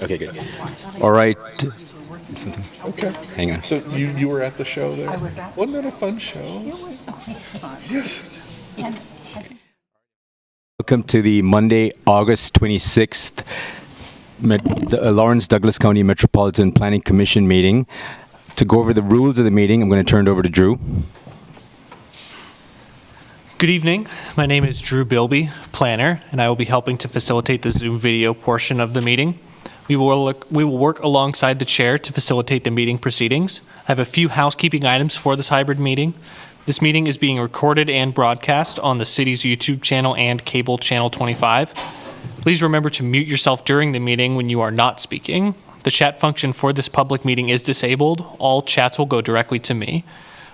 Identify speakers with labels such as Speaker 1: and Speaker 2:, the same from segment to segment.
Speaker 1: Okay, good. All right.
Speaker 2: Okay.
Speaker 1: Hang on.
Speaker 2: So you were at the show there?
Speaker 3: I was at.
Speaker 2: Wasn't that a fun show?
Speaker 3: It was so much fun.
Speaker 2: Yes.
Speaker 3: And I think
Speaker 1: Welcome to the Monday, August 26th, Lawrence Douglas County Metropolitan Planning Commission meeting. To go over the rules of the meeting, I'm going to turn it over to Drew.
Speaker 4: Good evening. My name is Drew Bilby, planner, and I will be helping to facilitate the Zoom video portion of the meeting. We will work alongside the chair to facilitate the meeting proceedings. I have a few housekeeping items for this hybrid meeting. This meeting is being recorded and broadcast on the city's YouTube channel and cable channel 25. Please remember to mute yourself during the meeting when you are not speaking. The chat function for this public meeting is disabled. All chats will go directly to me.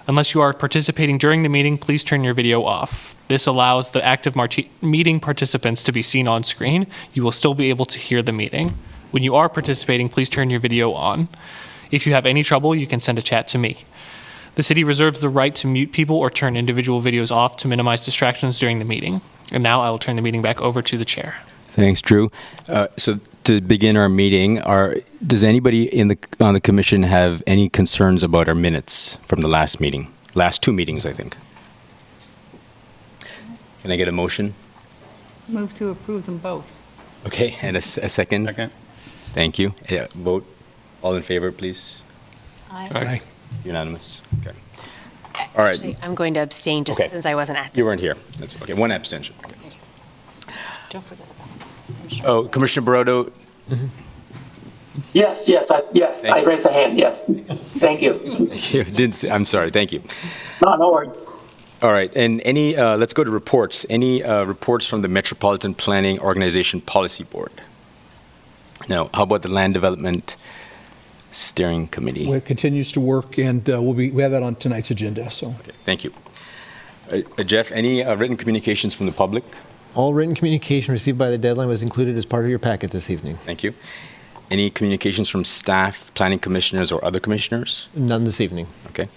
Speaker 4: Unless you are participating during the meeting, please turn your video off. This allows the active meeting participants to be seen on screen. You will still be able to hear the meeting. When you are participating, please turn your video on. If you have any trouble, you can send a chat to me. The city reserves the right to mute people or turn individual videos off to minimize distractions during the meeting. And now I will turn the meeting back over to the chair.
Speaker 1: Thanks, Drew. So to begin our meeting, does anybody on the commission have any concerns about our minutes from the last meeting? Last two meetings, I think. Can I get a motion?
Speaker 3: move to approve them both.
Speaker 1: Okay, and a second? Second. Thank you. Yeah, vote. All in favor, please.
Speaker 4: Aye.
Speaker 1: Unanimous. Okay. All right.
Speaker 5: Actually, I'm going to abstain just
Speaker 1: Okay.
Speaker 5: since I wasn't at.
Speaker 1: You weren't here. That's okay. One abstention. Okay.
Speaker 5: Don't forget about it.
Speaker 1: Oh, Commissioner Baroto.
Speaker 6: Yes, I raised a hand, yes. Thank you.
Speaker 1: I'm sorry. Thank you.
Speaker 6: No worries.
Speaker 1: All right. And let's go to reports. Any reports from the Metropolitan Planning Organization Policy Board? No. How about the Land Development Steering Committee?
Speaker 7: Well, it continues to work, and we have that on tonight's agenda. So,
Speaker 1: Okay, thank you. Jeff, any written communications from the public?
Speaker 8: All written communication received by the deadline was included as part of your packet this evening.
Speaker 1: Thank you. Any communications from staff, planning commissioners, or other commissioners?
Speaker 8: None this evening.
Speaker 1: Okay.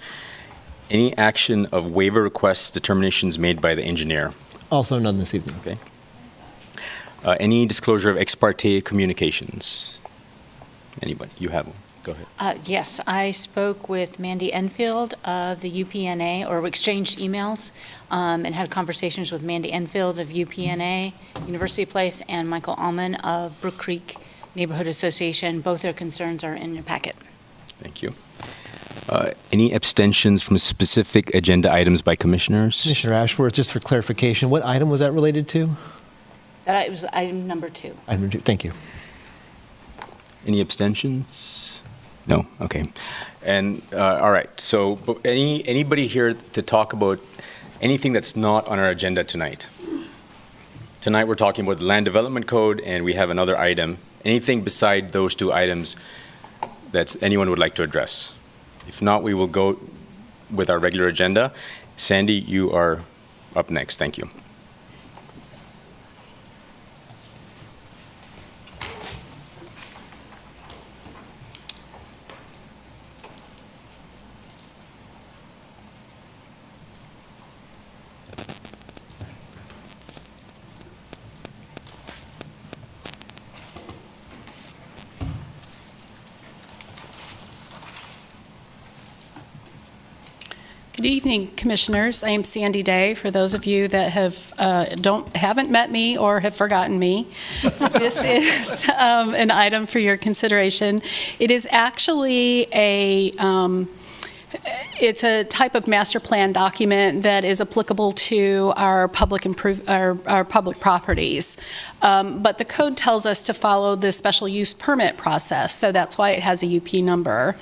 Speaker 1: Any action of waiver requests, determinations made by the engineer?
Speaker 8: Also none this evening.
Speaker 1: Okay. Any disclosure of ex parte communications? Anybody? You have one. Go ahead.
Speaker 9: Yes, I spoke with Mandy Enfield of the UPNA, or exchanged emails, and had conversations with Mandy Enfield of UPNA, University Place, and Michael Allman of Brook Creek Neighborhood Association. Both their concerns are in your packet.
Speaker 1: Thank you. Any abstentions from specific agenda items by commissioners?
Speaker 8: Commissioner Ashworth, just for clarification, what item was that related to?
Speaker 9: That was item number 2.
Speaker 8: Item 2. Thank you.
Speaker 1: Any abstentions? No. Okay. And all right. So, but anybody here to talk about anything that's not on our agenda tonight? Tonight we're talking about the Land Development Code, and we have another item. Anything beside those two items that anyone would like to address? If not, we will go with our regular agenda. Sandy, you are up next. Thank you.
Speaker 10: Good evening, Commissioners. I am Sandy Day. For those of you that haven't met me or have forgotten me, this is an item for your consideration. It is actually it's a type of master plan document that is applicable to our public properties. But the code tells us to follow the special use permit process, so that's why it has a UP number.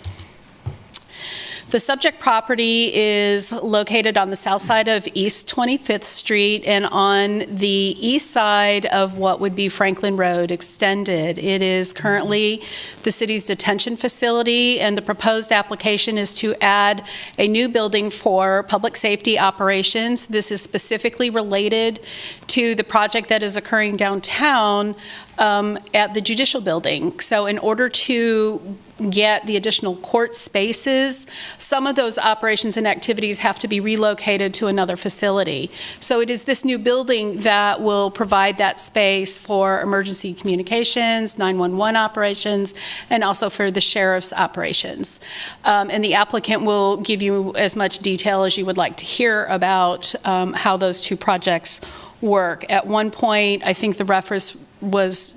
Speaker 10: The subject property is located on the south side of East 25th Street and on the east side of what would be Franklin Road Extended. It is currently the city's detention facility, and the proposed application is to add a new building for public safety operations. This is specifically related to the project that is occurring downtown at the Judicial Building. So in order to get the additional court spaces, some of those operations and activities have to be relocated to another facility. So it is this new building that will provide that space for emergency communications, 911 operations, and also for the sheriff's operations. And the applicant will give you as much detail as you would like to hear about how those two projects work. At one point, I think the reference was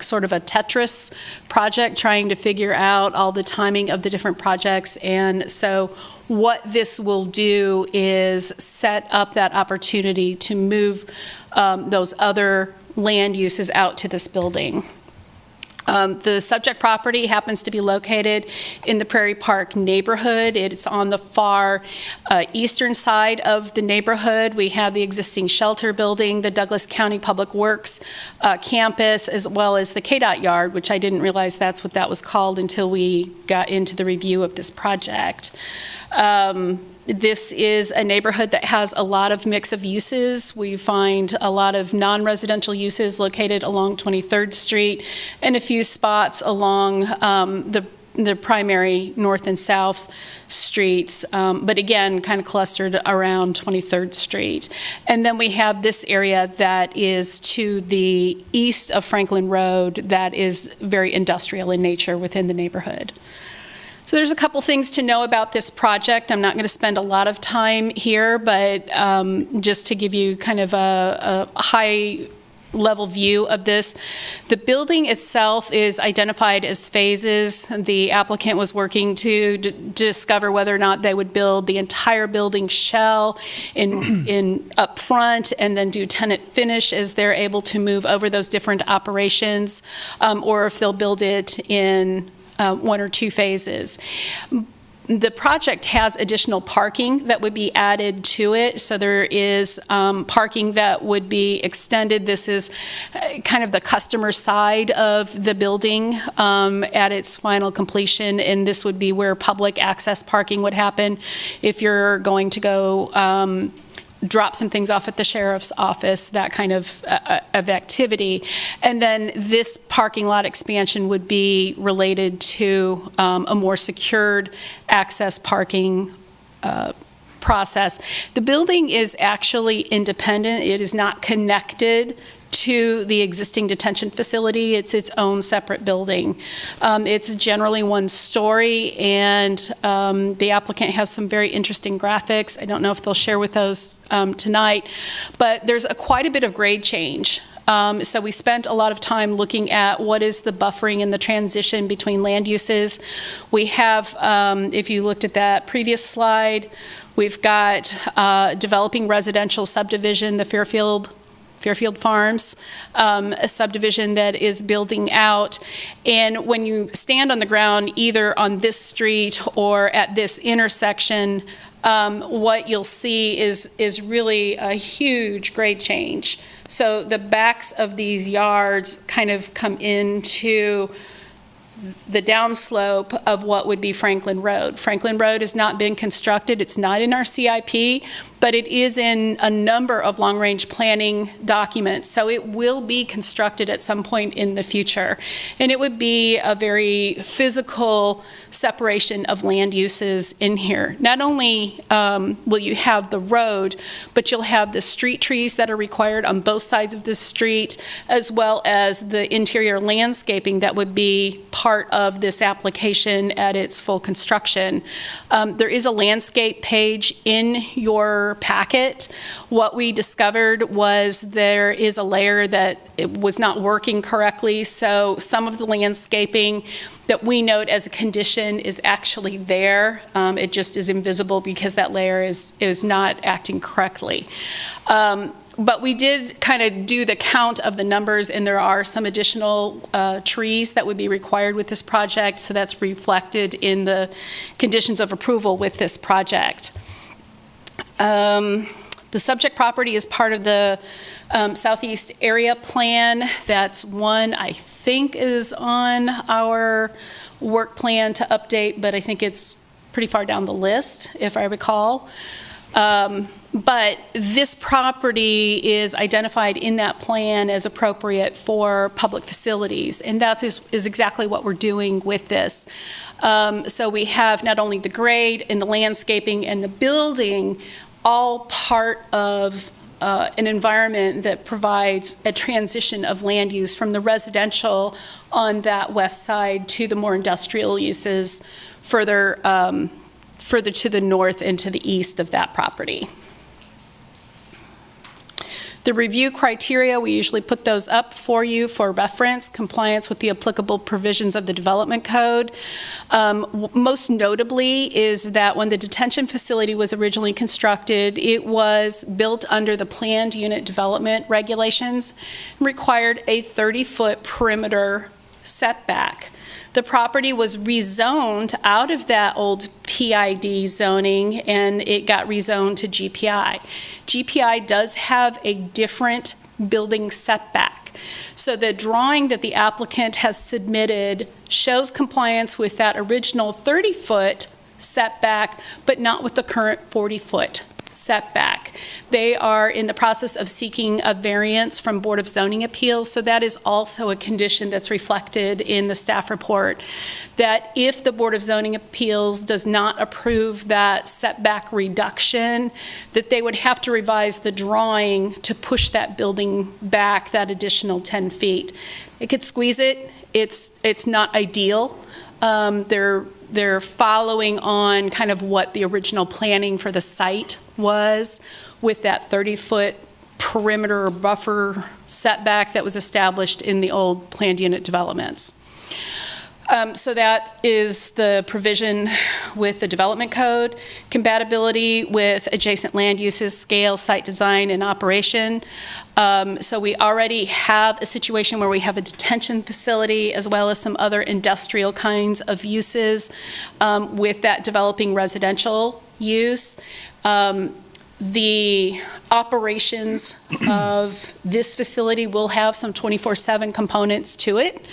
Speaker 10: sort of a Tetris project, trying to figure out all the timing of the different projects. And so what this will do is set up that opportunity to move those other land uses out to this building. The subject property happens to be located in the Prairie Park neighborhood. It's on the far eastern side of the neighborhood. We have the existing shelter building, the Douglas County Public Works campus, as well as the KDOT yard, which I didn't realize that's what that was called until we got into the review of this project. This is a neighborhood that has a lot of mix of uses. We find a lot of non-residential uses located along 23rd Street and a few spots along the primary north and south streets, but again, kind of clustered around 23rd Street. And then we have this area that is to the east of Franklin Road that is very industrial in nature within the neighborhood. So there's a couple things to know about this project. I'm not going to spend a lot of time here, but just to give you kind of a high level view of this. The building itself is identified as phases. The applicant was working to discover whether or not they would build the entire building shell in up front and then do tenant finish as they're able to move over those different operations, or if they'll build it in one or two phases. The project has additional parking that would be added to it. So there is parking that would be extended. This is kind of the customer side of the building at its final completion, and this would be where public access parking would happen if you're going to go drop some things off at the sheriff's office, that kind of activity. And then this parking lot expansion would be related to a more secured access parking process. The building is actually independent. It is not connected to the existing detention facility. It's its own separate building. It's generally one story, and the applicant has some very interesting graphics. I don't know if they'll share with those tonight, but there's quite a bit of grade change. So we spent a lot of time looking at what is the buffering and the transition between land uses. We have, if you looked at that previous slide, we've got developing residential subdivision, the Fairfield Farms, a subdivision that is building out. And when you stand on the ground, either on this street or at this intersection, what you'll see is really a huge grade change. So the backs of these yards kind of come into the downslope of what would be Franklin Road. Franklin Road has not been constructed. It's not in our CIP, but it is in a number of long-range planning documents. So it will be constructed at some point in the future. And it would be a very physical separation of land uses in here. Not only will you have the road, but you'll have the street trees that are required on both sides of the street, as well as the interior landscaping that would be part of this application at its full construction. There is a landscape page in your packet. What we discovered was there is a layer that it was not working correctly, so some of the landscaping that we note as a condition is actually there. It just is invisible because that layer is not acting correctly. But we did kind of do the count of the numbers, and there are some additional trees that would be required with this project, so that's reflected in the conditions of approval with this project. The subject property is part of the Southeast Area Plan. That's one I think is on our work plan to update, but I think it's pretty far down the list, if I recall. But this property is identified in that plan as appropriate for public facilities, and that is exactly what we're doing with this. So we have not only the grade and the landscaping and the building all part of an environment that provides a transition of land use from the residential on that west side to the more industrial uses further to the north and to the east of that property. The review criteria, we usually put those up for you for reference, compliance with the applicable provisions of the development code. Most notably is that when the detention facility was originally constructed, it was built under the planned unit development regulations, required a 30-foot perimeter setback. The property was rezoned out of that old PID zoning, and it got rezoned to GPI. GPI does have a different building setback. So the drawing that the applicant has submitted shows compliance with that original 30-foot setback, but not with the current 40-foot setback. They are in the process of seeking a variance from Board of Zoning Appeals, so that is also a condition that's reflected in the staff report, that if the Board of Zoning Appeals does not approve that setback reduction, that they would have to revise the drawing to push that building back that additional 10 feet. It could squeeze it. It's not ideal. They're following on kind of what the original planning for the site was with that 30-foot perimeter or buffer setback that was established in the old planned unit developments. So that is the provision with the development code, compatibility with adjacent land uses, scale, site design, and operation. So we already have a situation where we have a detention facility as well as some other industrial kinds of uses with that developing residential use. The operations of this facility will have some 24/7 components to it.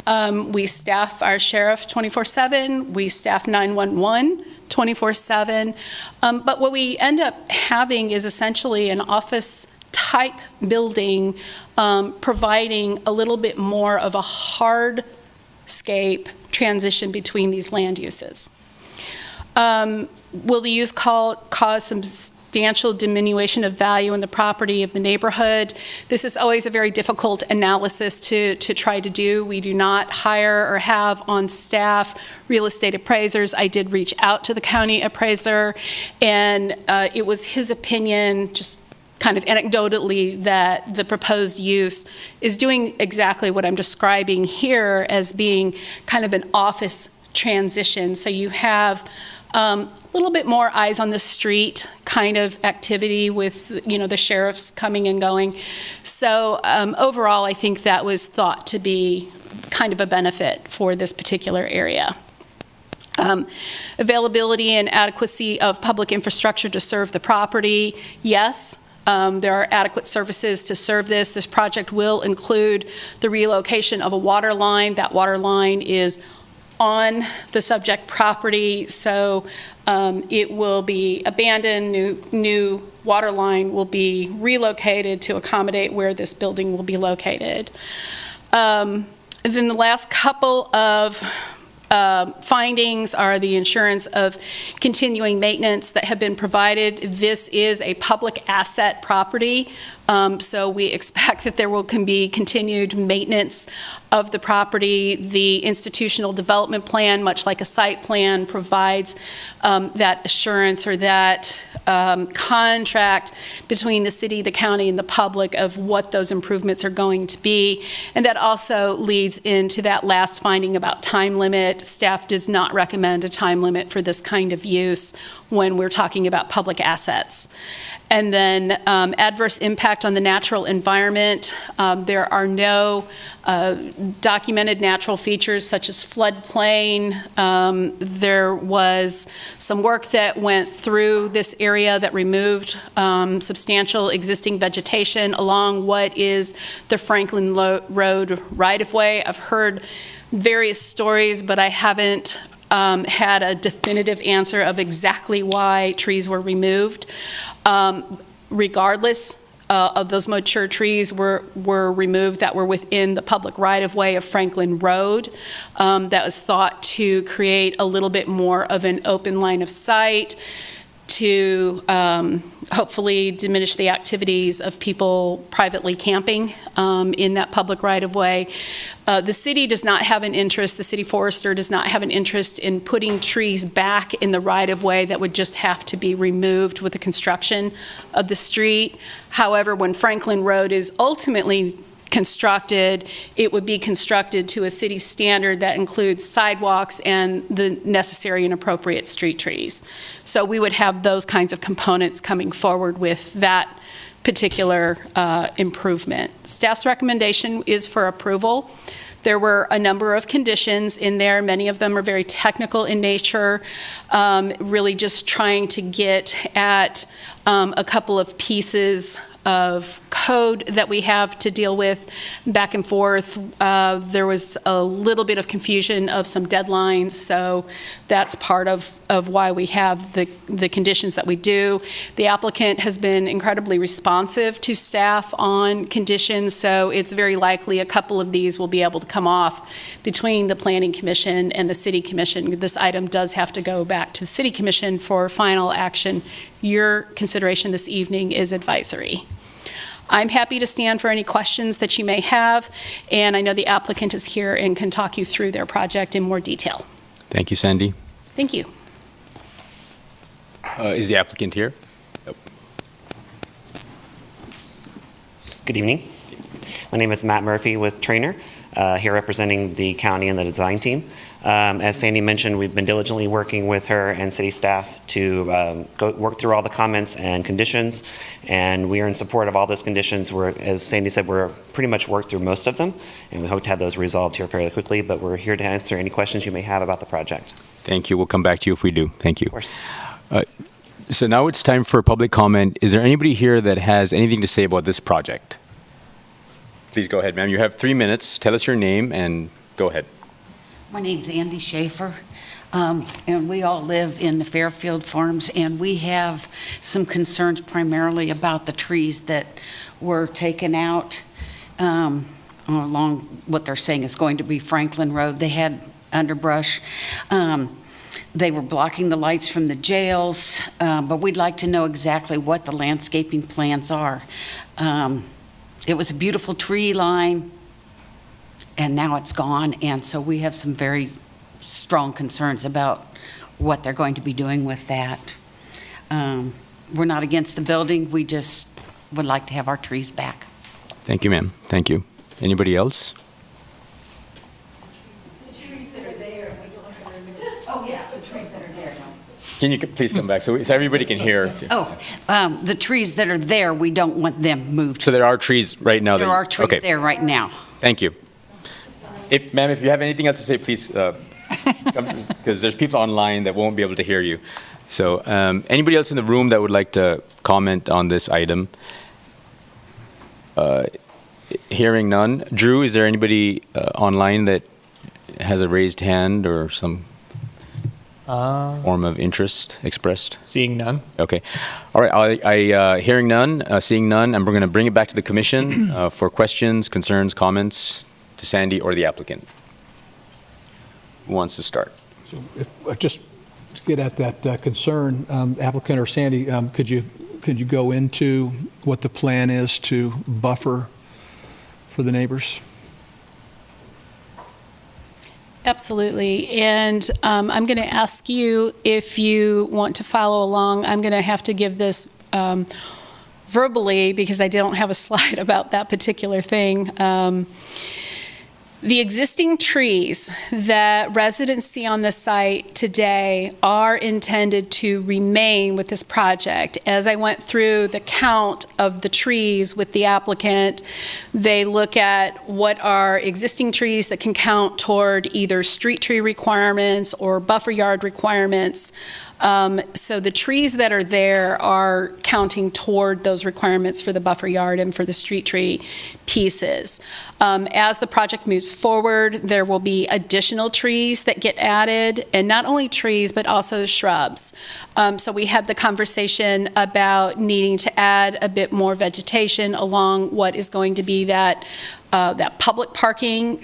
Speaker 10: We staff our sheriff 24/7. We staff 911 24/7. But what we end up having is essentially an office type building, providing a little bit more of a hardscape transition between these land uses. Will the use cause some substantial diminution of value in the property of the neighborhood? This is always a very difficult analysis to try to do. We do not hire or have on staff real estate appraisers. I did reach out to the county appraiser, and it was his opinion, just kind of anecdotally, that the proposed use is doing exactly what I'm describing here as being kind of an office transition. So you have a little bit more eyes on the street kind of activity with, the sheriffs coming and going. So overall, I think that was thought to be kind of a benefit for this particular area. Availability and adequacy of public infrastructure to serve the property, yes. There are adequate services to serve this. This project will include the relocation of a water line. That water line is on the subject property, so it will be abandoned. New water line will be relocated to accommodate where this building will be located. And then the last couple of findings are the insurance of continuing maintenance that have been provided. This is a public asset property, so we expect that there will be continued maintenance of the property. The institutional development plan, much like a site plan, provides that assurance or that contract between the city, the county, and the public of what those improvements are going to be. And that also leads into that last finding about time limit. Staff does not recommend a time limit for this kind of use when we're talking about public assets. And then adverse impact on the natural environment. There are no documented natural features such as floodplain. There was some work that went through this area that removed substantial existing vegetation along what is the Franklin Road right-of-way. I've heard various stories, but I haven't had a definitive answer of exactly why trees were removed. regardless of those mature trees were removed that were within the public right-of-way of Franklin Road. That was thought to create a little bit more of an open line of sight, to hopefully diminish the activities of people privately camping in that public right-of-way. The city does not have an interest, the city forester does not have an interest in putting trees back in the right-of-way that would just have to be removed with the construction of the street. However, when Franklin Road is ultimately constructed, it would be constructed to a city standard that includes sidewalks and the necessary and appropriate street trees. So we would have those kinds of components coming forward with that particular improvement. Staff's recommendation is for approval. There were a number of conditions in there. Many of them are very technical in nature, really just trying to get at a couple of pieces of code that we have to deal with back and forth. There was a little bit of confusion of some deadlines, so that's part of why we have the conditions that we do. The applicant has been incredibly responsive to staff on conditions, so it's very likely a couple of these will be able to come off between the Planning Commission and the City Commission. This item does have to go back to the City Commission for final action. Your consideration this evening is advisory. I'm happy to stand for any questions that you may have, and I know the applicant is here and can talk you through their project in more detail.
Speaker 1: Thank you, Sandy.
Speaker 10: Thank you.
Speaker 1: Is the applicant here? Nope.
Speaker 11: Good evening. My name is Matt Murphy with Treanor, here representing the county and the design team. As Sandy mentioned, we've been diligently working with her and city staff to work through all the comments and conditions, and we are in support of all those conditions. As Sandy said, we're pretty much worked through most of them, and we hope to have those resolved here fairly quickly, but we're here to answer any questions you may have about the project.
Speaker 1: Thank you. We'll come back to you if we do. Thank you.
Speaker 11: Of course.
Speaker 1: So now it's time for public comment. Is there anybody here that has anything to say about this project? Please go ahead, ma'am. You have 3 minutes. Tell us your name and go ahead.
Speaker 12: My name's Andy Schaefer, and we all live in the Fairfield Farms, and we have some concerns primarily about the trees that were taken out along what they're saying is going to be Franklin Road. They had underbrush. They were blocking the lights from the jails, but we'd like to know exactly what the landscaping plans are. It was a beautiful tree line, and now it's gone, and so we have some very strong concerns about what they're going to be doing with that. We're not against the building, we just would like to have our trees back.
Speaker 1: Thank you, ma'am. Thank you. Anybody else?
Speaker 12: The trees that are there, we don't have to remove. Oh, yeah, the trees that are there.
Speaker 1: Can you please come back so everybody can hear?
Speaker 12: The trees that are there, we don't want them moved.
Speaker 1: So there are trees right now.
Speaker 12: There are trees there right now.
Speaker 1: Thank you. Ma'am, if you have anything else to say, please, because there's people online that won't be able to hear you. So anybody else in the room that would like to comment on this item? Hearing none. Drew, is there anybody online that has a raised hand or some form of interest expressed?
Speaker 4: Seeing none.
Speaker 1: Okay. All right. Hearing none, seeing none, I'm going to bring it back to the commission for questions, concerns, comments to Sandy or the applicant. Who wants to start?
Speaker 7: So just to get at that concern, applicant or Sandy, could you go into what the plan is to buffer for the neighbors?
Speaker 10: Absolutely, and I'm going to ask you if you want to follow along. I'm going to have to give this verbally because I don't have a slide about that particular thing. The existing trees that residents see on the site today are intended to remain with this project. As I went through the count of the trees with the applicant, they look at what are existing trees that can count toward either street tree requirements or buffer yard requirements. So the trees that are there are counting toward those requirements for the buffer yard and for the street tree pieces. As the project moves moves forward, there will be additional trees that get added, and not only trees, but also shrubs. So we had the conversation about needing to add a bit more vegetation along what is going to be that public parking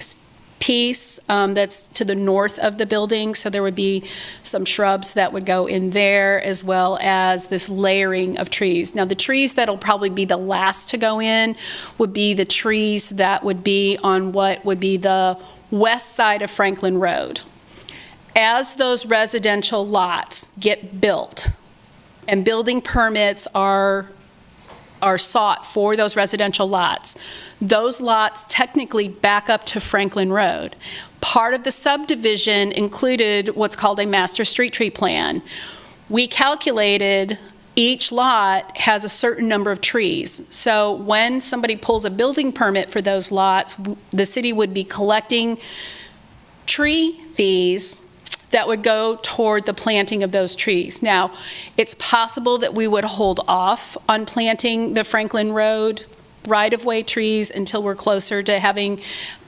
Speaker 10: piece that's to the north of the building. So there would be some shrubs that would go in there, as well as this layering of trees. Now, the trees that'll probably be the last to go in would be the trees that would be on what would be the west side of Franklin Road. As those residential lots get built and building permits are sought for those residential lots, those lots technically back up to Franklin Road. Part of the subdivision included what's called a master street tree plan. We calculated each lot has a certain number of trees. So when somebody pulls a building permit for those lots, the city would be collecting tree fees that would go toward the planting of those trees. Now, it's possible that we would hold off on planting the Franklin Road right-of-way trees until we're closer to having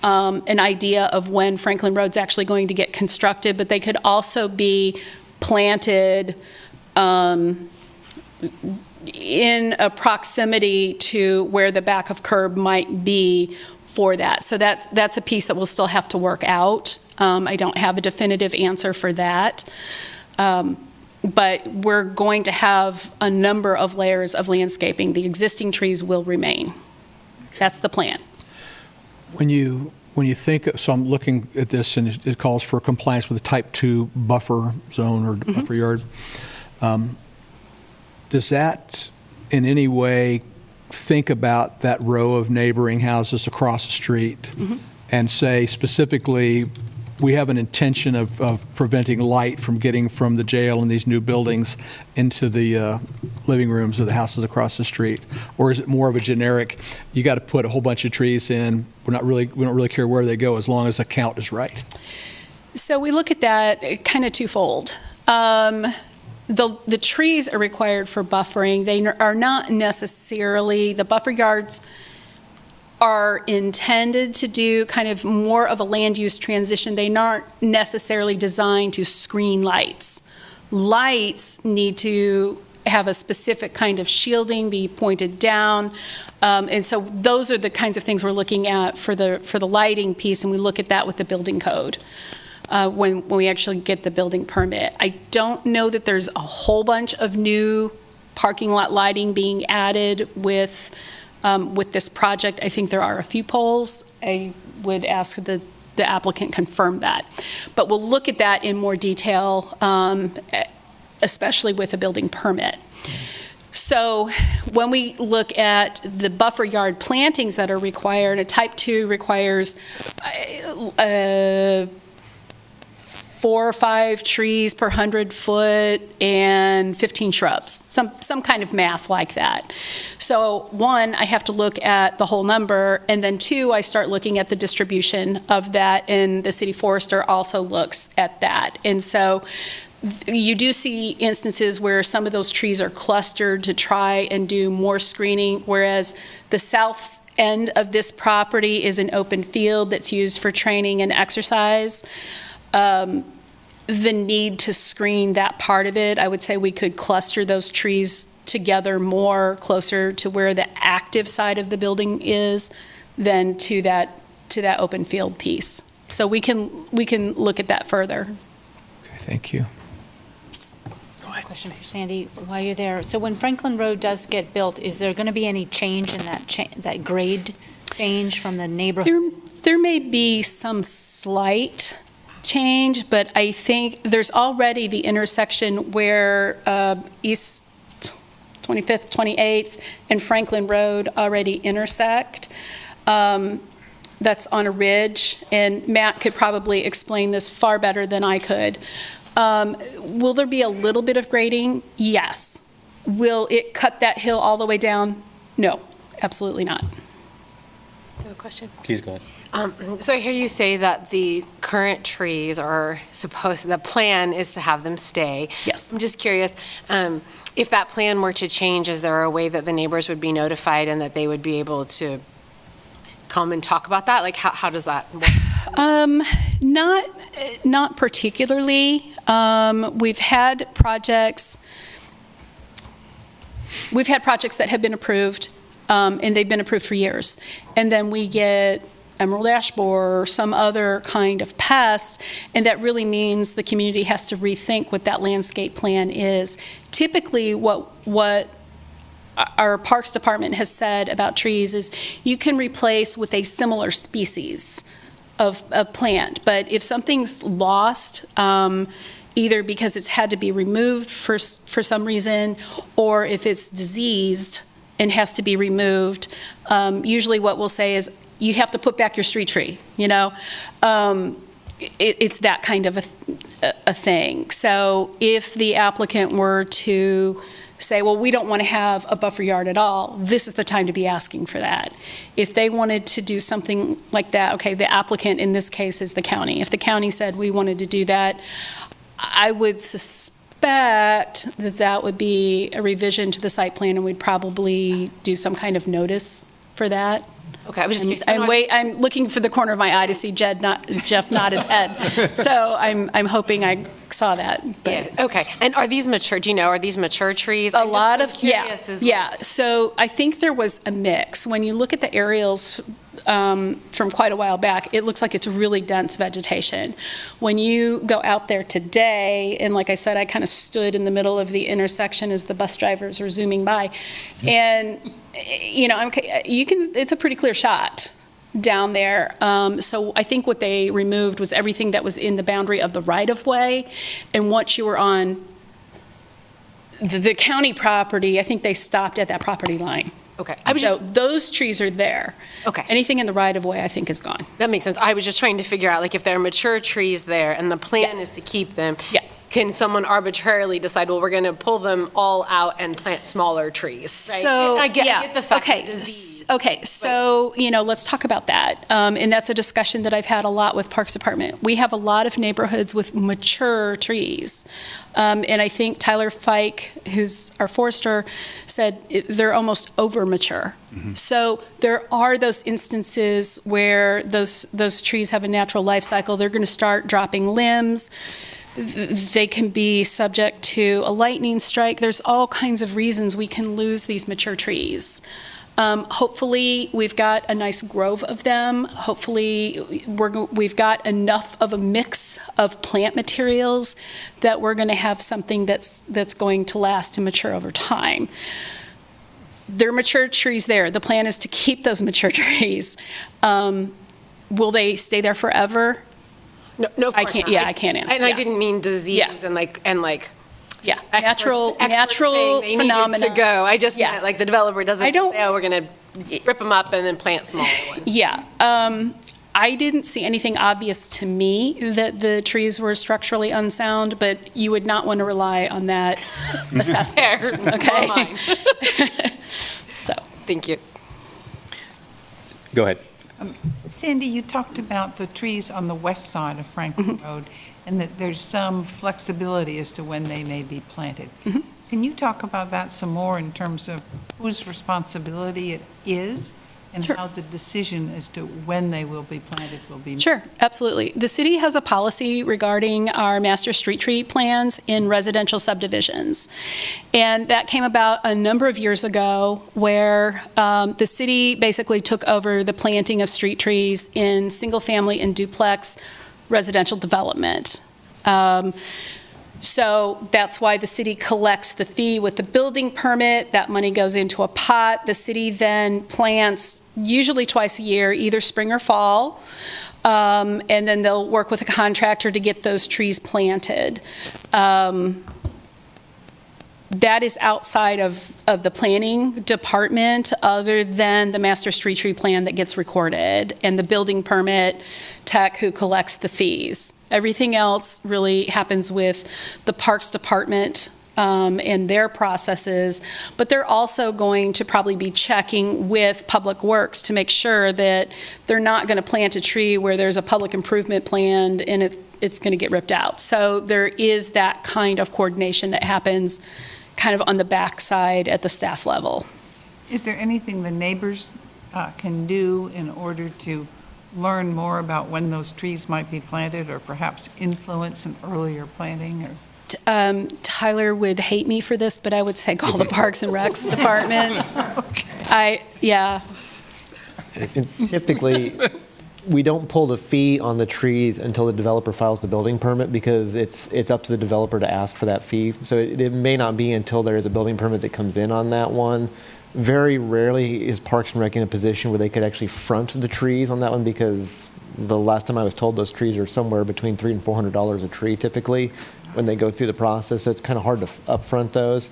Speaker 10: an idea of when Franklin Road's actually going to get constructed, but they could also be planted in a proximity to where the back of curb might be for that. So that's a piece that we'll still have to work out. I don't have a definitive answer for that. But we're going to have a number of layers of landscaping. The existing trees will remain. That's the plan.
Speaker 7: When you think, so I'm looking at this, and it calls for compliance with the type 2 buffer zone or buffer yard. Does that in any way think about that row of neighboring houses across the street and say specifically, we have an intention of preventing light from getting from the jail and these new buildings into the living rooms of the houses across the street? Or is it more of a generic, you got to put a whole bunch of trees in, we don't really care where they go as long as the count is right?
Speaker 10: So we look at that kind of twofold. The trees are required for buffering. They are not necessarily, the buffer yards are intended to do kind of more of a land use transition. They aren't necessarily designed to screen lights. Lights need to have a specific kind of shielding, be pointed down. And so those are the kinds of things we're looking at for the lighting piece, and we look at that with the building code. When we actually get the building permit. I don't know that there's a whole bunch of new parking lot lighting being added with this project. I think there are a few poles. I would ask the applicant confirm that. But we'll look at that in more detail, especially with a building permit. So when we look at the buffer yard plantings that are required, a type 2 requires 4 or 5 trees per 100 foot and 15 shrubs, some kind of math like that. So 1, I have to look at the whole number, and then 2, I start looking at the distribution of that, and the city forester also looks at that. And so you do see instances where some of those trees are clustered to try and do more screening, whereas the south end of this property is an open field that's used for training and exercise. The need to screen that part of it, I would say we could cluster those trees together more closer to where the active side of the building is than to that open field piece. So we can look at that further.
Speaker 7: Okay, thank you.
Speaker 9: Question for Sandy while you're there. So when Franklin Road does get built, is there going to be any change in that grade change from the neighborhood?
Speaker 10: There may be some slight change, but I think there's already the intersection where East 25th, 28th, and Franklin Road already intersect. That's on a ridge, and Matt could probably explain this far better than I could. Will there be a little bit of grading? Yes. Will it cut that hill all the way down? No, absolutely not.
Speaker 5: I have a question.
Speaker 1: Please go ahead.
Speaker 5: So I hear you say that the current trees are the plan is to have them stay.
Speaker 10: Yes.
Speaker 5: I'm just curious, if that plan were to change, is there a way that the neighbors would be notified and that they would be able to come and talk about that? Like, how does that work?
Speaker 10: Not particularly. We've had projects that have been approved, and they've been approved for years. And then we get emerald ash borer or some other kind of pest, and that really means the community has to rethink what that landscape plan is. Typically, what our Parks Department has said about trees is you can replace with a similar species of plant, but if something's lost, either because it's had to be removed for some reason, or if it's diseased and has to be removed, usually what we'll say is, you have to put back your street tree, you know? It's that kind of a thing. So if the applicant were to say, well, we don't want to have a buffer yard at all, this is the time to be asking for that. If they wanted to do something like that, okay, the applicant in this case is the county. If the county said we wanted to do that, I would suspect that that would be a revision to the site plan, and we'd probably do some kind of notice for that.
Speaker 5: Okay, I was just
Speaker 10: I'm looking for the corner of my eye to see Jeff nod his head. So I'm hoping I saw that. But.
Speaker 5: Yeah, okay. And are these mature, do you know, are these mature trees?
Speaker 10: A lot of, yeah. So I think there was a mix. When you look at the aerials from quite a while back, it looks like it's really dense vegetation. When you go out there today, and like I said, I kind of stood in the middle of the intersection as the bus drivers were zooming by, and you know, it's a pretty clear shot down there. So I think what they removed was everything that was in the boundary of the right-of-way, and once you were on the county property, I think they stopped at that property line.
Speaker 5: Okay.
Speaker 10: So those trees are there.
Speaker 5: Okay.
Speaker 10: Anything in the right-of-way, I think, is gone.
Speaker 5: That makes sense. I was just trying to figure out, like, if there are mature trees there and the plan is to keep them, can someone arbitrarily decide, well, we're going to pull them all out and plant smaller trees, right?
Speaker 10: So,
Speaker 5: I get the fact that disease.
Speaker 10: Okay, so, you know, let's talk about that. And that's a discussion that I've had a lot with Parks Department. We have a lot of neighborhoods with mature trees. And I think Tyler Fike, who's our forester, said they're almost over mature. Mm-hmm. So there are those instances where those trees have a natural life cycle. They're going to start dropping limbs. They can be subject to a lightning strike. There's all kinds of reasons we can lose these mature trees. Hopefully, we've got a nice grove of them. Hopefully, we've got enough of a mix of plant materials that we're going to have something that's going to last and mature over time. There are mature trees there. The plan is to keep those mature trees. Will they stay there forever?
Speaker 5: No, of course not.
Speaker 10: I can't answer.
Speaker 5: And I didn't mean disease and
Speaker 10: natural phenomena
Speaker 5: to go. I just meant, like, the developer doesn't say, oh, we're going to rip them up and then plant smaller ones.
Speaker 10: Yeah. I didn't see anything obvious to me that the trees were structurally unsound, but you would not want to rely on that assessment. Okay. So,
Speaker 5: thank you.
Speaker 1: Go ahead.
Speaker 3: Sandy, you talked about the trees on the west side of Franklin Road, and that there's some flexibility as to when they may be planted. Can you talk about that some more in terms of whose responsibility it is and how the decision as to when they will be planted will be made?
Speaker 10: Sure, absolutely. The city has a policy regarding our master street tree plans in residential subdivisions. And that came about a number of years ago where the city basically took over the planting of street trees in single-family and duplex residential development. So that's why the city collects the fee with the building permit. That money goes into a pot. The city then plants, usually twice a year, either spring or fall, and then they'll work with a contractor to get those trees planted. That is outside of the planning department, other than the master street tree plan that gets recorded and the building permit tech who collects the fees. Everything else really happens with the Parks Department and their processes, but they're also going to probably be checking with Public Works to make sure that they're not going to plant a tree where there's a public improvement plan and it's going to get ripped out. So there is that kind of coordination that happens kind of on the backside at the staff level.
Speaker 3: Is there anything the neighbors can do in order to learn more about when those trees might be planted, or perhaps influence an earlier planting? Or
Speaker 10: Tyler would hate me for this, but I would say call the Parks and Recs department. Yeah.
Speaker 8: And typically, we don't pull the fee on the trees until the developer files the building permit, because it's up to the developer to ask for that fee. So it may not be until there is a building permit that comes in on that one. Very rarely is Parks and Rec in a position where they could actually front the trees on that one, because the last time I was told, those trees are somewhere between $300 and $400 a tree typically when they go through the process. So it's kind of hard to upfront those.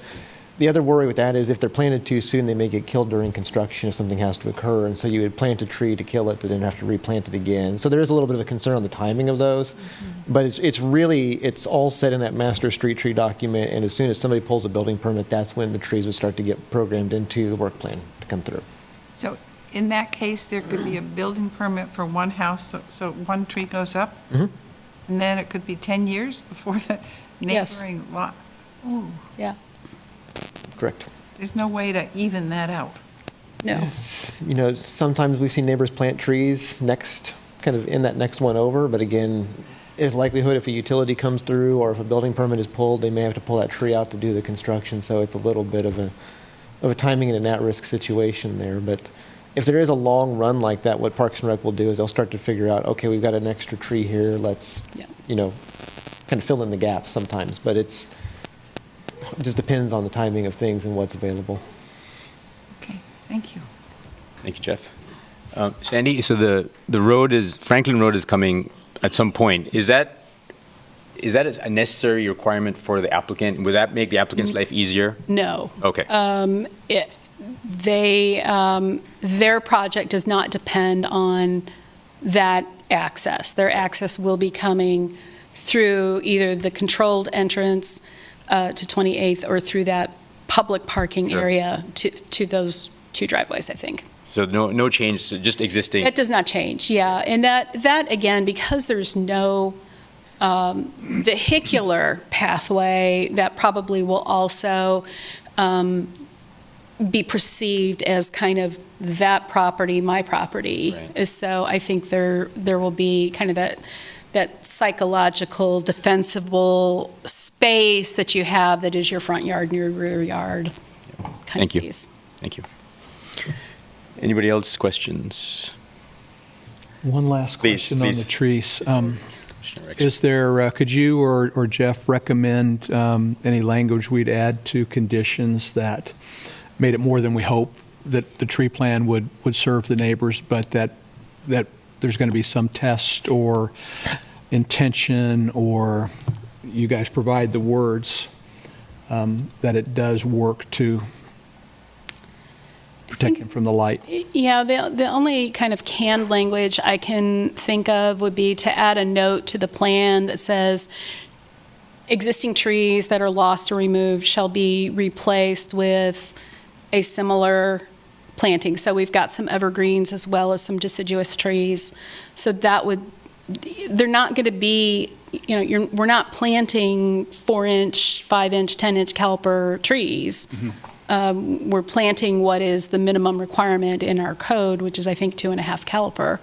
Speaker 8: The other worry with that is if they're planted too soon, they may get killed during construction if something has to occur. And so you would plant a tree to kill it, but then have to replant it again. So there is a little bit of a concern on the timing of those. But it's all set in that master street tree document. And as soon as somebody pulls a building permit, that's when the trees would start to get programmed into the work plan to come through.
Speaker 3: So in that case, there could be a building permit for one house, so one tree goes up? And then it could be 10 years before the
Speaker 10: Yes.
Speaker 3: neighboring lot? Ooh,
Speaker 10: Yeah.
Speaker 8: Correct.
Speaker 3: there's no way to even that out.
Speaker 10: No.
Speaker 8: You know, sometimes we've seen neighbors plant trees kind of in that next one over, but again, there's likelihood if a utility comes through or if a building permit is pulled, they may have to pull that tree out to do the construction, so it's a little bit of a timing and an at-risk situation there. But if there is a long run like that, what Parks and Rec will do is they'll start to figure out, okay, we've got an extra tree here, let's, kind of fill in the gaps sometimes, but it just depends on the timing of things and what's available.
Speaker 3: Okay, thank you.
Speaker 1: Thank you, Jeff. Sandy, so the Franklin Road is coming at some point. Is that a necessary requirement for the applicant? Would that make the applicant's life easier?
Speaker 10: No.
Speaker 1: Okay.
Speaker 10: Their project does not depend on that access. Their access will be coming through either the controlled entrance to 28th or through that public parking area to those two driveways, I think.
Speaker 1: So no change, so just existing?
Speaker 10: It does not change, yeah. And that again, because there's no vehicular pathway, that probably will also be perceived as kind of that property, my property.
Speaker 1: Right.
Speaker 10: So I think there will be kind of that psychological, defensible space that you have that is your front yard and your rear yard.
Speaker 1: Thank you. Thank you. Anybody else questions?
Speaker 7: One last question on the trees.
Speaker 1: Rex.
Speaker 7: Is there, could you or Jeff recommend any language we'd add to conditions that made it more than we hope, that the tree plan would serve the neighbors, but that there's going to be some test or intention, or you guys provide the words that it does work to protect them from the light?
Speaker 10: Yeah, the only kind of canned language I can think of would be to add a note to the plan that says existing trees that are lost or removed shall be replaced with a similar planting. So we've got some evergreens as well as some deciduous trees. So they're not going to be, we're not planting 4-inch, 5-inch, 10-inch caliper trees. We're planting what is the minimum requirement in our code, which is, I think, 2.5 caliper.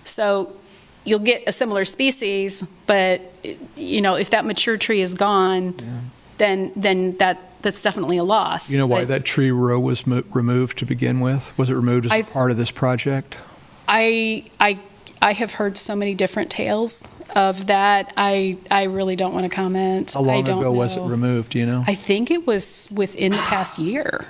Speaker 10: So you'll get a similar species, but, if that mature tree is gone, then that's definitely a loss.
Speaker 7: You know why that tree row was removed to begin with? Was it removed as part of this project?
Speaker 10: I have heard so many different tales of that. I really don't want to comment.
Speaker 7: How long ago was it removed, do you know?
Speaker 10: I think it was within the past year.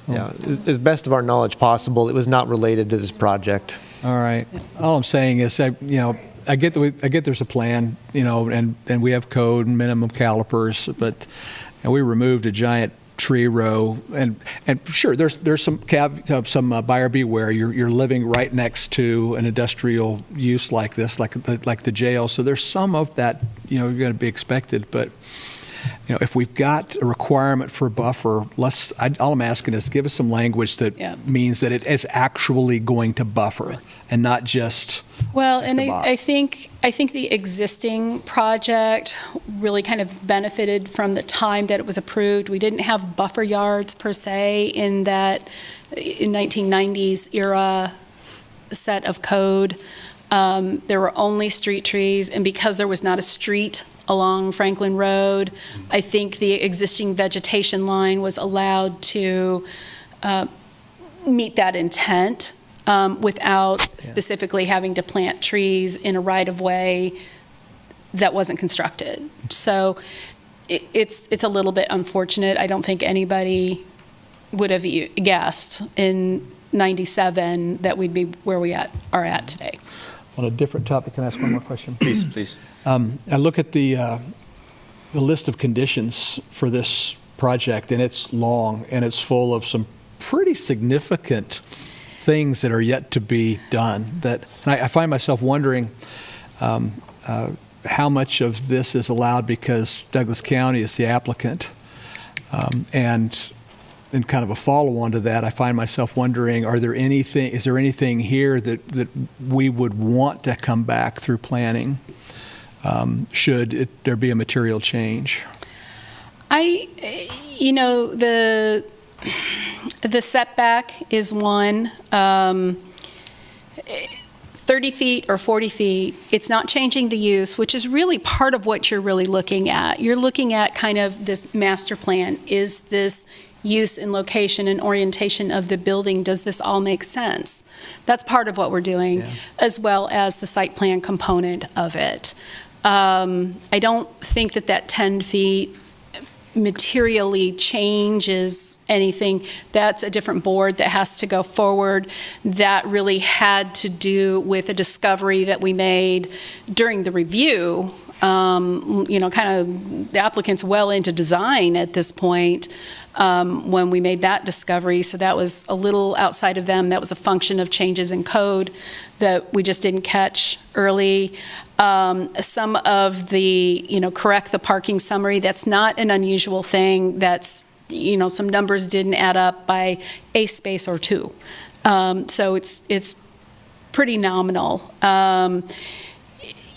Speaker 8: Yeah, as best of our knowledge possible, it was not related to this project.
Speaker 7: All right. All I'm saying is, I get there's a plan, and we have code and minimum calipers, but we removed a giant tree row, and sure, there's some buyer beware. You're living right next to an industrial use like this, like the jail. So there's some of that, you're going to be expected, but. If we've got a requirement for a buffer, all I'm asking is give us some language that means that it is actually going to buffer and not just.
Speaker 10: Well, and I think the existing project really kind of benefited from the time that it was approved. We didn't have buffer yards per se in that 1990s era set of code. There were only street trees, and because there was not a street along Franklin Road, I think the existing vegetation line was allowed to meet that intent without specifically having to plant trees in a right-of-way that wasn't constructed. So it's a little bit unfortunate. I don't think anybody would have guessed in 97 that we'd be where we are at today.
Speaker 7: On a different topic, can I ask one more question?
Speaker 1: Please, please.
Speaker 7: I look at the list of conditions for this project, and it's long, and it's full of some pretty significant things that are yet to be done. And I find myself wondering how much of this is allowed because Douglas County is the applicant, and kind of a follow-on to that, I find myself wondering, is there anything here that we would want to come back through planning, should there be a material change?
Speaker 10: The setback is one. 30 feet or 40 feet, it's not changing the use, which is really part of what you're really looking at. You're looking at kind of this master plan. Is this use and location and orientation of the building, does this all make sense? That's part of what we're doing, as well as the site plan component of it. I don't think that 10 feet materially changes anything. That's a different board that has to go forward. That really had to do with a discovery that we made during the review. Kind of the applicant's well into design at this point when we made that discovery. So that was a little outside of them. That was a function of changes in code that we just didn't catch early. Some of the, correct the parking summary, that's not an unusual thing. That's, some numbers didn't add up by a space or two. So it's pretty nominal.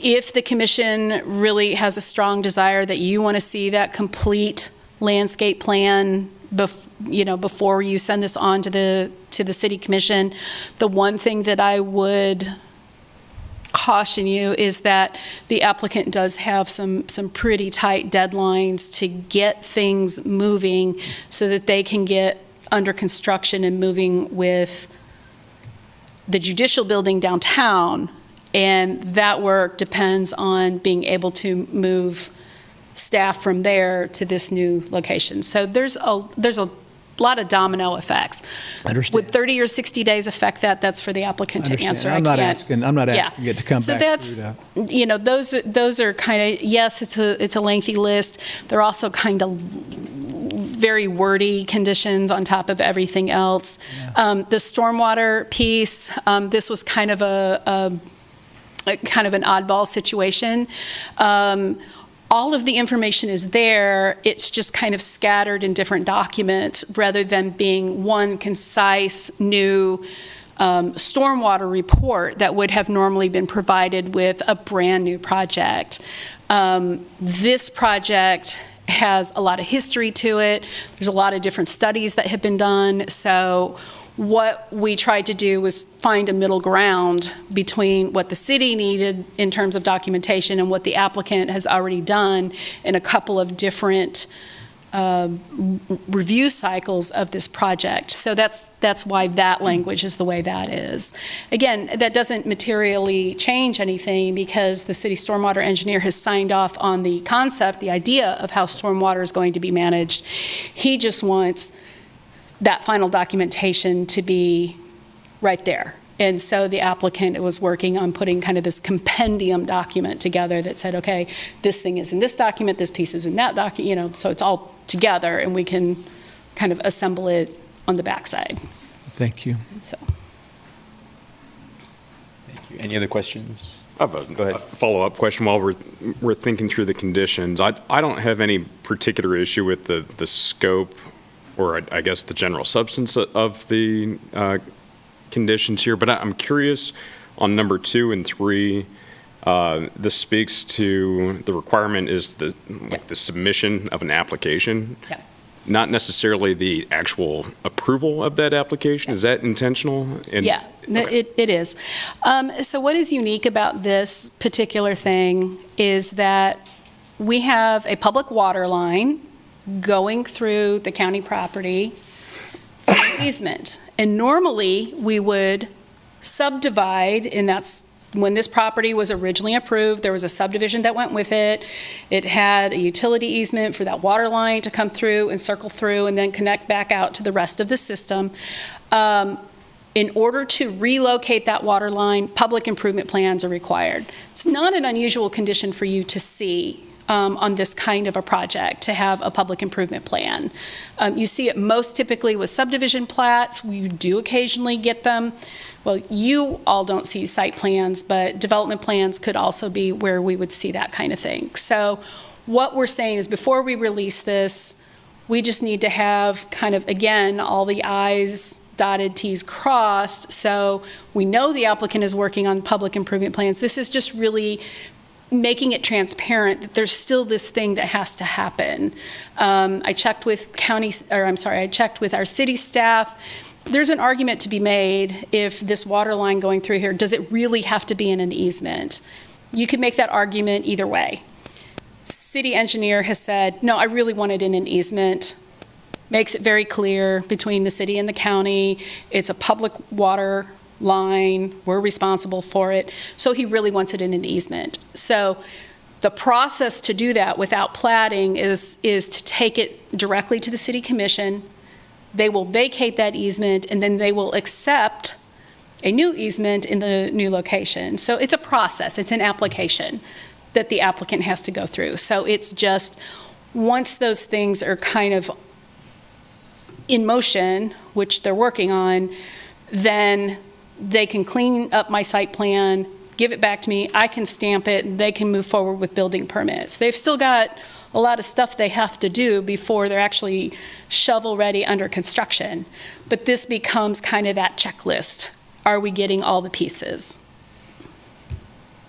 Speaker 10: If the commission really has a strong desire that you want to see that complete landscape plan before you send this on to the city commission, the one thing that I would caution you is that the applicant does have some pretty tight deadlines to get things moving so that they can get under construction and moving with the judicial building downtown. And that work depends on being able to move staff from there to this new location. So there's a lot of domino effects.
Speaker 7: Understand.
Speaker 10: Would 30 or 60 days affect that? That's for the applicant to answer.
Speaker 7: I'm not asking it to come
Speaker 10: so
Speaker 7: back.
Speaker 10: That's, those are kind of, yes, it's a lengthy list. They're also kind of very wordy conditions on top of everything else. Yeah. The stormwater piece, this was kind of an oddball situation. All of the information is there. It's just kind of scattered in different documents rather than being one concise new stormwater report that would have normally been provided with a brand new project. This project has a lot of history to it. There's a lot of different studies that have been done. So what we tried to do was find a middle ground between what the city needed in terms of documentation and what the applicant has already done in a couple of different review cycles of this project. So that's why that language is the way that is. Again, that doesn't materially change anything because the city stormwater engineer has signed off on the concept, the idea of how stormwater is going to be managed. He just wants that final documentation to be right there. And so the applicant was working on putting kind of this compendium document together that said, okay, this thing is in this document, this piece is in that document, so it's all together and we can kind of assemble it on the backside.
Speaker 7: Thank you.
Speaker 10: So.
Speaker 1: Thank you. Any other questions?
Speaker 13: I have
Speaker 1: Go ahead.
Speaker 13: a follow-up question while we're thinking through the conditions. I don't have any particular issue with the scope or I guess the general substance of the conditions here, but I'm curious on number 2 and 3, this speaks to the requirement is the submission of an application.
Speaker 10: Yeah.
Speaker 13: not necessarily the actual approval of that application? Is that intentional?
Speaker 10: Yeah, it is. So what is unique about this particular thing is that we have a public water line going through the county property through easement. And normally, we would subdivide, and that's when this property was originally approved, there was a subdivision that went with it. It had a utility easement for that water line to come through and circle through and then connect back out to the rest of the system. In order to relocate that water line, public improvement plans are required. It's not an unusual condition for you to see on this kind of a project, to have a public improvement plan. You see it most typically with subdivision plats. We do occasionally get them. Well, you all don't see site plans, but development plans could also be where we would see that kind of thing. So what we're saying is before we release this, we just need to have kind of, again, all the I's dotted, T's crossed, so we know the applicant is working on public improvement plans. This is just really making it transparent that there's still this thing that has to happen. I checked with I checked with our city staff. There's an argument to be made if this water line going through here, does it really have to be in an easement? You could make that argument either way. City engineer has said, no, I really want it in an easement. Makes it very clear between the city and the county. It's a public water line. We're responsible for it. So he really wants it in an easement. So the process to do that without platting is to take it directly to the city commission. They will vacate that easement, and then they will accept a new easement in the new location. So it's a process. It's an application that the applicant has to go through. So it's just once those things are kind of in motion, which they're working on, then they can clean up my site plan, give it back to me, I can stamp it, and they can move forward with building permits. They've still got a lot of stuff they have to do before they're actually shovel-ready under construction. But this becomes kind of that checklist. Are we getting all the pieces?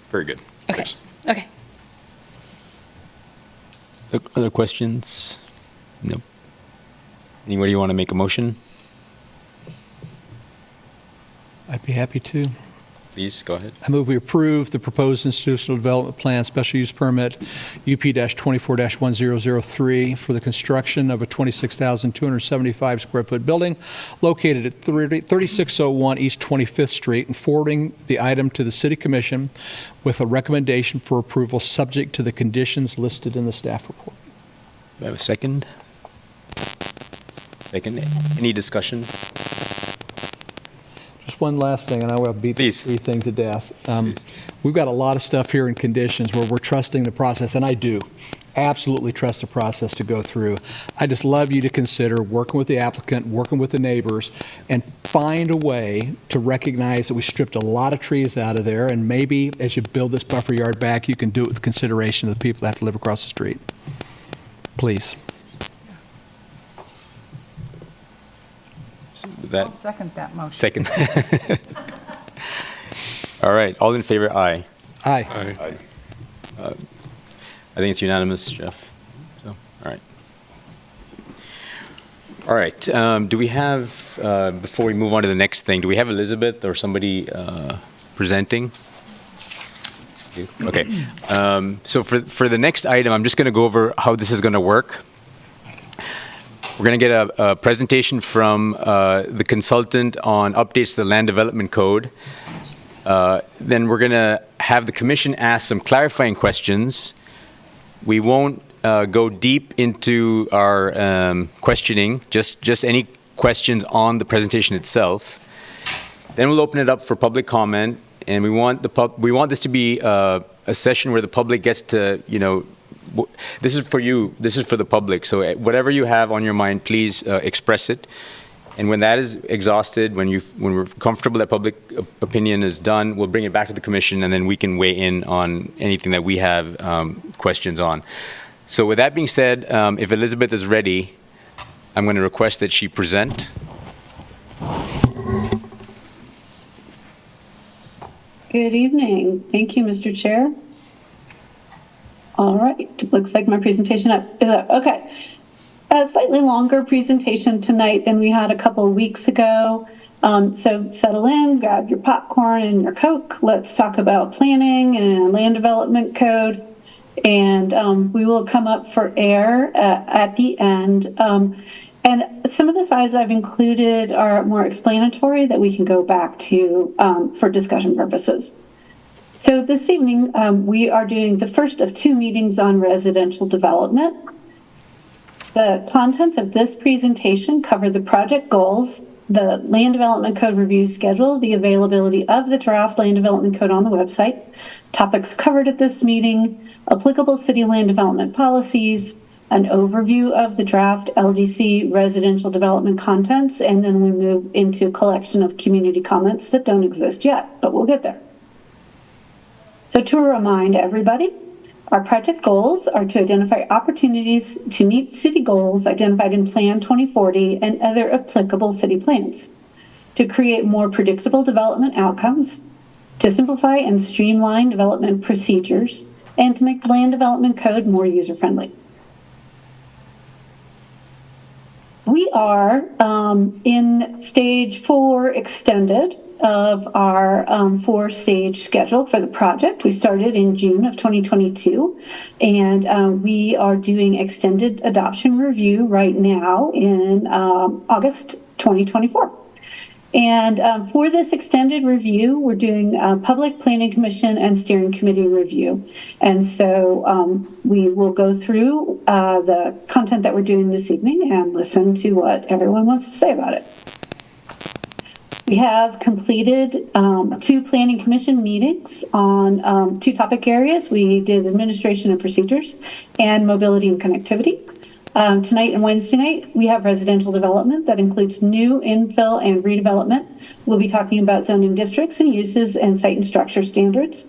Speaker 13: Very good.
Speaker 10: Okay.
Speaker 13: Thanks.
Speaker 10: Okay.
Speaker 1: Other questions? No. Anybody want to make a motion?
Speaker 7: I'd be happy to.
Speaker 1: Please, go ahead.
Speaker 7: I move we approve the proposed institutional development plan special use permit UP-24-1003 for the construction of a 26,275 square foot building located at 3601 East 25th Street, and forwarding the item to the City Commission with a recommendation for approval subject to the conditions listed in the staff report.
Speaker 1: Do I have a second? Second. Any discussion?
Speaker 7: Just one last thing, and I will beat
Speaker 1: Please.
Speaker 7: this thing to death. We've got a lot of stuff here in conditions where we're trusting the process, and I do absolutely trust the process to go through. I just love you to consider working with the applicant, working with the neighbors, and find a way to recognize that we stripped a lot of trees out of there, and maybe as you build this buffer yard back, you can do it with consideration of the people that have to live across the street. Please.
Speaker 3: I'll second that motion.
Speaker 1: Second. All right, all in favor, aye.
Speaker 7: Aye.
Speaker 13: Aye.
Speaker 1: I think it's unanimous, Jeff. So, all right. All right, do we have, before we move on to the next thing, do we have Elizabeth or somebody presenting? Okay, so for the next item, I'm just going to go over how this is going to work. We're going to get a presentation from the consultant on updates to the Land Development Code. Then we're going to have the commission ask some clarifying questions. We won't go deep into our questioning, just any questions on the presentation itself. Then we'll open it up for public comment, and we want this to be a session where the public gets to, this is for you, this is for the public, so whatever you have on your mind, please express it. And when that is exhausted, when we're comfortable that public opinion is done, we'll bring it back to the commission, and then we can weigh in on anything that we have questions on. So with that being said, if Elizabeth is ready, I'm going to request that she present.
Speaker 14: Good evening. Thank you, Mr. Chair. All right, looks like my presentation is up. Okay. a slightly longer presentation tonight than we had a couple of weeks ago. So settle in, grab your popcorn and your Coke. Let's talk about planning and land development code. And we will come up for air at the end. And some of the slides I've included are more explanatory that we can go back to for discussion purposes. So this evening, we are doing the first of 2 meetings on residential development. The contents of this presentation cover the project goals, the land development code review schedule, the availability of the draft land development code on the website, topics covered at this meeting, applicable city land development policies, an overview of the draft LDC residential development contents, and then we move into a collection of community comments that don't exist yet, but we'll get there. So to remind everybody, our project goals are to identify opportunities to meet city goals identified in Plan 2040 and other applicable city plans, to create more predictable development outcomes, to simplify and streamline development procedures, and to make the land development code more user-friendly. We are in stage 4 extended of our 4-stage schedule for the project. We started in June of 2022, and we are doing extended adoption review right now in August 2024. And for this extended review, we're doing public planning commission and steering committee review. And so we will go through the content that we're doing this evening and listen to what everyone wants to say about it. We have completed 2 planning commission meetings on 2 topic areas. We did administration and procedures and mobility and connectivity. Tonight and Wednesday night, we have residential development that includes new infill and redevelopment. We'll be talking about zoning districts and uses and site and structure standards.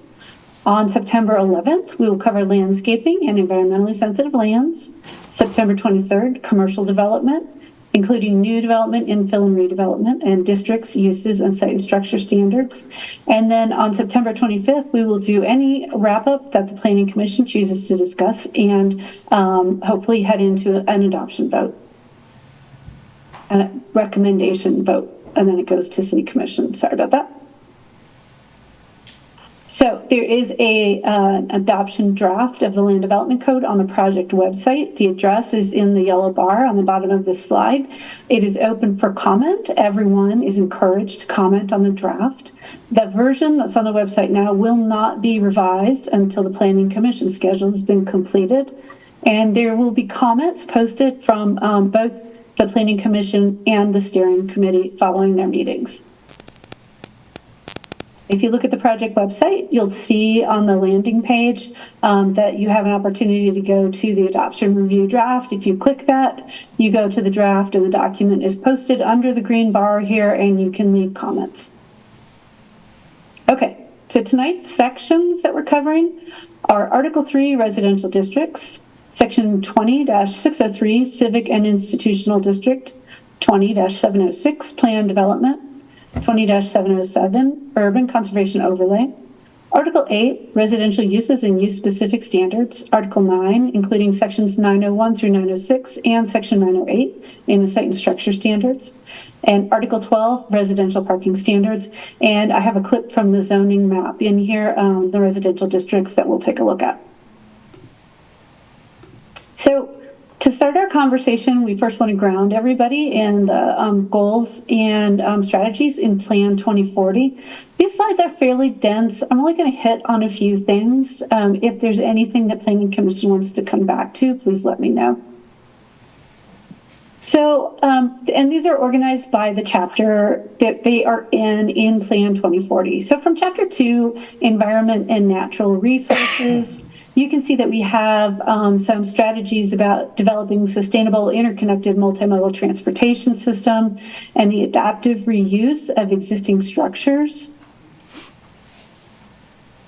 Speaker 14: On September 11th, we will cover landscaping and environmentally sensitive lands. September 23rd, commercial development, including new development, infill and redevelopment, and districts, uses, and site and structure standards. And then on September 25th, we will do any wrap-up that the Planning Commission chooses to discuss and hopefully head into an adoption vote, and a recommendation vote, and then it goes to City Commission. Sorry about that. So there is an adoption draft of the land development code on the project website. The address is in the yellow bar on the bottom of this slide. It is open for comment. Everyone is encouraged to comment on the draft. The version that's on the website now will not be revised until the Planning Commission schedule has been completed. And there will be comments posted from both the Planning Commission and the Steering Committee following their meetings. If you look at the project website, you'll see on the landing page that you have an opportunity to go to the adoption review draft. If you click that, you go to the draft and the document is posted under the green bar here and you can leave comments. Okay, so tonight's sections that we're covering are Article 3, Residential Districts, Section 20-603, Civic and Institutional District, 20-706, Plan Development, 20-707, Urban Conservation Overlay, Article 8, Residential Uses and Use-Specific Standards, Article 9, including Sections 901 through 906 and Section 908 in the Site and Structure Standards, and Article 12, Residential Parking Standards, and I have a clip from the zoning map in here, the residential districts that we'll take a look at. So, to start our conversation, we first want to ground everybody in the goals and strategies in Plan 2040. These slides are fairly dense. I'm only going to hit on a few things. If there's anything that Planning Commission wants to come back to, please let me know. So, and these are organized by the chapter that they are in Plan 2040. So from Chapter 2, Environment and Natural Resources, you can see that we have some strategies about developing sustainable, interconnected, multimodal transportation system and the adaptive reuse of existing structures.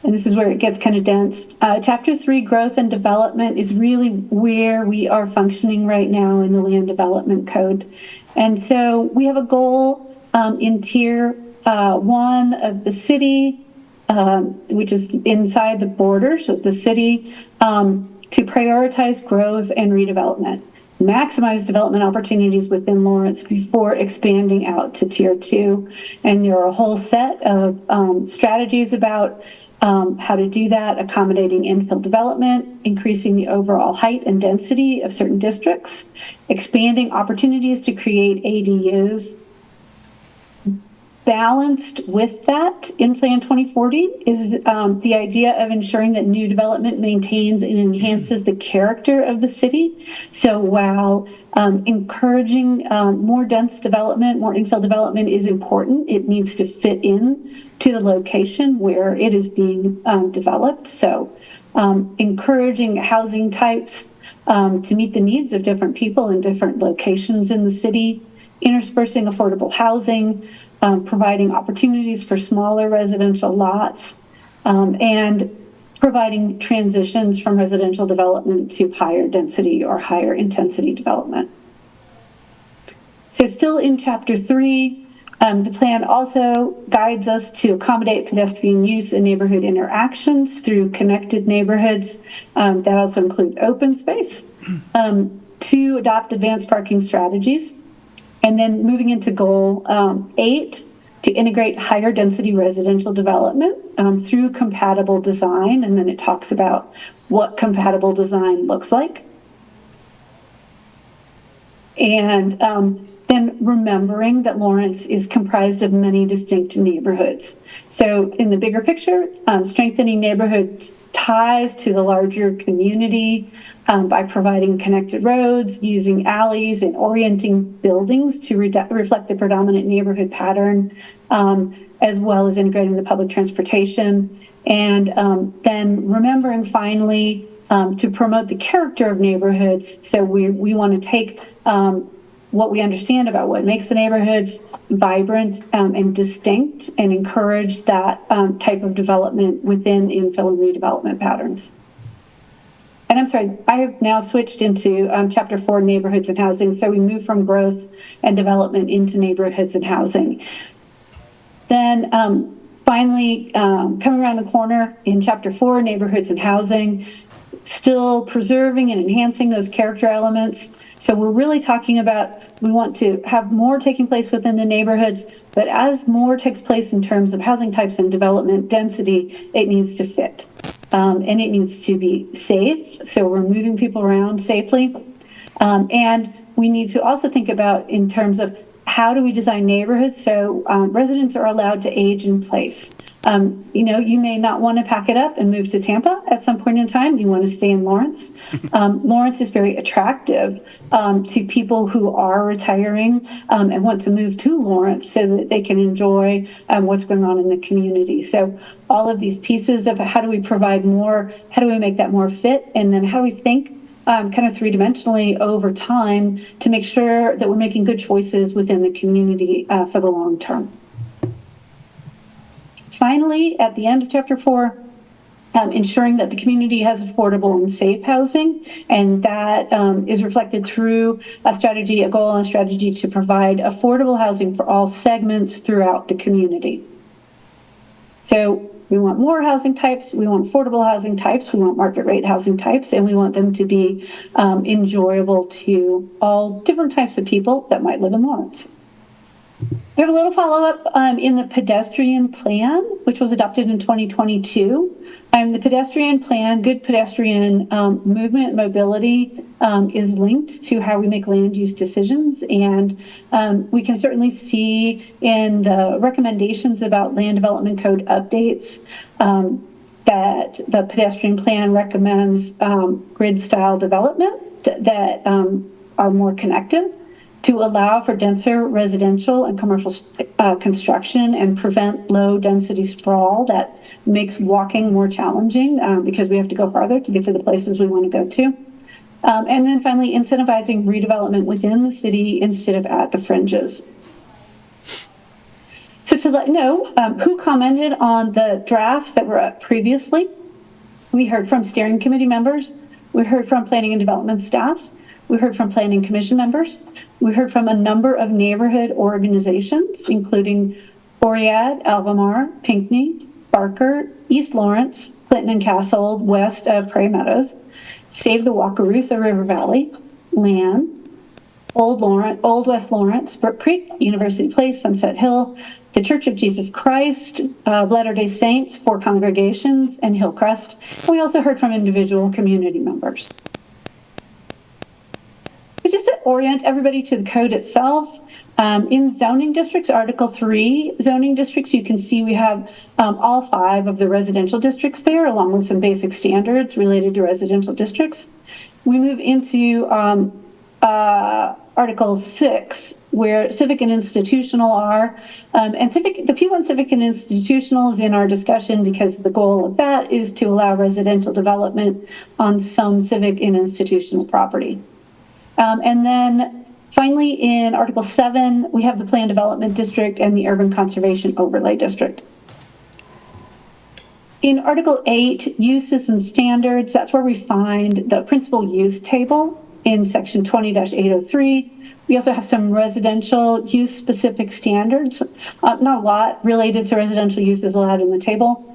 Speaker 14: And this is where it gets kind of dense. Chapter 3, Growth and Development, is really where we are functioning right now in the Land Development Code. And so we have a goal in Tier 1 of the city, which is inside the borders of the city, to prioritize growth and redevelopment. maximize development opportunities within Lawrence before expanding out to Tier 2. And there are a whole set of strategies about how to do that, accommodating infill development, increasing the overall height and density of certain districts, expanding opportunities to create ADUs. Balanced with that in Plan 2040 is the idea of ensuring that new development maintains and enhances the character of the city. So while encouraging more dense development, more infill development is important, it needs to fit in to the location where it is being developed. So encouraging housing types to meet the needs of different people in different locations in the city, interspersing affordable housing, providing opportunities for smaller residential lots, and providing transitions from residential development to higher density or higher intensity development. So still in Chapter 3, the plan also guides us to accommodate pedestrian use and neighborhood interactions through connected neighborhoods that also include open space, to adopt advanced parking strategies. And then moving into goal 8, to integrate higher density residential development through compatible design. And then it talks about what compatible design looks like. And then remembering that Lawrence is comprised of many distinct neighborhoods. So in the bigger picture, strengthening neighborhood ties to the larger community, by providing connected roads, using alleys, and orienting buildings to reflect the predominant neighborhood pattern, as well as integrating the public transportation. And then remembering finally to promote the character of neighborhoods. So we want to take what we understand about what makes the neighborhoods vibrant and distinct and encourage that type of development within infill and redevelopment patterns. And I'm sorry, I have now switched into Chapter 4, neighborhoods and housing. So we move from growth and development into neighborhoods and housing. Then finally, coming around the corner in Chapter 4, neighborhoods and housing, still preserving and enhancing those character elements. So we're really talking about, we want to have more taking place within the neighborhoods, but as more takes place in terms of housing types and development density, it needs to fit. And it needs to be safe, so we're moving people around safely. And we need to also think about in terms of how do we design neighborhoods so residents are allowed to age in place. You may not want to pack it up and move to Tampa at some point in time. You want to stay in Lawrence. Lawrence is very attractive to people who are retiring and want to move to Lawrence so that they can enjoy what's going on in the community. So all of these pieces of how do we provide more, how do we make that more fit, and then how do we think kind of three-dimensionally over time to make sure that we're making good choices within the community for the long term. Finally, at the end of Chapter 4, ensuring that the community has affordable and safe housing, and that is reflected through a strategy, a goal and a strategy to provide affordable housing for all segments throughout the community. So we want more housing types, we want affordable housing types, we want market rate housing types, and we want them to be enjoyable to all different types of people that might live in Lawrence. We have a little follow-up in the pedestrian plan, which was adopted in 2022. The pedestrian plan, good pedestrian movement, mobility is linked to how we make land use decisions. And we can certainly see in the recommendations about land development code updates that the pedestrian plan recommends grid-style development that are more connected, to allow for denser residential and commercial construction and prevent low-density sprawl that makes walking more challenging because we have to go farther to get to the places we want to go to. And then finally, incentivizing redevelopment within the city instead of at the fringes. So to let you know who commented on the drafts that were up previously, we heard from steering committee members, we heard from planning and development staff, we heard from planning commission members. We heard from a number of neighborhood organizations, including Boread, Albemarle, Pinckney, Barker, East Lawrence, Clinton and Castle, west of Prairie Meadows, Save the Wakarusa River Valley, Land, Old West Lawrence, Brook Creek, University Place, Sunset Hill, the Church of Jesus Christ, Latter-day Saints, 4 congregations, and Hillcrest. We also heard from individual community members. But just to orient everybody to the code itself, in zoning districts, Article 3 zoning districts, you can see we have all 5 of the residential districts there, along with some basic standards related to residential districts. We move into Article 6, where civic and institutional are. And the P1 civic and institutional is in our discussion because the goal of that is to allow residential development on some civic and institutional property. And then finally, in Article 7, we have the Plan Development District and the Urban Conservation Overlay District. In Article 8, uses and standards, that's where we find the principal use table in Section 20-803. We also have some residential use specific standards, not a lot related to residential uses allowed in the table.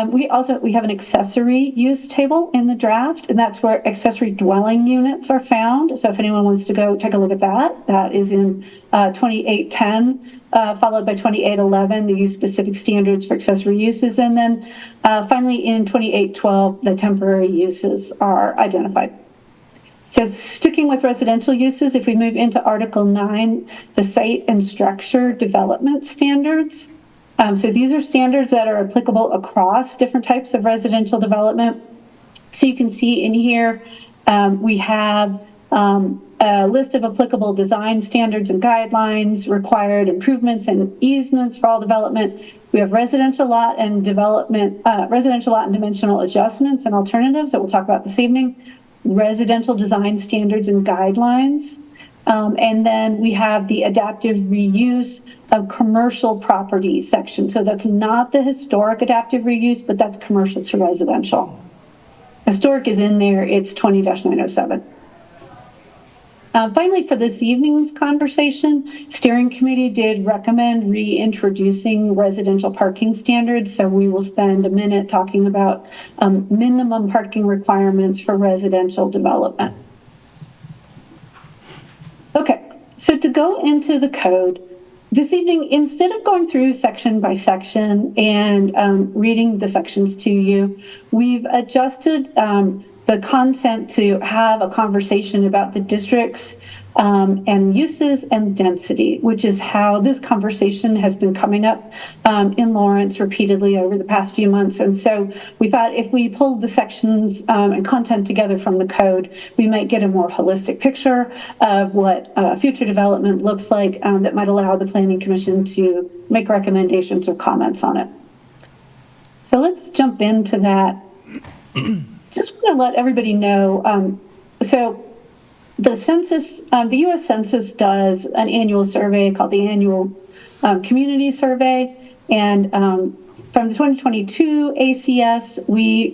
Speaker 14: We have an accessory use table in the draft, and that's where accessory dwelling units are found. So if anyone wants to go take a look at that, that is in 2810, followed by 2811, the use specific standards for accessory uses. And then finally in 2812, the temporary uses are identified. So sticking with residential uses, if we move into Article 9, the site and structure development standards. So these are standards that are applicable across different types of residential development. So you can see in here, we have a list of applicable design standards and guidelines, required improvements and easements for all development. We have residential lot and dimensional adjustments and alternatives that we'll talk about this evening, residential design standards and guidelines. And then we have the adaptive reuse of commercial property section. So that's not the historic adaptive reuse, but that's commercial to residential. Historic is in there, it's 20-907. Finally, for this evening's conversation, steering committee did recommend reintroducing residential parking standards. So we will spend a minute talking about minimum parking requirements for residential development. Okay, so to go into the code, this evening, instead of going through section by section and reading the sections to you, we've adjusted the content to have a conversation about the districts and uses and density, which is how this conversation has been coming up in Lawrence repeatedly over the past few months. And so we thought if we pulled the sections and content together from the code, we might get a more holistic picture of what future development looks like that might allow the Planning Commission to make recommendations or comments on it. So let's jump into that. Just want to let everybody know, so the census, the U.S. Census does an annual survey called the Annual Community Survey, and from the 2022 ACS, we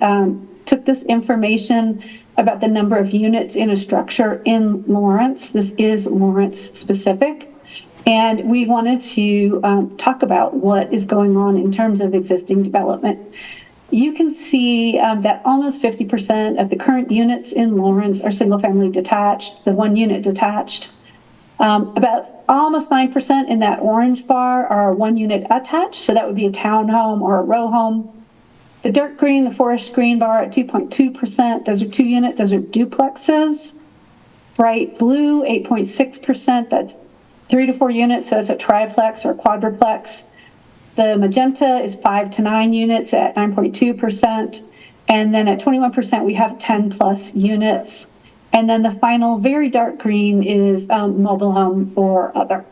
Speaker 14: took this information about the number of units in a structure in Lawrence. This is Lawrence specific, and we wanted to talk about what is going on in terms of existing development. You can see that almost 50% of the current units in Lawrence are single-family detached, the 1 unit detached. About almost 9% in that orange bar are 1 unit attached, so that would be a townhome or a row home. The dark green, the forest green bar at 2.2%, those are 2 unit, those are duplexes. Bright blue, 8.6%, that's 3 to 4 units, so it's a triplex or a quadruplex. The magenta is 5 to 9 units at 9.2%. And then at 21%, we have 10 plus units. And then the final very dark green is mobile home or other.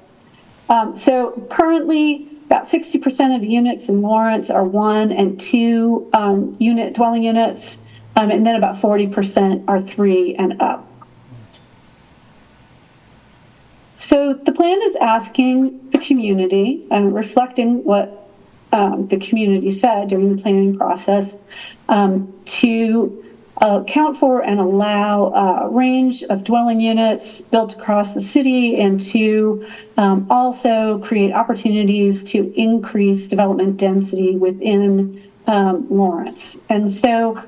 Speaker 14: So currently, about 60% of the units in Lawrence are 1 and 2 unit dwelling units. And then about 40% are 3 and up. So the plan is asking the community, and reflecting what the community said during the planning process, to account for and allow a range of dwelling units built across the city, and to also create opportunities to increase development density within Lawrence. And so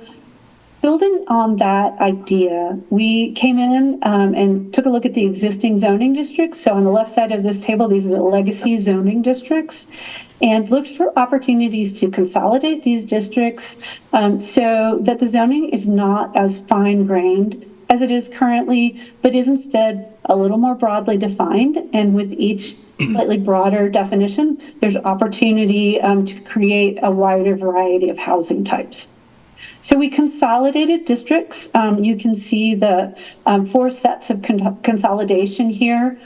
Speaker 14: Building on that idea, we came in and took a look at the existing zoning districts. So on the left side of this table, these are the legacy zoning districts, and looked for opportunities to consolidate these districts so that the zoning is not as fine-grained as it is currently, but is instead a little more broadly defined. And with each slightly broader definition, there's opportunity to create a wider variety of housing types. So we consolidated districts. You can see the 4 sets of consolidation here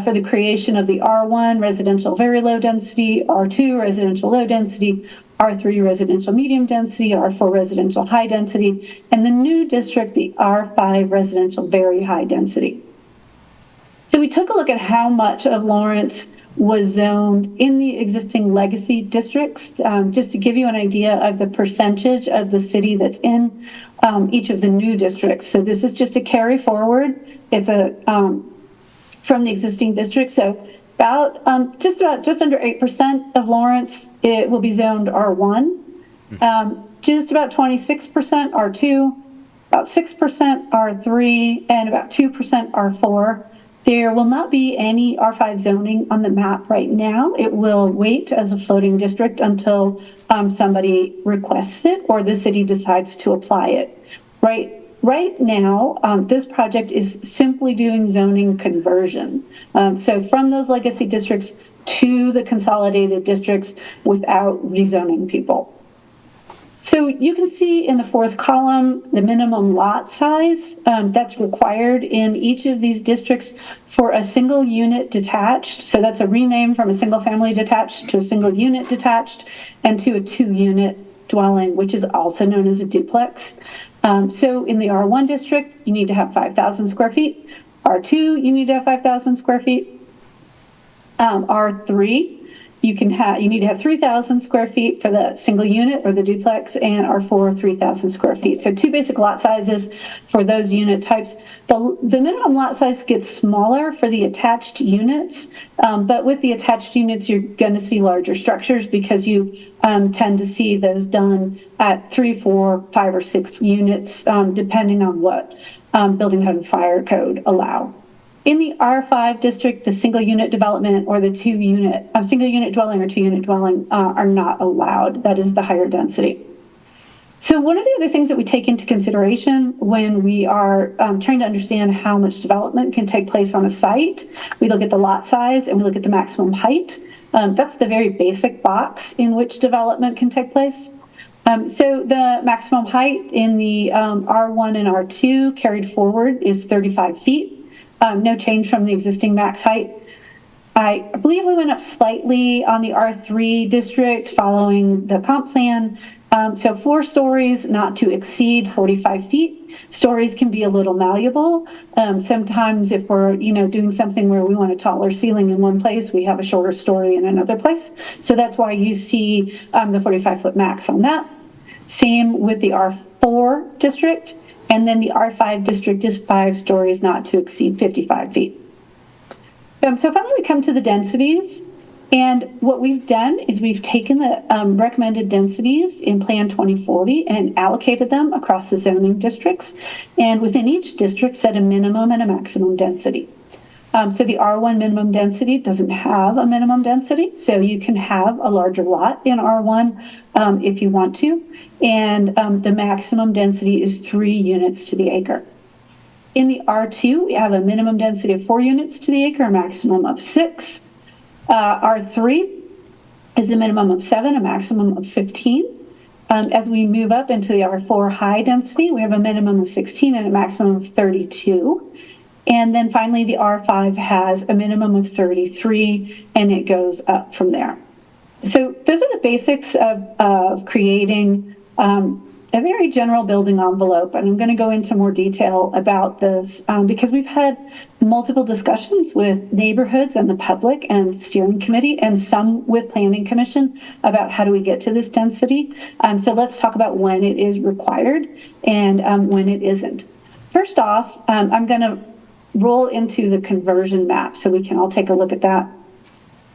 Speaker 14: for the creation of the R1 residential very low density, R2 residential low density, R3 residential medium density, R4 residential high density, and the new district, the R5 residential very high density. So we took a look at how much of Lawrence was zoned in the existing legacy districts, just to give you an idea of the percentage of the city that's in each of the new districts. So this is just a carry forward. It's from the existing districts. So just under 8% of Lawrence, it will be zoned R1. Just about 26% R2, about 6% R3, and about 2% R4. There will not be any R5 zoning on the map right now. It will wait as a floating district until somebody requests it or the city decides to apply it. Right now, this project is simply doing zoning conversion. So from those legacy districts to the consolidated districts without rezoning people. So you can see in the 4th column, the minimum lot size that's required in each of these districts for a single unit detached. So that's a rename from a single family detached to a single unit detached and to a 2-unit dwelling, which is also known as a duplex. So in the R1 district, you need to have 5,000 square feet. R2, you need to have 5,000 square feet. R3, you need to have 3,000 square feet for the single unit or the duplex, and R4, 3,000 square feet. So 2 basic lot sizes for those unit types. The minimum lot size gets smaller for the attached units, but with the attached units, you're going to see larger structures because you tend to see those done at 3, 4, 5, or 6 units, depending on what building code and fire code allow. In the R5 district, the single unit development or the single unit dwelling or 2-unit dwelling are not allowed. That is the higher density. So one of the other things that we take into consideration when we are trying to understand how much development can take place on a site, we look at the lot size and we look at the maximum height. That's the very basic box in which development can take place. So the maximum height in the R1 and R2 carried forward is 35 feet. No change from the existing max height. I believe we went up slightly on the R3 district following the comp plan. So 4 stories, not to exceed 45 feet. Stories can be a little malleable. Sometimes if we're doing something where we want a taller ceiling in one place, we have a shorter story in another place. So that's why you see the 45-foot max on that. Same with the R4 district. And then the R5 district is 5 stories, not to exceed 55 feet. So finally we come to the densities. And what we've done is we've taken the recommended densities in Plan 2040 and allocated them across the zoning districts. And within each district set a minimum and a maximum density. So the R1 minimum density doesn't have a minimum density, so you can have a larger lot in R1 if you want to, and the maximum density is 3 units to the acre. In the R2, we have a minimum density of 4 units to the acre, a maximum of 6. R3 is a minimum of 7, a maximum of 15. As we move up into the R4 high density, we have a minimum of 16 and a maximum of 32. And then finally, the R5 has a minimum of 33, and it goes up from there. So those are the basics of creating a very general building envelope. And I'm going to go into more detail about this because we've had multiple discussions with neighborhoods and the public and steering committee and some with planning commission about how do we get to this density. So let's talk about when it is required and when it isn't. First off, I'm going to roll into the conversion map so we can all take a look at that.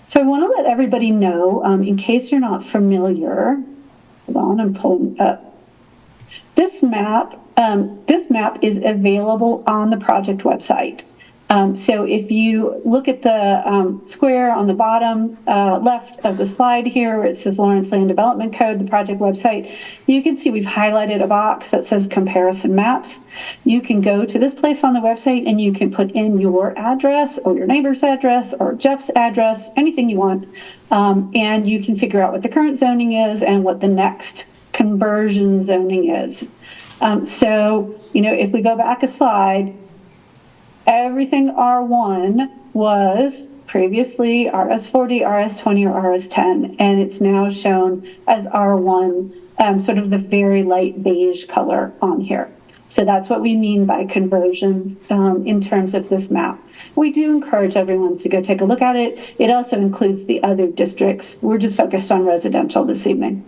Speaker 14: So I want to let everybody know, in case you're not familiar, hold on, I'm pulling up. This map this map is available on the project website. So if you look at the square on the bottom left of the slide here, where it says Lawrence Land Development Code, the project website, you can see we've highlighted a box that says comparison maps. You can go to this place on the website and you can put in your address or your neighbor's address or Jeff's address, anything you want, and you can figure out what the current zoning is and what the next conversion zoning is. So, if we go back a slide, everything R1 was previously RS40, RS20, or RS10, and it's now shown as R1, sort of the very light beige color on here. So that's what we mean by conversion in terms of this map. We do encourage everyone to go take a look at it. It also includes the other districts. We're just focused on residential this evening.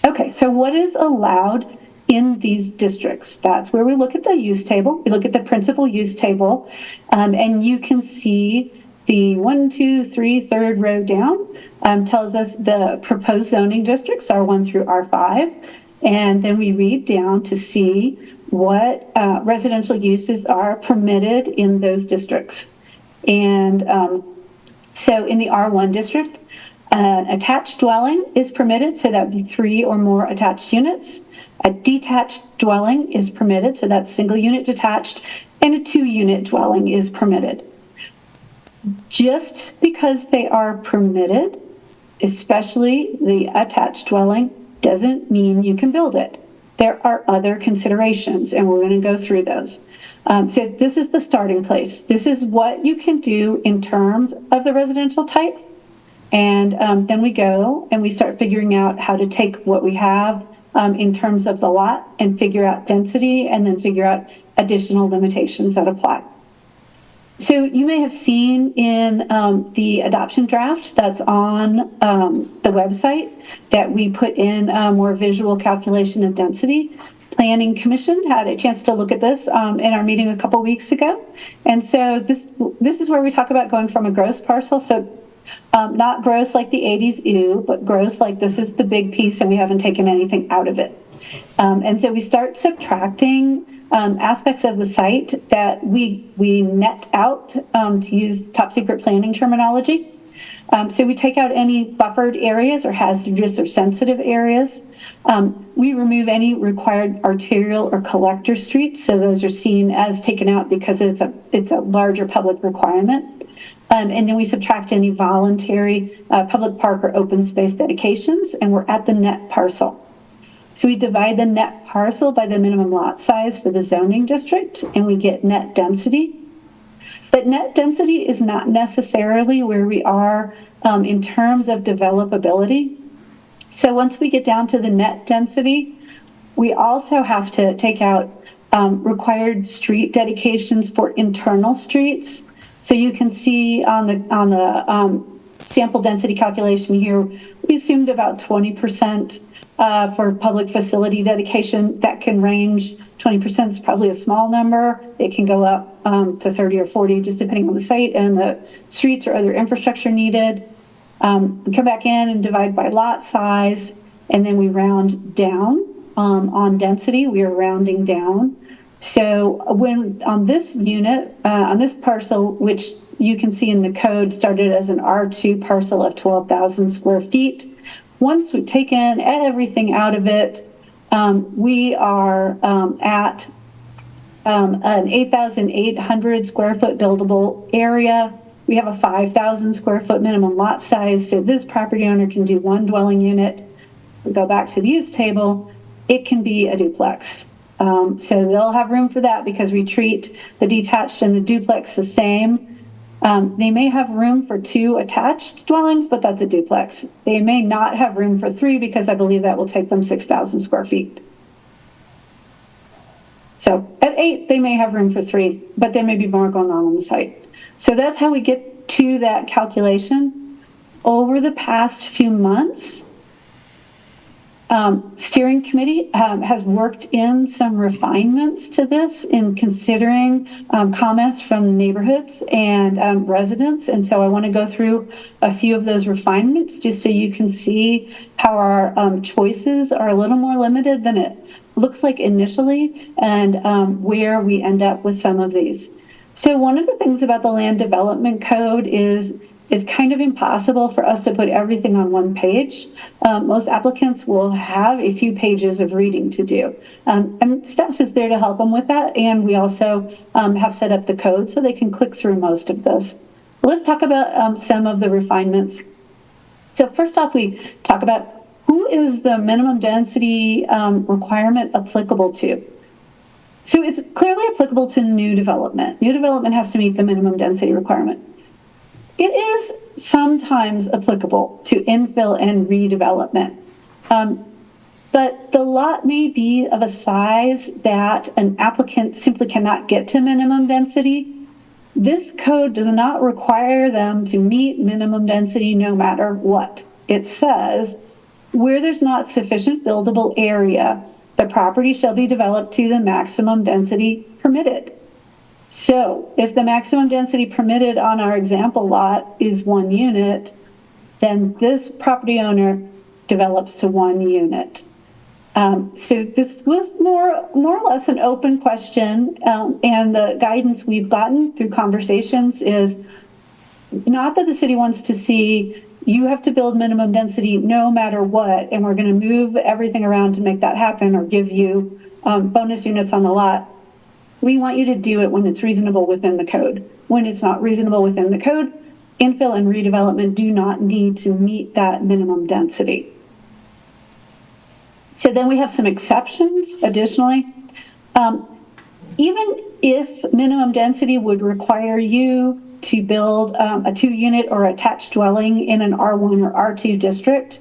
Speaker 14: Okay, so what is allowed in these districts? That's where we look at the use table. We look at the principal use table, and you can see the 1, 2, 3, third row down tells us the proposed zoning districts are R1 through R5, and then we read down to see what residential uses are permitted in those districts. And so in the R1 district, attached dwelling is permitted, so that would be 3 or more attached units. A detached dwelling is permitted, so that's single unit detached, and a 2-unit dwelling is permitted. Just because they are permitted, especially the attached dwelling, doesn't mean you can build it. There are other considerations, and we're going to go through those. So this is the starting place. This is what you can do in terms of the residential type. And then we go and we start figuring out how to take what we have in terms of the lot and figure out density and then figure out additional limitations that apply. So you may have seen in the adoption draft that's on the website that we put in a more visual calculation of density. Planning Commission had a chance to look at this in our meeting a couple weeks ago. And so this is where we talk about going from a gross parcel. So not gross like the 80s ew, but gross like this is the big piece and we haven't taken anything out of it. And so we start subtracting aspects of the site that we net out, to use top secret planning terminology. So we take out any buffered areas or hazardous or sensitive areas. We remove any required arterial or collector streets. So those are seen as taken out because it's a larger public requirement. And then we subtract any voluntary public park or open space dedications, and we're at the net parcel. So we divide the net parcel by the minimum lot size for the zoning district, and we get net density. But net density is not necessarily where we are in terms of developability. So once we get down to the net density, we also have to take out required street dedications for internal streets. So you can see on the sample density calculation here, we assumed about 20% for public facility dedication. That can range, 20% is probably a small number. It can go up to 30 or 40, just depending on the site and the streets or other infrastructure needed. We come back in and divide by lot size, and then we round down on density. We are rounding down. So when on this unit, on this parcel, which you can see in the code started as an R2 parcel of 12,000 square feet, once we've taken everything out of it, we are at an 8,800 square foot buildable area. We have a 5,000 square foot minimum lot size, so this property owner can do 1 dwelling unit. We go back to the use table, it can be a duplex. So they'll have room for that because we treat the detached and the duplex the same. They may have room for 2 attached dwellings, but that's a duplex. They may not have room for 3 because I believe that will take them 6,000 square feet. So at 8, they may have room for 3, but there may be more going on the site. So that's how we get to that calculation. Over the past few months, steering committee has worked in some refinements to this in considering comments from neighborhoods and residents. And so I want to go through a few of those refinements just so you can see how our choices are a little more limited than it looks like initially and where we end up with some of these. So one of the things about the land development code is it's kind of impossible for us to put everything on one page. Most applicants will have a few pages of reading to do. And staff is there to help them with that. And we also have set up the code so they can click through most of this. Let's talk about some of the refinements. So first off, we talk about who is the minimum density requirement applicable to. So it's clearly applicable to new development. New development has to meet the minimum density requirement. It is sometimes applicable to infill and redevelopment. But the lot may be of a size that an applicant simply cannot get to minimum density. This code does not require them to meet minimum density no matter what. It says, where there's not sufficient buildable area, the property shall be developed to the maximum density permitted. So if the maximum density permitted on our example lot is 1 unit, then this property owner develops to 1 unit. So this was more or less an open question, and the guidance we've gotten through conversations is not that the city wants to see you have to build minimum density no matter what, and we're going to move everything around to make that happen or give you bonus units on the lot. We want you to do it when it's reasonable within the code. When it's not reasonable within the code, infill and redevelopment do not need to meet that minimum density. So then we have some exceptions additionally. Even if minimum density would require you to build a 2-unit or attached dwelling in an R1 or R2 district,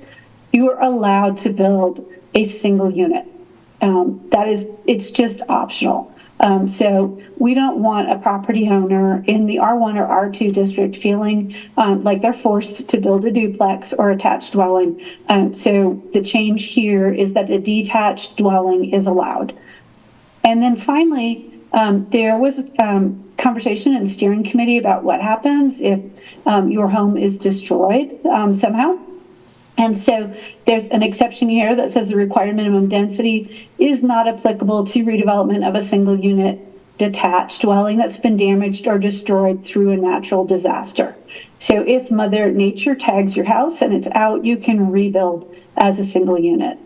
Speaker 14: you are allowed to build a single unit. It's just optional. So we don't want a property owner in the R1 or R2 district feeling like they're forced to build a duplex or attached dwelling. So the change here is that the detached dwelling is allowed. And then finally, there was conversation in the steering committee about what happens if your home is destroyed somehow. And so there's an exception here that says the required minimum density is not applicable to redevelopment of a single unit detached dwelling that's been damaged or destroyed through a natural disaster. So if Mother Nature tags your house and it's out, you can rebuild as a single unit.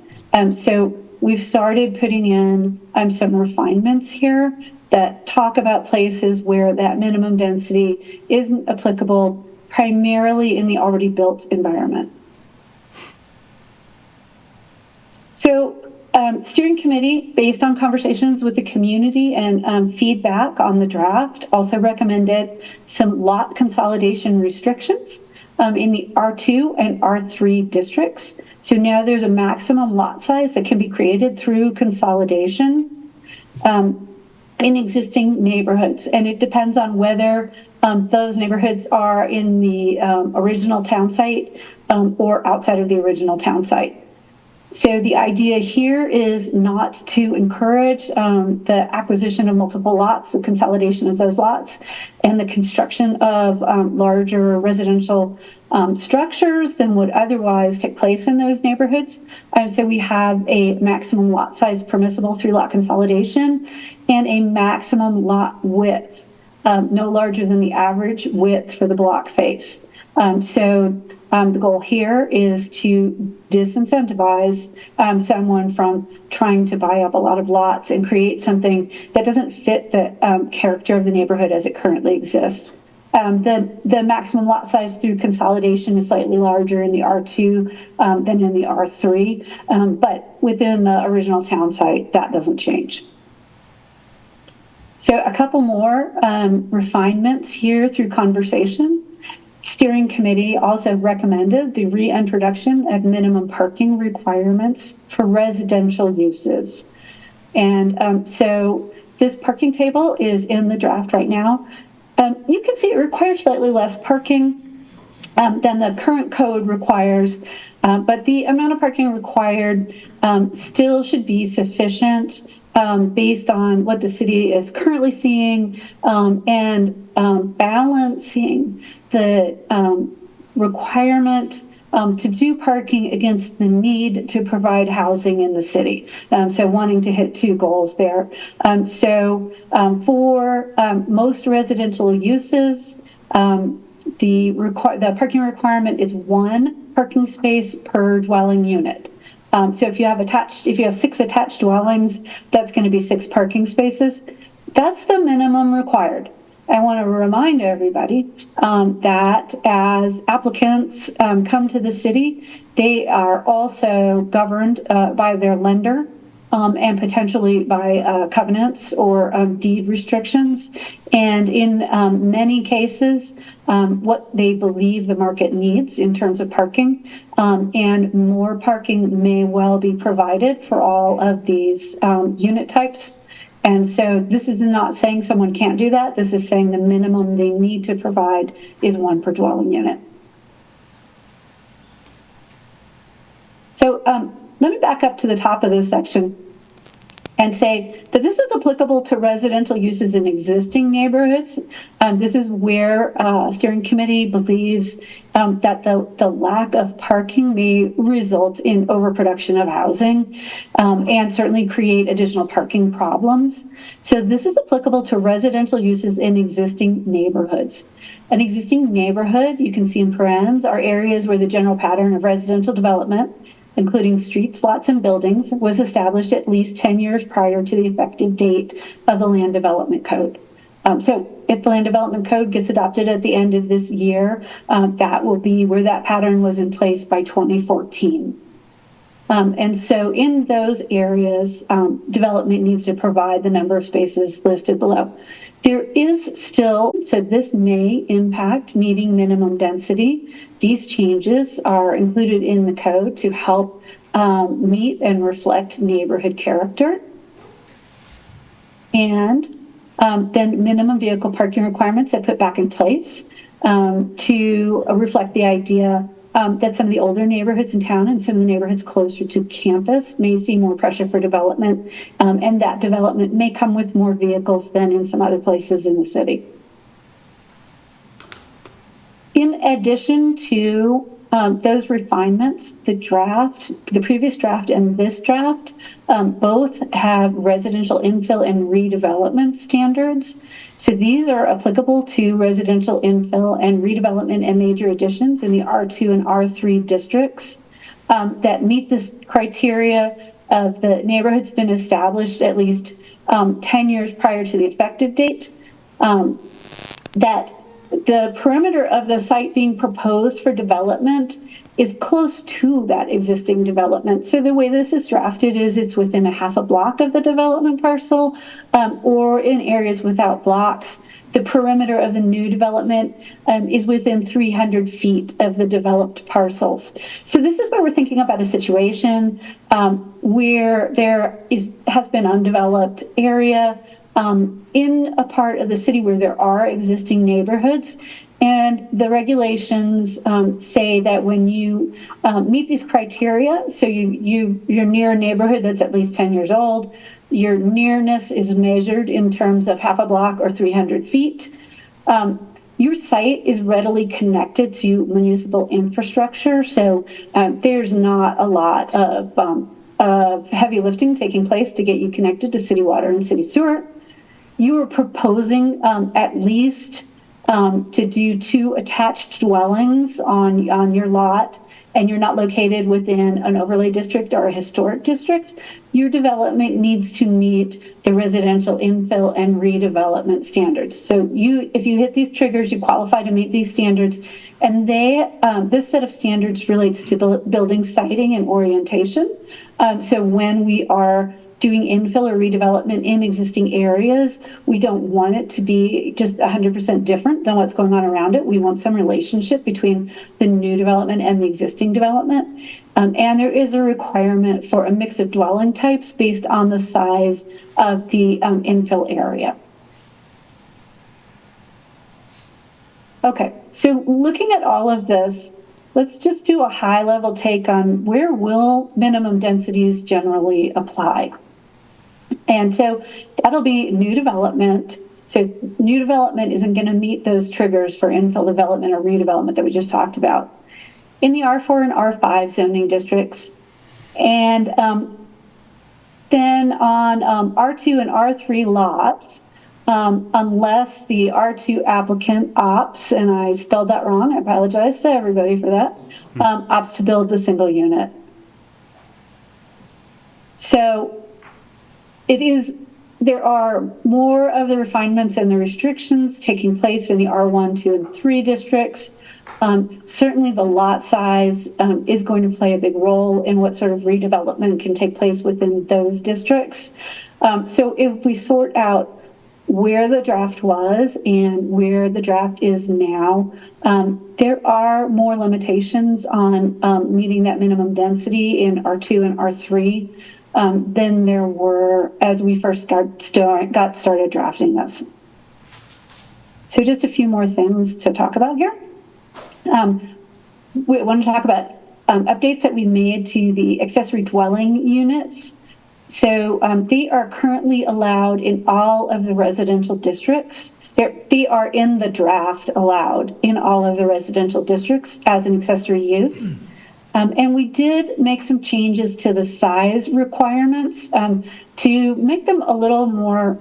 Speaker 14: So we've started putting in some refinements here that talk about places where that minimum density isn't applicable, primarily in the already built environment. So steering committee, based on conversations with the community and feedback on the draft, also recommended some lot consolidation restrictions in the R2 and R3 districts. So now there's a maximum lot size that can be created through consolidation in existing neighborhoods. And it depends on whether those neighborhoods are in the original town site or outside of the original town site. So the idea here is not to encourage the acquisition of multiple lots, the consolidation of those lots, and the construction of larger residential structures than would otherwise take place in those neighborhoods. So we have a maximum lot size permissible through lot consolidation and a maximum lot width, no larger than the average width for the block face. The goal here is to disincentivize someone from trying to buy up a lot of lots and create something that doesn't fit the character of the neighborhood as it currently exists. The maximum lot size through consolidation is slightly larger in the R2 than in the R3, but within the original town site, that doesn't change. So a couple more refinements here through conversation. Steering committee also recommended the reintroduction of minimum parking requirements for residential uses. And so this parking table is in the draft right now. You can see it requires slightly less parking than the current code requires, but the amount of parking required still should be sufficient based on what the city is currently seeing and balancing the requirement to do parking against the need to provide housing in the city. So wanting to hit two goals there. For most residential uses, the parking requirement is 1 parking space per dwelling unit. So if you have 6 attached dwellings, that's going to be 6 parking spaces. That's the minimum required. I want to remind everybody that as applicants come to the city, they are also governed by their lender and potentially by covenants or deed restrictions. And in many cases, what they believe the market needs in terms of parking, and more parking may well be provided for all of these unit types. And so this is not saying someone can't do that. This is saying the minimum they need to provide is 1 per dwelling unit. So let me back up to the top of this section and say that this is applicable to residential uses in existing neighborhoods. This is where steering committee believes that the lack of parking may result in overproduction of housing and certainly create additional parking problems. So this is applicable to residential uses in existing neighborhoods. An existing neighborhood, you can see in parentheses, are areas where the general pattern of residential development, including streets, lots, and buildings, was established at least 10 years prior to the effective date of the Land Development Code. So if the Land Development Code gets adopted at the end of this year, that will be where that pattern was in place by 2014. And so in those areas, development needs to provide the number of spaces listed below. There is still, so this may impact meeting minimum density. These changes are included in the code to help meet and reflect neighborhood character. And then minimum vehicle parking requirements are put back in place to reflect the idea that some of the older neighborhoods in town and some of the neighborhoods closer to campus may see more pressure for development, and that development may come with more vehicles than in some other places in the city. In addition to those refinements, the previous draft and this draft, both have residential infill and redevelopment standards. So these are applicable to residential infill and redevelopment and major additions in the R2 and R3 districts that meet this criteria of the neighborhood's been established at least 10 years prior to the effective date, that the perimeter of the site being proposed for development is close to that existing development. So the way this is drafted is it's within a half a block of the development parcel, or in areas without blocks. The perimeter of the new development is within 300 feet of the developed parcels. So this is where we're thinking about a situation where there has been undeveloped area in a part of the city where there are existing neighborhoods. And the regulations say that when you meet these criteria, so you're near a neighborhood that's at least 10 years old, your nearness is measured in terms of half a block or 300 feet. Your site is readily connected to municipal infrastructure, so there's not a lot of heavy lifting taking place to get you connected to city water and city sewer. You are proposing at least to do 2 attached dwellings on your lot, and you're not located within an overlay district or a historic district, your development needs to meet the residential infill and redevelopment standards. So if you hit these triggers, you qualify to meet these standards, and this set of standards relates to building siting and orientation. So when we are doing infill or redevelopment in existing areas, we don't want it to be just 100% different than what's going on around it. We want some relationship between the new development and the existing development. And there is a requirement for a mix of dwelling types based on the size of the infill area. Okay, so looking at all of this, let's just do a high-level take on where will minimum densities generally apply. And so that'll be new development. So new development isn't going to meet those triggers for infill development or redevelopment that we just talked about. in the R4 and R5 zoning districts. And then on R2 and R3 lots, unless the R2 applicant opts, and I spelled that wrong, I apologize to everybody for that, opts to build the single unit. So there are more of the refinements and the restrictions taking place in the R1, 2, and 3 districts. Certainly the lot size is going to play a big role in what sort of redevelopment can take place within those districts. So if we sort out where the draft was and where the draft is now, there are more limitations on meeting that minimum density in R2 and R3 than there were as we first got started drafting this. So just a few more things to talk about here. We want to talk about updates that we made to the accessory dwelling units. So they are currently allowed in all of the residential districts. They are in the draft allowed in all of the residential districts as an accessory use. And we did make some changes to the size requirements to make them a little more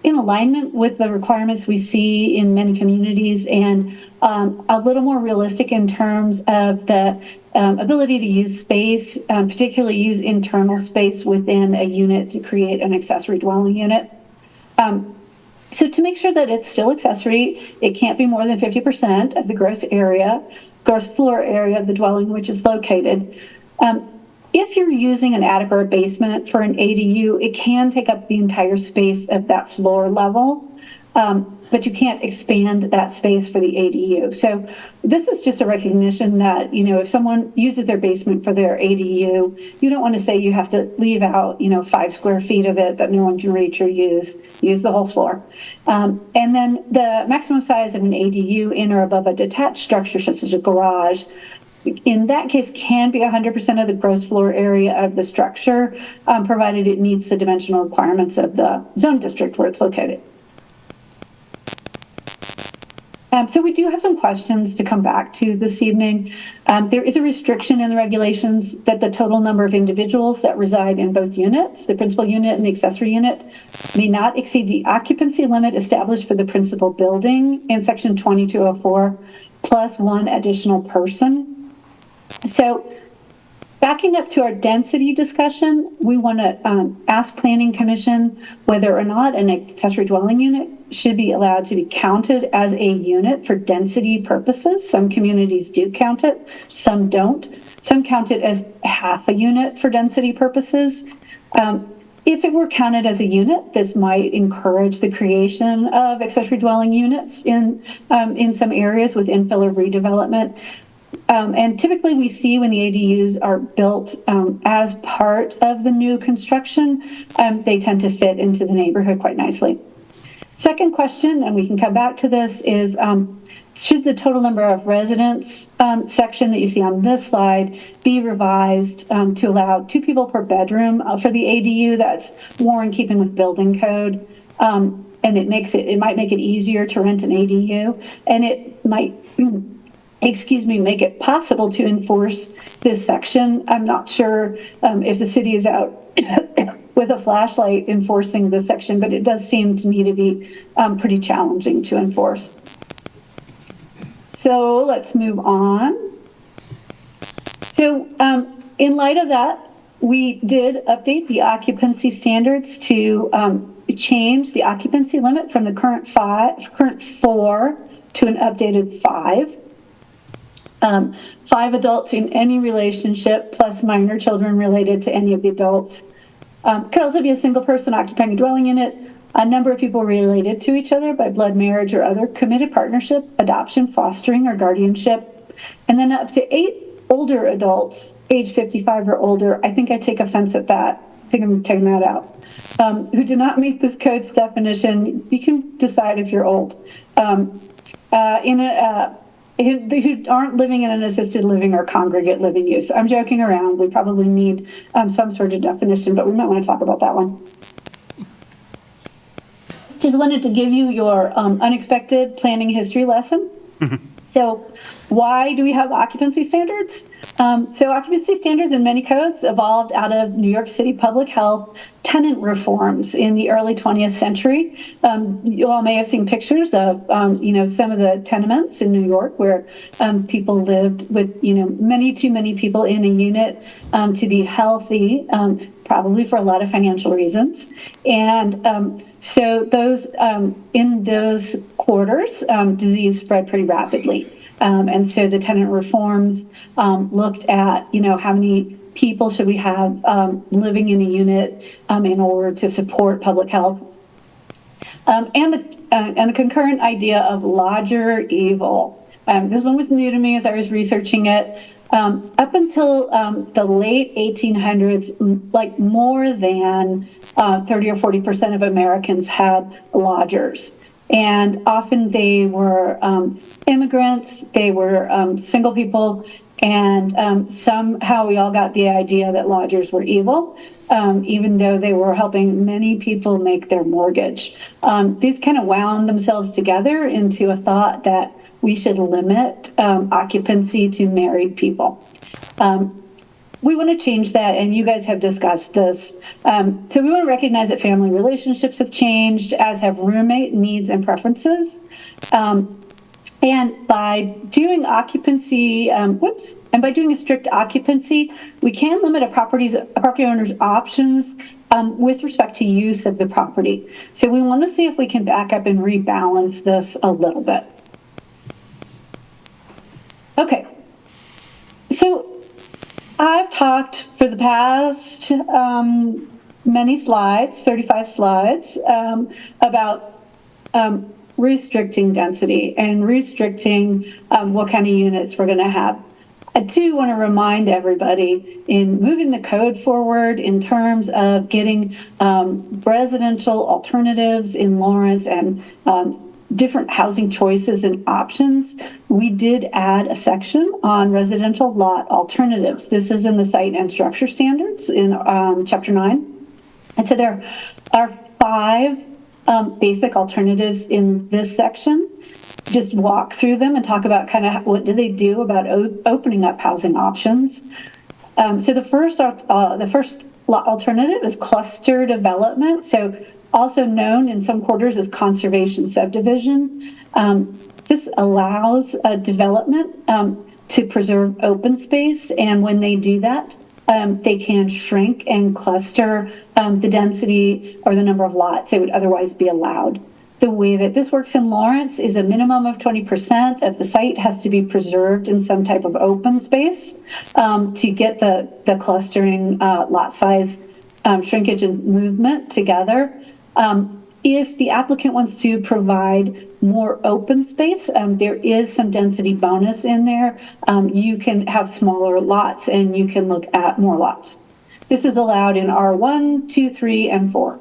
Speaker 14: in alignment with the requirements we see in many communities, and a little more realistic in terms of the ability to use space, particularly use internal space within a unit to create an accessory dwelling unit. So to make sure that it's still accessory, it can't be more than 50% of the gross floor area of the dwelling which is located. If you're using an attic or a basement for an ADU, it can take up the entire space of that floor level, but you can't expand that space for the ADU. So this is just a recognition that, if someone uses their basement for their ADU, you don't want to say you have to leave out, 5 square feet of it that no one can reach or use the whole floor. And then the maximum size of an ADU in or above a detached structure, such as a garage, in that case can be 100% of the gross floor area of the structure, provided it meets the dimensional requirements of the zone district where it's located. So we do have some questions to come back to this evening. There is a restriction in the regulations that the total number of individuals that reside in both units, the principal unit and the accessory unit, may not exceed the occupancy limit established for the principal building in section 2204, plus 1 additional person. So backing up to our density discussion, we want to ask Planning Commission whether or not an accessory dwelling unit should be allowed to be counted as a unit for density purposes. Some communities do count it, some don't. Some count it as half a unit for density purposes. If it were counted as a unit, this might encourage the creation of accessory dwelling units in some areas with infill or redevelopment. And typically we see when the ADUs are built as part of the new construction, they tend to fit into the neighborhood quite nicely. Second question, and we can come back to this, is should the total number of residents section that you see on this slide be revised to allow 2 people per bedroom for the ADU? That's more in keeping with building code. And it might make it easier to rent an ADU, and it might make it possible to enforce this section. I'm not sure if the city is out with a flashlight enforcing this section, but it does seem to me to be pretty challenging to enforce. So let's move on. So in light of that, we did update the occupancy standards to change the occupancy limit from the current 4 to an updated 5. 5 adults in any relationship plus minor children related to any of the adults. Could also be a single person occupying a dwelling unit, a number of people related to each other by blood marriage or other committed partnership, adoption, fostering, or guardianship, and then up to 8 older adults, age 55 or older. I think I take offense at that. I think I'm taking that out. Who do not meet this code's definition. You can decide if you're old. Who aren't living in an assisted living or congregate living use. I'm joking around. We probably need some sort of definition, but we might want to talk about that one. Just wanted to give you your unexpected planning history lesson. So why do we have occupancy standards? So occupancy standards in many codes evolved out of New York City public health tenant reforms in the early 20th century. You all may have seen pictures of, some of the tenements in New York where people lived with, many too many people in a unit to be healthy, probably for a lot of financial reasons. And so those in those quarters, disease spread pretty rapidly. And so the tenant reforms looked at, how many people should we have living in a unit in order to support public health. And the concurrent idea of lodger evil. This one was new to me as I was researching it. Up until the late 1800s, like more than 30 or 40% of Americans had lodgers. And often they were immigrants, they were single people, and somehow we all got the idea that lodgers were evil, even though they were helping many people make their mortgage. These kind of wound themselves together into a thought that we should limit occupancy to married people. We want to change that, and you guys have discussed this. So we want to recognize that family relationships have changed, as have roommate needs and preferences. And by doing occupancy, and by doing a strict occupancy, we can limit a property owner's options with respect to use of the property. So we want to see if we can back up and rebalance this a little bit. Okay, so I've talked for the past many slides, 35 slides, about restricting density and restricting what kind of units we're going to have. I do want to remind everybody in moving the code forward in terms of getting residential alternatives in Lawrence and different housing choices and options, we did add a section on residential lot alternatives. This is in the site and structure standards in Chapter 9. And so there are 5 basic alternatives in this section. Just walk through them and talk about kind of what do they do about opening up housing options. So the first alternative is cluster development. So also known in some quarters as conservation subdivision. This allows development to preserve open space, and when they do that, they can shrink and cluster the density or the number of lots that would otherwise be allowed. The way that this works in Lawrence is a minimum of 20% of the site has to be preserved in some type of open space to get the clustering lot size shrinkage and movement together. If the applicant wants to provide more open space, there is some density bonus in there. You can have smaller lots and you can look at more lots. This is allowed in R1, 2, 3, and 4.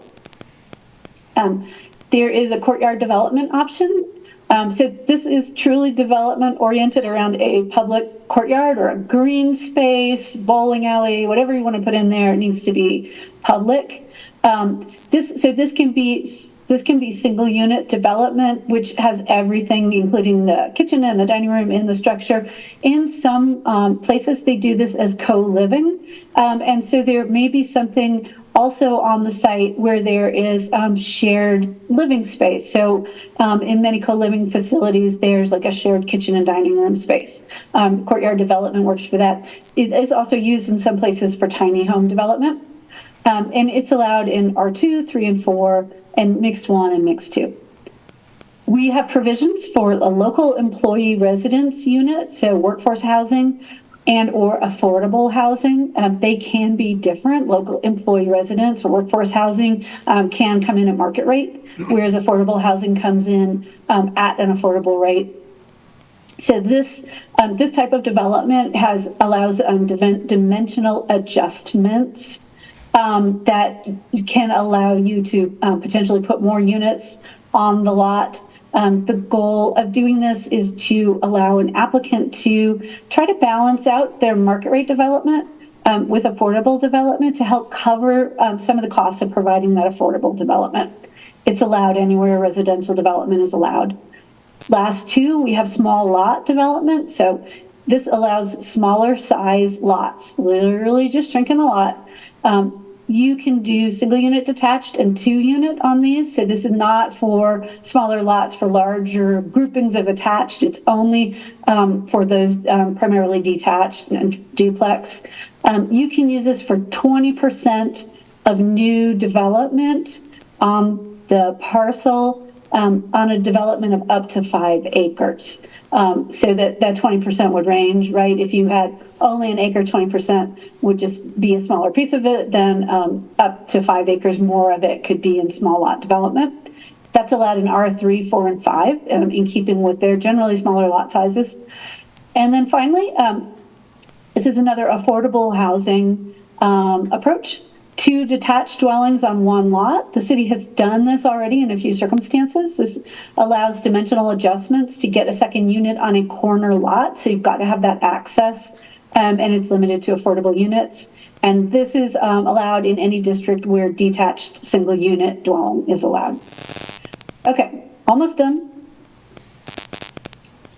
Speaker 14: There is a courtyard development option. So this is truly development oriented around a public courtyard or a green space, bowling alley, whatever you want to put in there. It needs to be public. This can be single unit development, which has everything, including the kitchen and the dining room in the structure. In some places, they do this as co-living. And so there may be something also on the site where there is shared living space. So in many co-living facilities, there's like a shared kitchen and dining room space. Courtyard development works for that. It is also used in some places for tiny home development. And it's allowed in R2, 3, and 4, and mixed 1 and mixed 2. We have provisions for a local employee residence unit, so workforce housing and or affordable housing. They can be different. Local employee residence or workforce housing can come in at market rate, whereas affordable housing comes in at an affordable rate. So this type of development allows dimensional adjustments that can allow you to potentially put more units on the lot. The goal of doing this is to allow an applicant to try to balance out their market rate development with affordable development to help cover some of the costs of providing that affordable development. It's allowed anywhere residential development is allowed. last two, we have small lot development. So this allows smaller size lots, literally just shrinking the lot. You can do single unit detached and 2-unit on these. So this is not for smaller lots for larger groupings of attached. It's only for those primarily detached and duplex. You can use this for 20% of new development on the parcel on a development of up to 5 acres. So that 20% would range, right? If you had only an acre, 20% would just be a smaller piece of it, then up to 5 acres, more of it could be in small lot development. That's allowed in R3, 4, and 5, in keeping with their generally smaller lot sizes. And then finally, this is another affordable housing approach. 2 detached dwellings on 1 lot. The city has done this already in a few circumstances. This allows dimensional adjustments to get a second unit on a corner lot. So you've got to have that access, and it's limited to affordable units. And this is allowed in any district where detached single unit dwelling is allowed. Okay, almost done.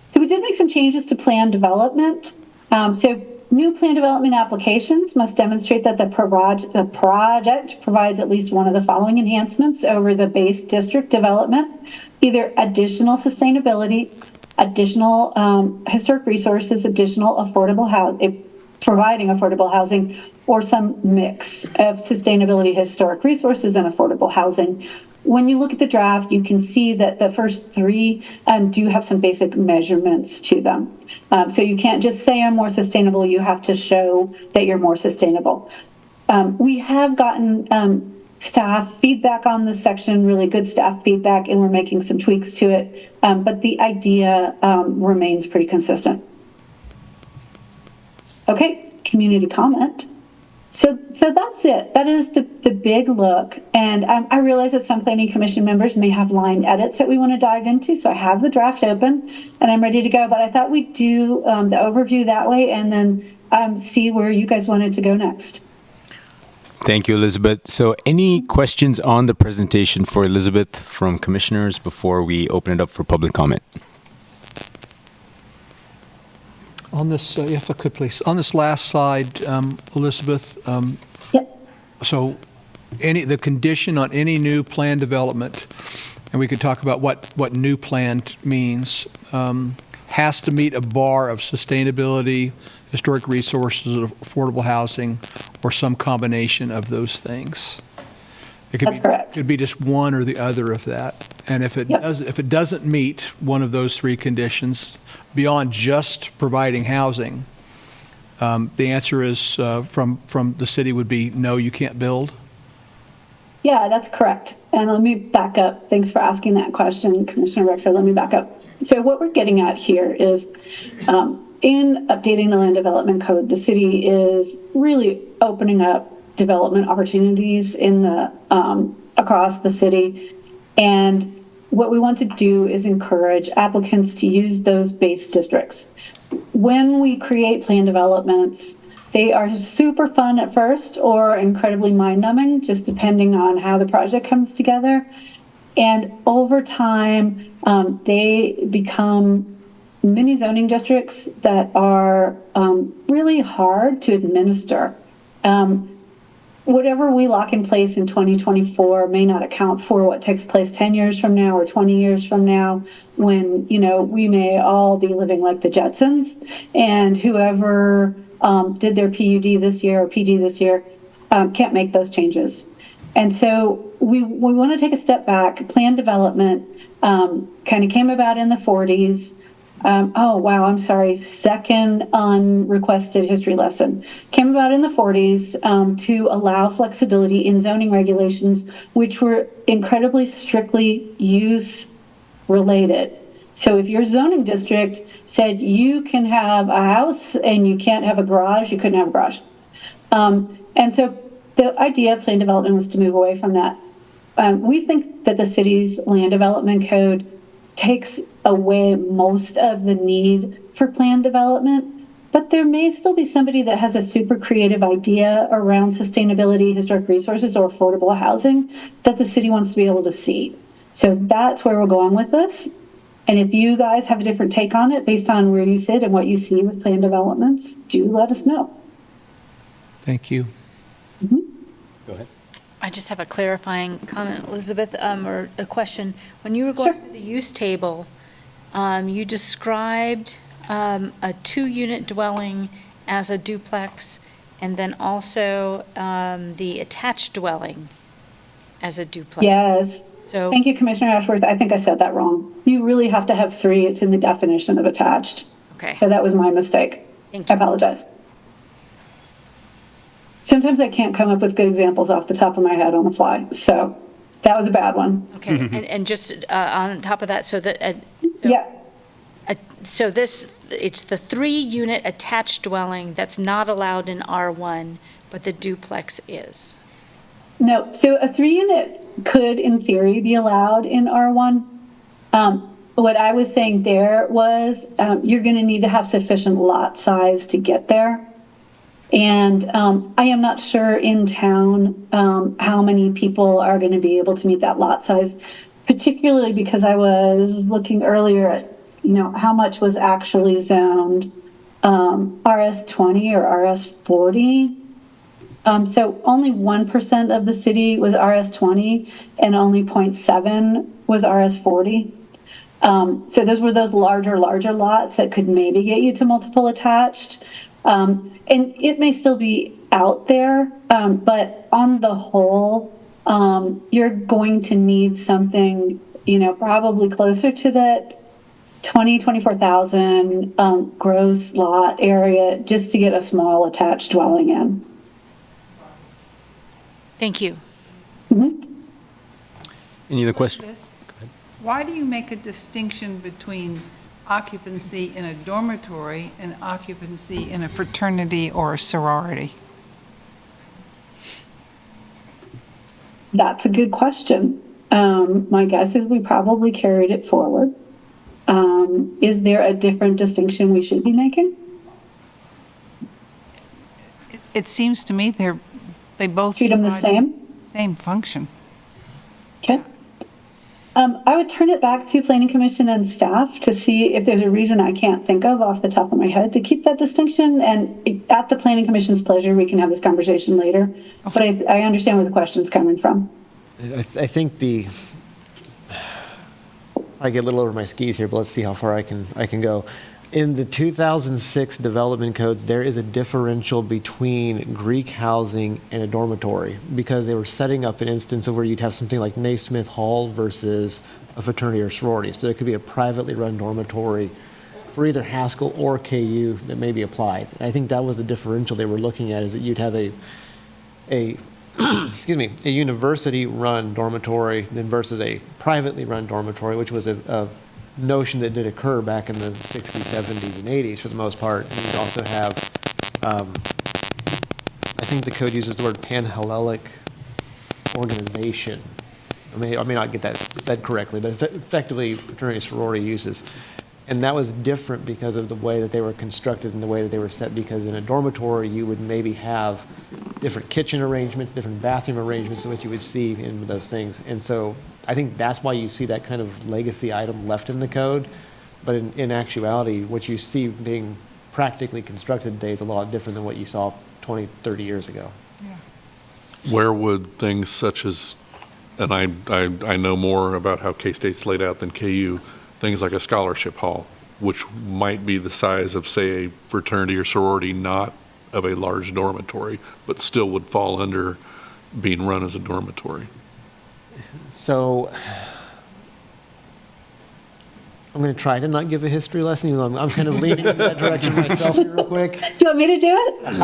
Speaker 14: So we did make some changes to plan development. So new plan development applications must demonstrate that the project provides at least one of the following enhancements over the base district development: either additional sustainability, additional historic resources, additional affordable housing, providing affordable housing, or some mix of sustainability, historic resources, and affordable housing. When you look at the draft, you can see that the first 3 do have some basic measurements to them. So you can't just say I'm more sustainable, you have to show that you're more sustainable. We have gotten staff feedback on this section, really good staff feedback, and we're making some tweaks to it, but the idea remains pretty consistent. Okay, community comment. So that's it. That is the big look. And I realize that some planning commission members may have line edits that we want to dive into. So I have the draft open and I'm ready to go. But I thought we'd do the overview that way and then see where you guys wanted to go next.
Speaker 1: Thank you, Elizabeth. So any questions on the presentation for Elizabeth from commissioners before we open it up for public comment?
Speaker 7: On this, if I could please, on this last slide, Elizabeth,
Speaker 14: Yep.
Speaker 7: so the condition on any new plan development, and we could talk about what new plan means, has to meet a bar of sustainability, historic resources, affordable housing, or some combination of those things.
Speaker 14: That's correct.
Speaker 7: It could be just one or the other of that. And if it doesn't meet one of those 3 conditions, beyond just providing housing, the answer is from the city would be no, you can't build.
Speaker 14: Yeah, that's correct. And let me back up. Thanks for asking that question, Commissioner Rector. Let me back up. So what we're getting at here is in updating the land development code, the city is really opening up development opportunities in the across the city. And what we want to do is encourage applicants to use those base districts. When we create plan developments, they are super fun at first or incredibly mind-numbing, just depending on how the project comes together. And over time, they become mini zoning districts that are really hard to administer. Whatever we lock in place in 2024 may not account for what takes place 10 years from now or 20 years from now when, we may all be living like the Jetsons, and whoever did their PUD this year or PD this year can't make those changes. And so we want to take a step back. Plan development kind of came about in the 40s. Second unrequested history lesson. Came about in the 40s to allow flexibility in zoning regulations, which were incredibly strictly use related. So if your zoning district said you can have a house and you can't have a garage, you couldn't have a garage. And so the idea of plan development was to move away from that. We think that the city's land development code takes away most of the need for plan development, but there may still be somebody that has a super creative idea around sustainability, historic resources, or affordable housing that the city wants to be able to see. So that's where we're going with this. And if you guys have a different take on it based on where you sit and what you see with planned developments, do let us know.
Speaker 7: Thank you.
Speaker 1: Go ahead.
Speaker 9: I just have a clarifying comment, Elizabeth, or a question. When you were going through the use table, you described a 2-unit dwelling as a duplex, and then also the attached dwelling as a duplex.
Speaker 14: Yes.
Speaker 9: So,
Speaker 14: Thank you, Commissioner Ashworth. I think I said that wrong. You really have to have 3. It's in the definition of attached.
Speaker 9: okay.
Speaker 14: So that was my mistake.
Speaker 9: Thank you.
Speaker 14: I apologize. Sometimes I can't come up with good examples off the top of my head on the fly. So that was a bad one.
Speaker 9: Okay, and just on top of that, so that,
Speaker 14: Yeah.
Speaker 9: so this, it's the 3-unit attached dwelling that's not allowed in R1, but the duplex is.
Speaker 14: No, so a 3-unit could, in theory, be allowed in R1. What I was saying there was you're going to need to have sufficient lot size to get there. And I am not sure in town how many people are going to be able to meet that lot size, particularly because I was looking earlier at, how much was actually zoned RS20 or RS40. So only 1% of the city was RS20 and only 0.7 was RS40. So those were those larger lots that could maybe get you to multiple attached. And it may still be out there, but on the whole, you're going to need something, probably closer to that 24,000 gross lot area just to get a small attached dwelling in.
Speaker 9: Thank you.
Speaker 1: Any other questions?
Speaker 3: Why do you make a distinction between occupancy in a dormitory and occupancy in a fraternity or a sorority?
Speaker 14: That's a good question. My guess is we probably carried it forward. Is there a different distinction we should be making?
Speaker 3: It seems to me they both
Speaker 14: Treat them the
Speaker 3: provide
Speaker 14: same?
Speaker 3: Same function.
Speaker 14: Okay. I would turn it back to Planning Commission and staff to see if there's a reason I can't think of off the top of my head to keep that distinction. And at the Planning Commission's pleasure, we can have this conversation later. But I understand where the question's coming from.
Speaker 8: I think I get a little over my skis here, but let's see how far I can go. In the 2006 Development Code, there is a differential between Greek housing and a dormitory because they were setting up an instance of where you'd have something like Naismith Hall versus a fraternity or sorority. So there could be a privately run dormitory for either Haskell or KU that may be applied. And I think that was the differential they were looking at, is that you'd have a excuse me, a university-run dormitory then versus a privately run dormitory, which was a notion that did occur back in the 60s, 70s, and 80s for the most part. And you'd also have, I think the code uses the word pan-Hellenic organization. I may not get that said correctly, but effectively fraternity sorority uses. And that was different because of the way that they were constructed and the way that they were set, because in a dormitory you would maybe have different kitchen arrangements, different bathroom arrangements than what you would see in those things. And so I think that's why you see that kind of legacy item left in the code. But in actuality, what you see being practically constructed today is a lot different than what you saw 20, 30 years ago.
Speaker 2: Where would things such as, and I know more about how K-State's laid out than KU, things like a scholarship hall, which might be the size of, say, a fraternity or sorority, not of a large dormitory, but still would fall under being run as a dormitory.
Speaker 8: So I'm going to try to not give a history lesson, even though I'm kind of leaning in that direction myself here real quick.
Speaker 14: Do you want me to do it?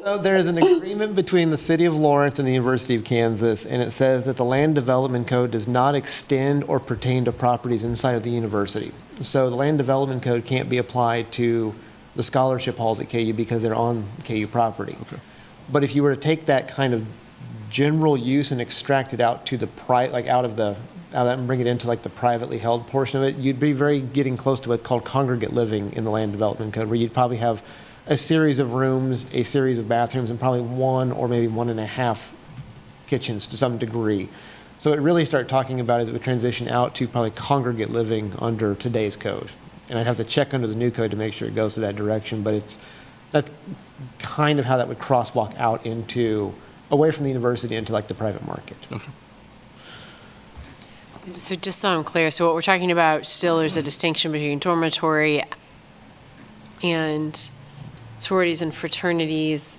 Speaker 8: So there's an agreement between the City of Lawrence and the University of Kansas, and it says that the Land Development Code does not extend or pertain to properties inside of the university. So the Land Development Code can't be applied to the scholarship halls at KU because they're on KU property. Okay. But if you were to take that kind of general use and extract it out to the out of that and bring it into like the privately held portion of it, you'd be very getting close to what's called congregate living in the Land Development Code, where you'd probably have a series of rooms, a series of bathrooms, and probably 1 or maybe 1.5 kitchens to some degree. So it really start talking about as it would transition out to probably congregate living under today's code. And I'd have to check under the new code to make sure it goes to that direction, but that's kind of how that would crosswalk out into, away from the university into like the private market.
Speaker 5: So just so I'm clear, so what we're talking about still, there's a distinction between dormitory and sororities and fraternities,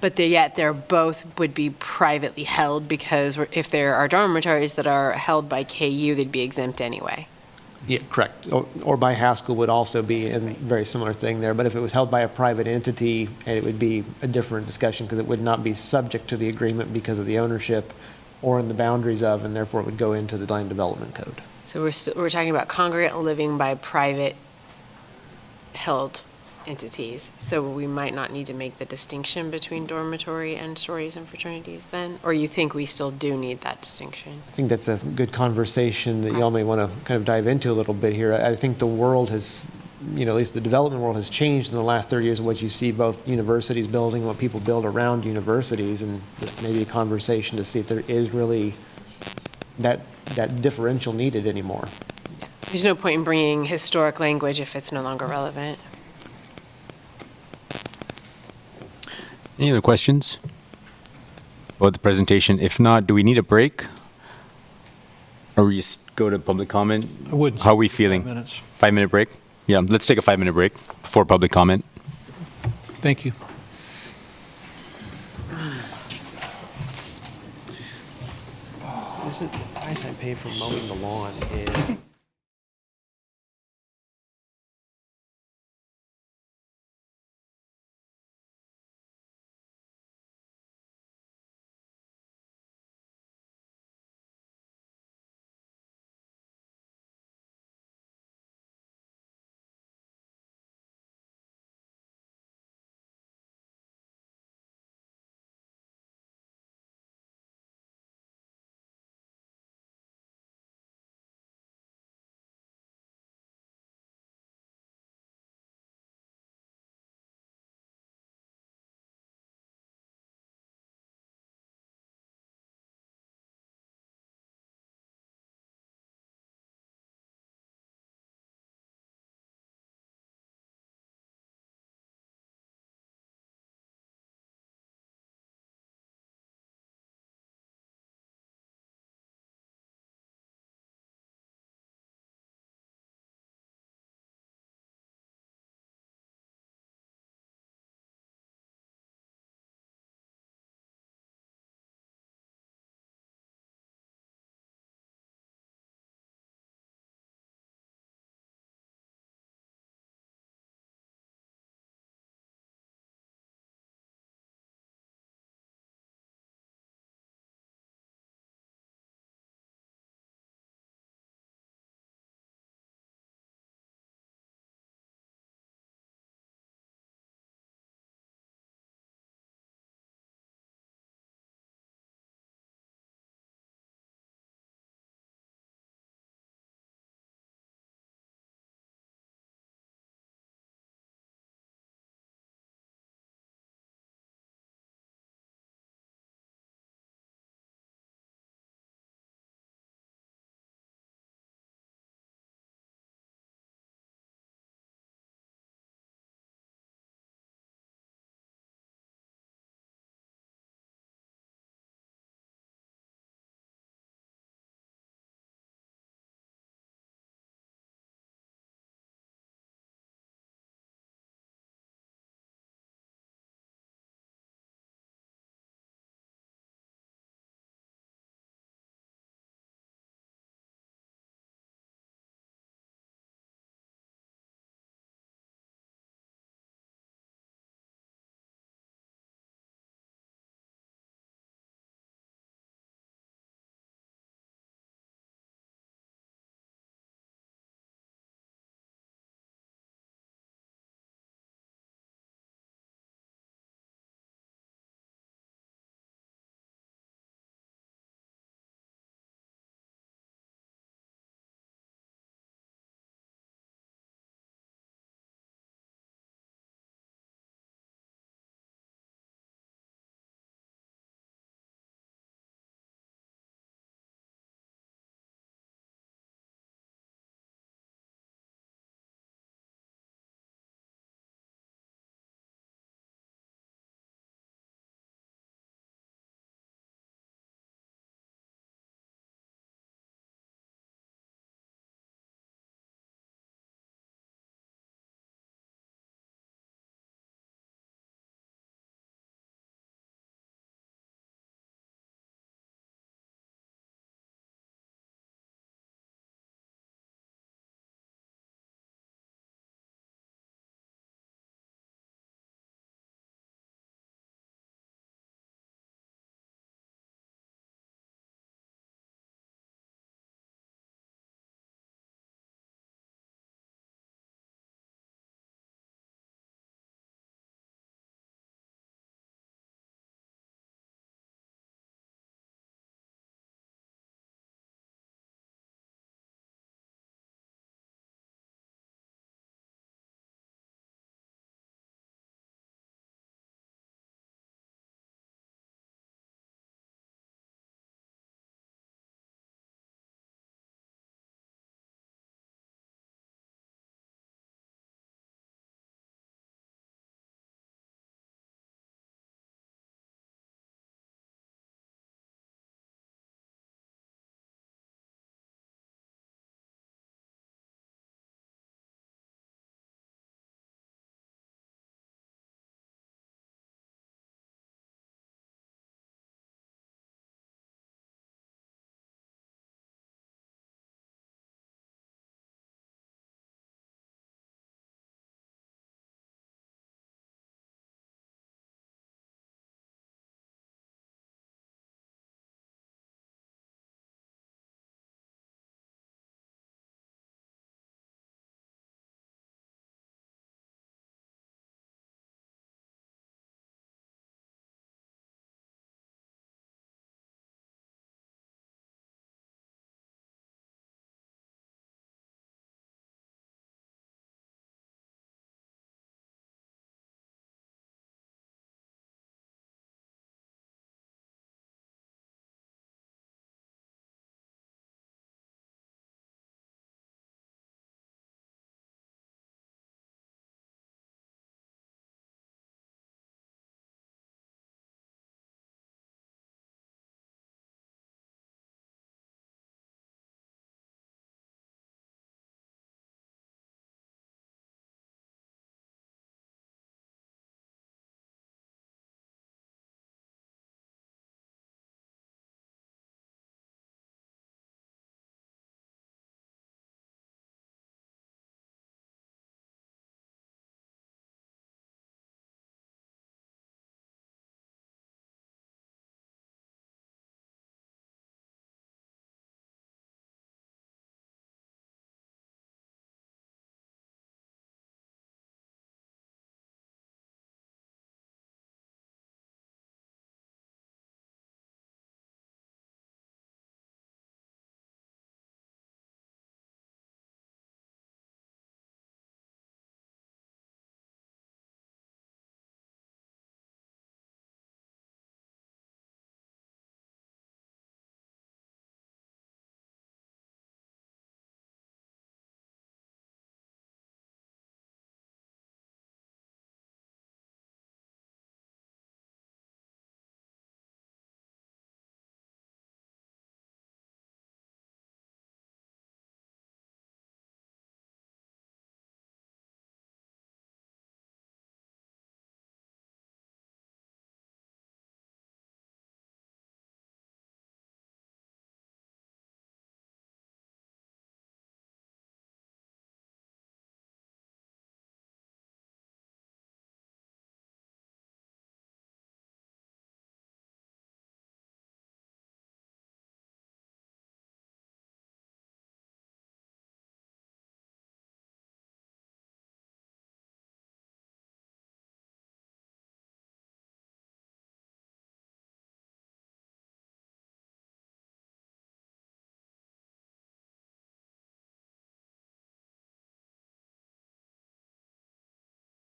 Speaker 5: but yet they're both would be privately held, because if there are dormitories that are held by KU, they'd be exempt anyway.
Speaker 8: Yeah, correct. Or by Haskell would also be a very similar thing there. But if it was held by a private entity, it would be a different discussion because it would not be subject to the agreement because of the ownership or in the boundaries of, and therefore it would go into the land development code.
Speaker 5: So we're talking about congregate living by private held entities. So we might not need to make the distinction between dormitory and sororities and fraternities then? Or you think we still do need that distinction?
Speaker 8: I think that's a good conversation that y'all may want to kind of dive into a little bit here. I think the world has, at least the development world has changed in the last 30 years of what you see both universities building, what people build around universities, and maybe a conversation to see if there is really that differential needed anymore.
Speaker 5: There's no point in bringing historic language if it's no longer relevant.
Speaker 1: Any other questions about the presentation? If not, do we need a break? Or we just go to public comment?
Speaker 7: I would.
Speaker 1: How are we feeling?
Speaker 7: 5 minutes.
Speaker 1: 5-minute break? Yeah, let's take a 5-minute break before public comment.
Speaker 7: Thank you.
Speaker 8: Isn't the price I pay for mowing the lawn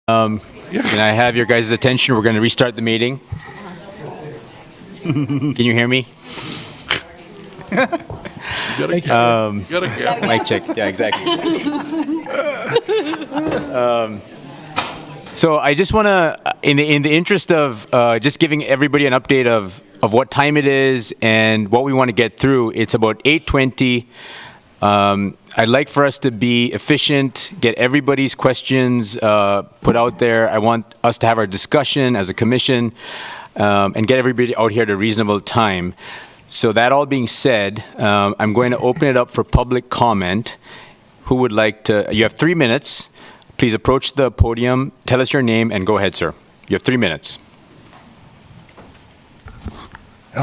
Speaker 1: Can I have your guys' attention? We're going to restart the meeting. Can you hear me?
Speaker 2: Mic
Speaker 1: check. Yeah, exactly. So I just want to, in the interest of just giving everybody an update of what time it is and what we want to get through, it's about 8:20. I'd like for us to be efficient, get everybody's questions put out there. I want us to have our discussion as a commission and get everybody out here at a reasonable time. So that all being said, I'm going to open it up for public comment. Who would like to? You have 3 minutes. Please approach the podium, tell us your name, and go ahead, sir. You have 3 minutes.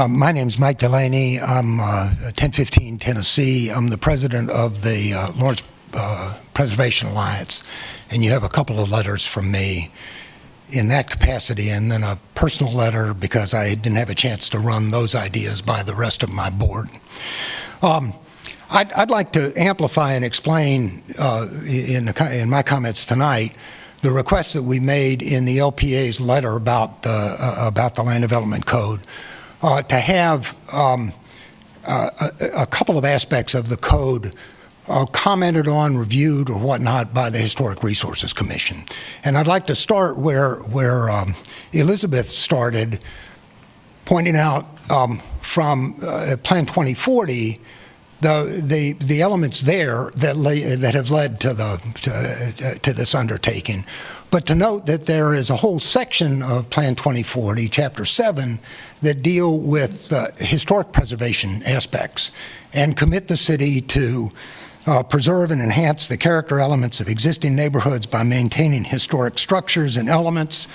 Speaker 15: My name's Mike Delaney. I'm 1015 Tennessee. I'm the president of the Lawrence Preservation Alliance, and you have a couple of letters from me in that capacity, and then a personal letter because I didn't have a chance to run those ideas by the rest of my board. I'd like to amplify and explain in my comments tonight the request that we made in the LPA's letter about the Land Development Code to have a couple of aspects of the code commented on, reviewed, or whatnot by the Historic Resources Commission. And I'd like to start where Elizabeth started, pointing out from Plan 2040 the elements there that have led to this undertaking. But to note that there is a whole section of Plan 2040, Chapter 7, that deal with historic preservation aspects and commit the city to preserve and enhance the character elements of existing neighborhoods by maintaining historic structures and elements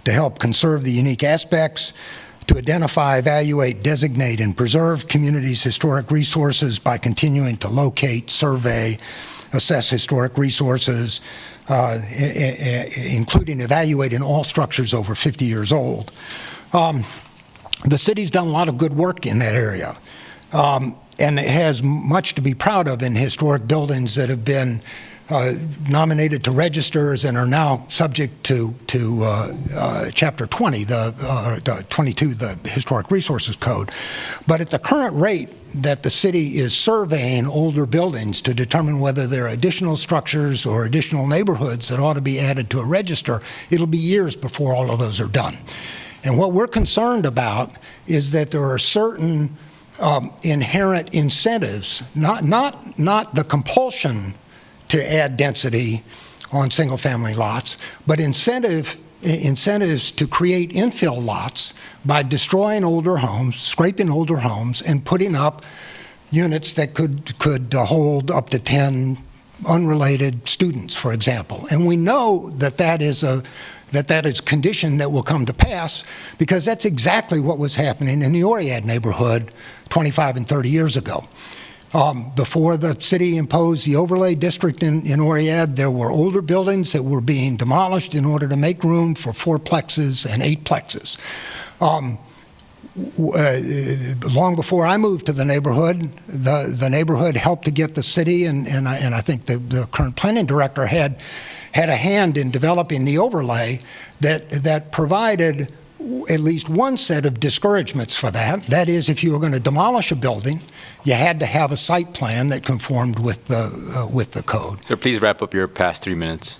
Speaker 15: to help conserve the unique aspects, to identify, evaluate, designate, and preserve communities' historic resources by continuing to locate, survey, assess historic resources, including evaluating all structures over 50 years old. The city's done a lot of good work in that area, and it has much to be proud of in historic buildings that have been nominated to registers and are now subject to Chapter 20, the 22, the Historic Resources Code. But at the current rate that the city is surveying older buildings to determine whether there are additional structures or additional neighborhoods that ought to be added to a register, it'll be years before all of those are done. And what we're concerned about is that there are certain inherent incentives, not the compulsion to add density on single-family lots, but incentives to create infill lots by destroying older homes, scraping older homes, and putting up units that could hold up to 10 unrelated students, for example. And we know that is a condition that will come to pass because that's exactly what was happening in the Oriad neighborhood 25 and 30 years ago. Before the city imposed the overlay district in Oriad, there were older buildings that were being demolished in order to make room for 4plexes and 8plexes. Long before I moved to the neighborhood, the neighborhood helped to get the city, and I think the current planning director had a hand in developing the overlay that provided at least one set of discouragements for that. That is, if you were going to demolish a building, you had to have a site plan that conformed with the code.
Speaker 1: So please wrap up your past 3 minutes.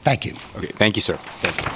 Speaker 15: Thank you.
Speaker 1: Okay, thank you, sir. Thank you.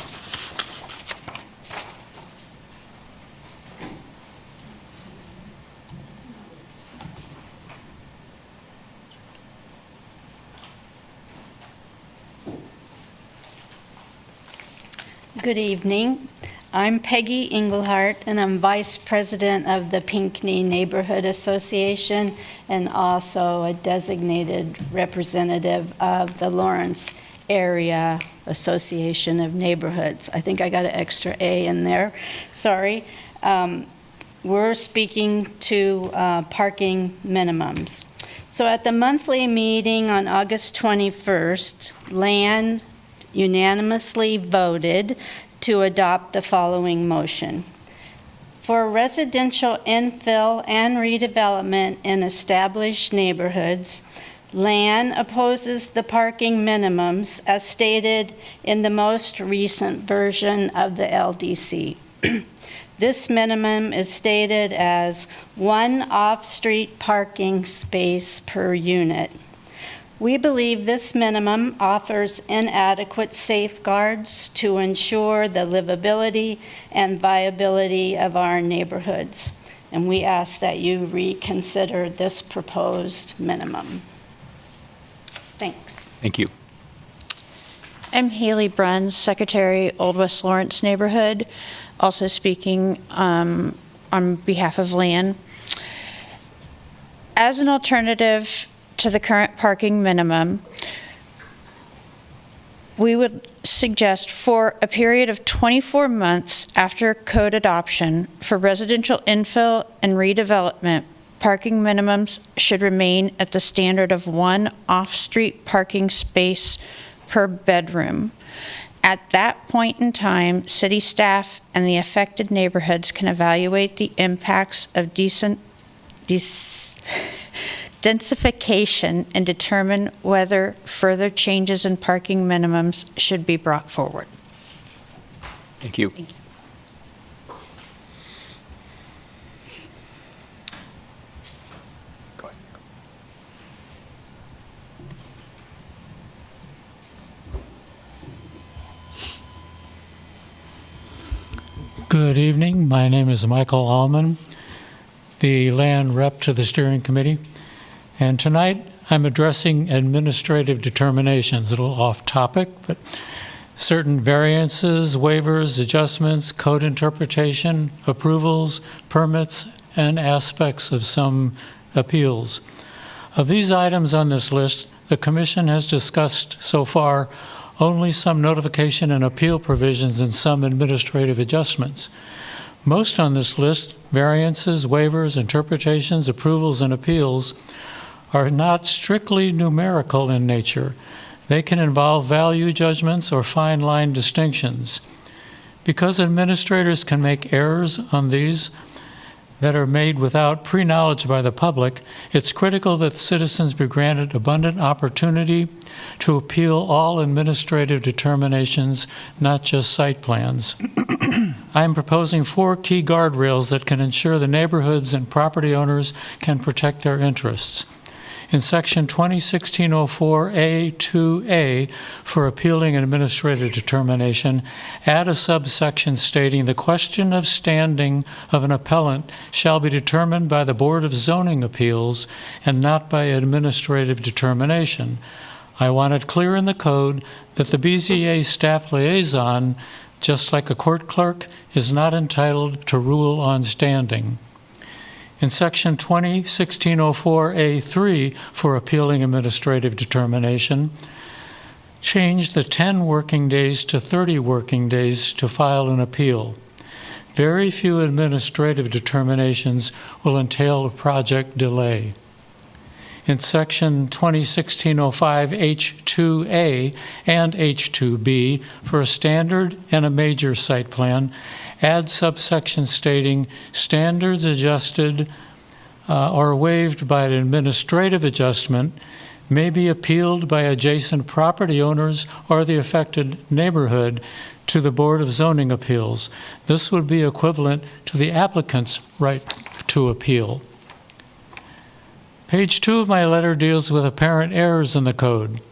Speaker 16: Good evening. I'm Peggy Englehart, and I'm Vice President of the Pinckney Neighborhood Association and also a designated representative of the Lawrence Area Association of Neighborhoods. I think I got an extra A in there. Sorry. We're speaking to parking minimums. So at the monthly meeting on August 21st, LAN unanimously voted to adopt the following motion. For residential infill and redevelopment in established neighborhoods, LAN opposes the parking minimums as stated in the most recent version of the LDC. This minimum is stated as 1 off-street parking space per unit. We believe this minimum offers inadequate safeguards to ensure the livability and viability of our neighborhoods, and we ask that you reconsider this proposed minimum. Thanks.
Speaker 1: Thank you.
Speaker 17: I'm Haley Bruns, Secretary, Old West Lawrence Neighborhood, also speaking on behalf of LAN. As an alternative to the current parking minimum, we would suggest for a period of 24 months after code adoption for residential infill and redevelopment, parking minimums should remain at the standard of 1 off-street parking space per bedroom. At that point in time, city staff and the affected neighborhoods can evaluate the impacts of densification and determine whether further changes in parking minimums should be brought forward.
Speaker 1: Thank you.
Speaker 17: Thank you.
Speaker 1: Go ahead.
Speaker 18: Good evening. My name is Michael Allman, the land rep to the steering committee. And tonight I'm addressing administrative determinations, a little off topic, but certain variances, waivers, adjustments, code interpretation, approvals, permits, and aspects of some appeals. Of these items on this list, the Commission has discussed so far only some notification and appeal provisions and some administrative adjustments. Most on this list, variances, waivers, interpretations, approvals, and appeals, are not strictly numerical in nature. They can involve value judgments or fine line distinctions. Because administrators can make errors on these that are made without pre-knowledge by the public, it's critical that citizens be granted abundant opportunity to appeal all administrative determinations, not just site plans. I am proposing 4 key guardrails that can ensure the neighborhoods and property owners can protect their interests. In Section 2016-04A2A for appealing an administrative determination, add a subsection stating the question of standing of an appellant shall be determined by the Board of Zoning Appeals and not by administrative determination. I want it clear in the code that the BZA staff liaison, just like a court clerk, is not entitled to rule on standing. In Section 2016-04A3 for appealing administrative determination, change the 10 working days to 30 working days to file an appeal. Very few administrative determinations will entail a project delay. In Section 2016-05H2A and H2B for a standard and a major site plan, add subsection stating standards adjusted or waived by an administrative adjustment may be appealed by adjacent property owners or the affected neighborhood to the Board of Zoning Appeals. This would be equivalent to the applicant's right to appeal. Page 2 of my letter deals with apparent errors in the code.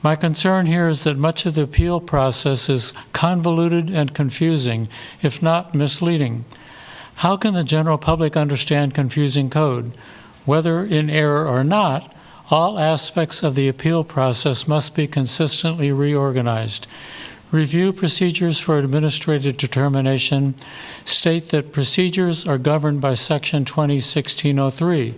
Speaker 18: My concern here is that much of the appeal process is convoluted and confusing, if not misleading. How can the general public understand confusing code? Whether in error or not, all aspects of the appeal process must be consistently reorganized. Review procedures for administrative determination state that procedures are governed by Section 2016-03.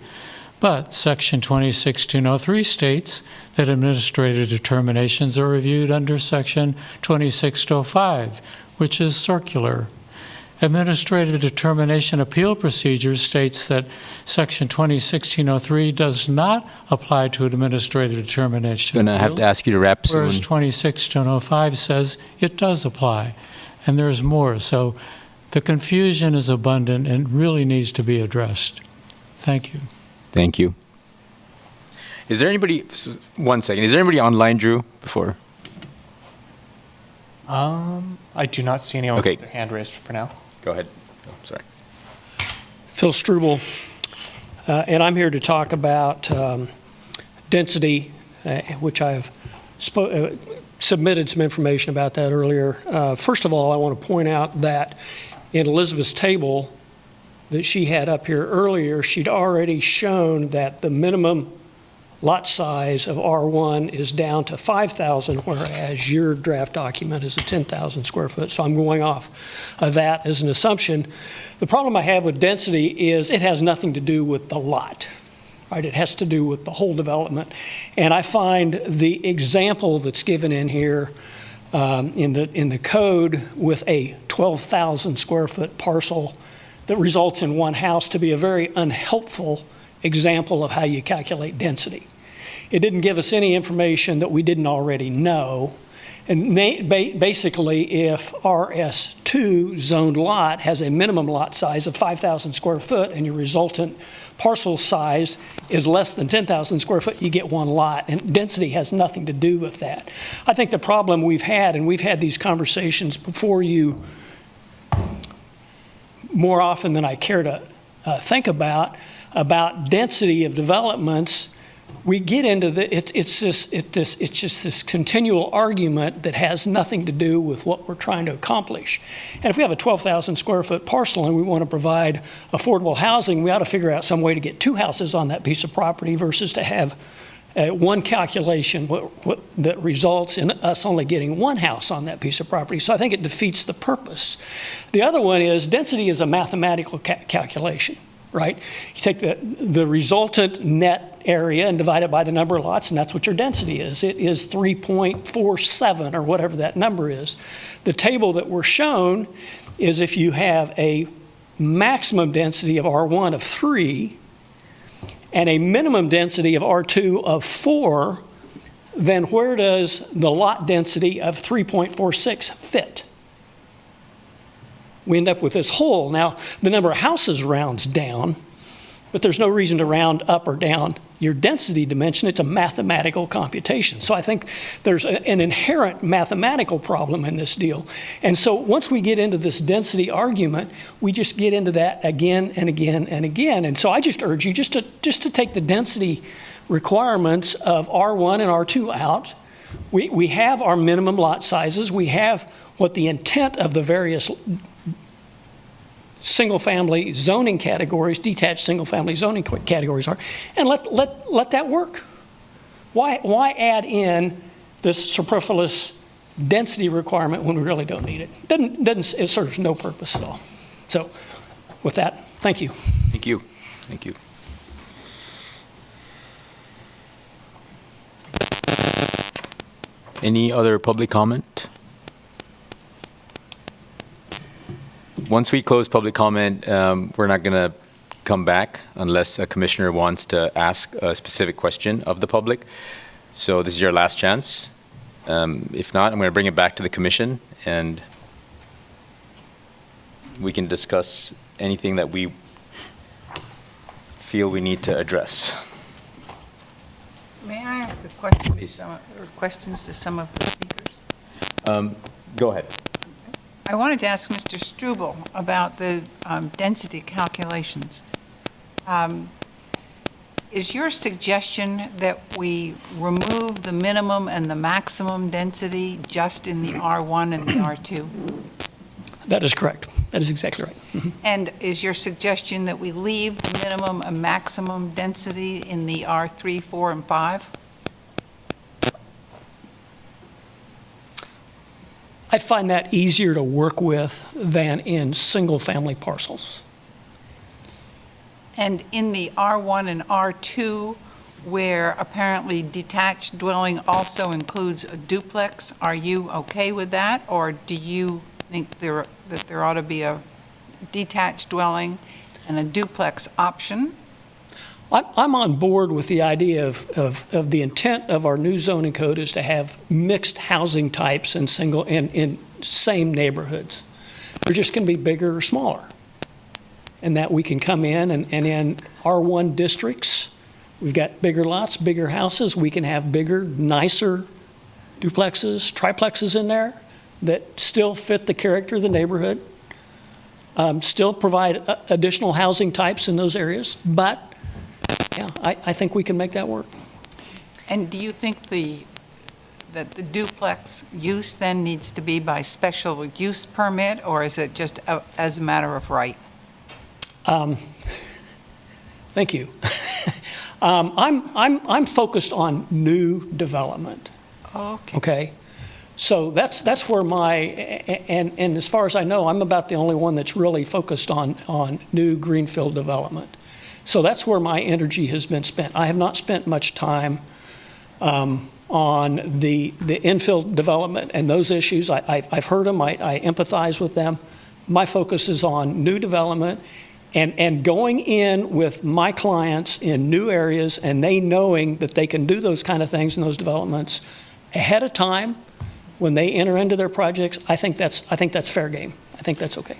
Speaker 18: But Section 2016-03 states that administrative determinations are reviewed under Section 2605, which is circular. Administrative determination appeal procedures states that Section 2016-03 does not apply to administrative determination.
Speaker 1: I'm going to have to ask you to wrap soon.
Speaker 18: Whereas 2016-05 says it does apply, and there's more. So the confusion is abundant and really needs to be addressed. Thank you.
Speaker 1: Thank you. Is there anybody, one second, is there anybody online, Drew, before?
Speaker 4: I do not see anyone
Speaker 1: Okay.
Speaker 4: with their hand raised for now.
Speaker 1: Go ahead. Oh, sorry.
Speaker 19: Phil Struble, and I'm here to talk about density, which I have submitted some information about that earlier. First of all, I want to point out that in Elizabeth's table that she had up here earlier, she'd already shown that the minimum lot size of R1 is down to 5,000, whereas your draft document is a 10,000 square foot. So I'm going off of that as an assumption. The problem I have with density is it has nothing to do with the lot, right? It has to do with the whole development. And I find the example that's given in here in the code with a 12,000 square foot parcel that results in one house to be a very unhelpful example of how you calculate density. It didn't give us any information that we didn't already know. And basically, if RS2 zoned lot has a minimum lot size of 5,000 square foot and your resultant parcel size is less than 10,000 square foot, you get one lot. And density has nothing to do with that. I think the problem we've had, and we've had these conversations before you more often than I care to think about density of developments, we get into it's just this continual argument that has nothing to do with what we're trying to accomplish. And if we have a 12,000 square foot parcel and we want to provide affordable housing, we ought to figure out some way to get two houses on that piece of property versus to have one calculation that results in us only getting one house on that piece of property. So I think it defeats the purpose. The other one is density is a mathematical calculation, right? You take the resultant net area and divide it by the number of lots, and that's what your density is. It is 3.47 or whatever that number is. The table that we're shown is if you have a maximum density of R1 of 3 and a minimum density of R2 of 4, then where does the lot density of 3.46 fit? We end up with this hole. Now, the number of houses rounds down, but there's no reason to round up or down your density dimension. It's a mathematical computation. So I think there's an inherent mathematical problem in this deal. And so once we get into this density argument, we just get into that again and again and again. And so I just urge you just to take the density requirements of R1 and R2 out. We have our minimum lot sizes. We have what the intent of the various single-family zoning categories, detached single-family zoning categories are, and let that work. Why add in this superfluous density requirement when we really don't need it? It serves no purpose at all. So, with that, thank you.
Speaker 1: Thank you. Thank you. Any other public comment? Once we close public comment, we're not going to come back unless a commissioner wants to ask a specific question of the public. So this is your last chance. If not, I'm going to bring it back to the commission and we can discuss anything that we feel we need to address.
Speaker 3: May I ask a question or questions to some of the speakers?
Speaker 1: Go ahead.
Speaker 3: I wanted to ask Mr. Struble about the density calculations. Is your suggestion that we remove the minimum and the maximum density just in the R1 and the R2?
Speaker 19: That is correct. That is exactly right. Mm-hmm.
Speaker 3: And is your suggestion that we leave the minimum and maximum density in the R3, 4, and 5?
Speaker 19: I find that easier to work with than in single-family parcels.
Speaker 3: And in the R1 and R2, where apparently detached dwelling also includes a duplex, are you okay with that? Or do you think that there ought to be a detached dwelling and a duplex option?
Speaker 19: I'm on board with the idea of the intent of our new zoning code is to have mixed housing types in same neighborhoods. They're just going to be bigger or smaller. And that we can come in and in R1 districts, We've got bigger lots, bigger houses. We can have bigger, nicer duplexes, triplexes in there that still fit the character of the neighborhood, still provide additional housing types in those areas. But, yeah, I think we can make that work.
Speaker 3: And do you think that the duplex use then needs to be by special use permit, or is it just as a matter of right?
Speaker 19: Thank you. I'm focused on new development.
Speaker 3: Okay.
Speaker 19: Okay, so that's where and as far as I know, I'm about the only one that's really focused on new greenfield development. So that's where my energy has been spent. I have not spent much time on the infill development and those issues. I've heard them. I empathize with them. My focus is on new development and going in with my clients in new areas and they knowing that they can do those kind of things in those developments ahead of time when they enter into their projects. I think that's fair game. I think that's okay.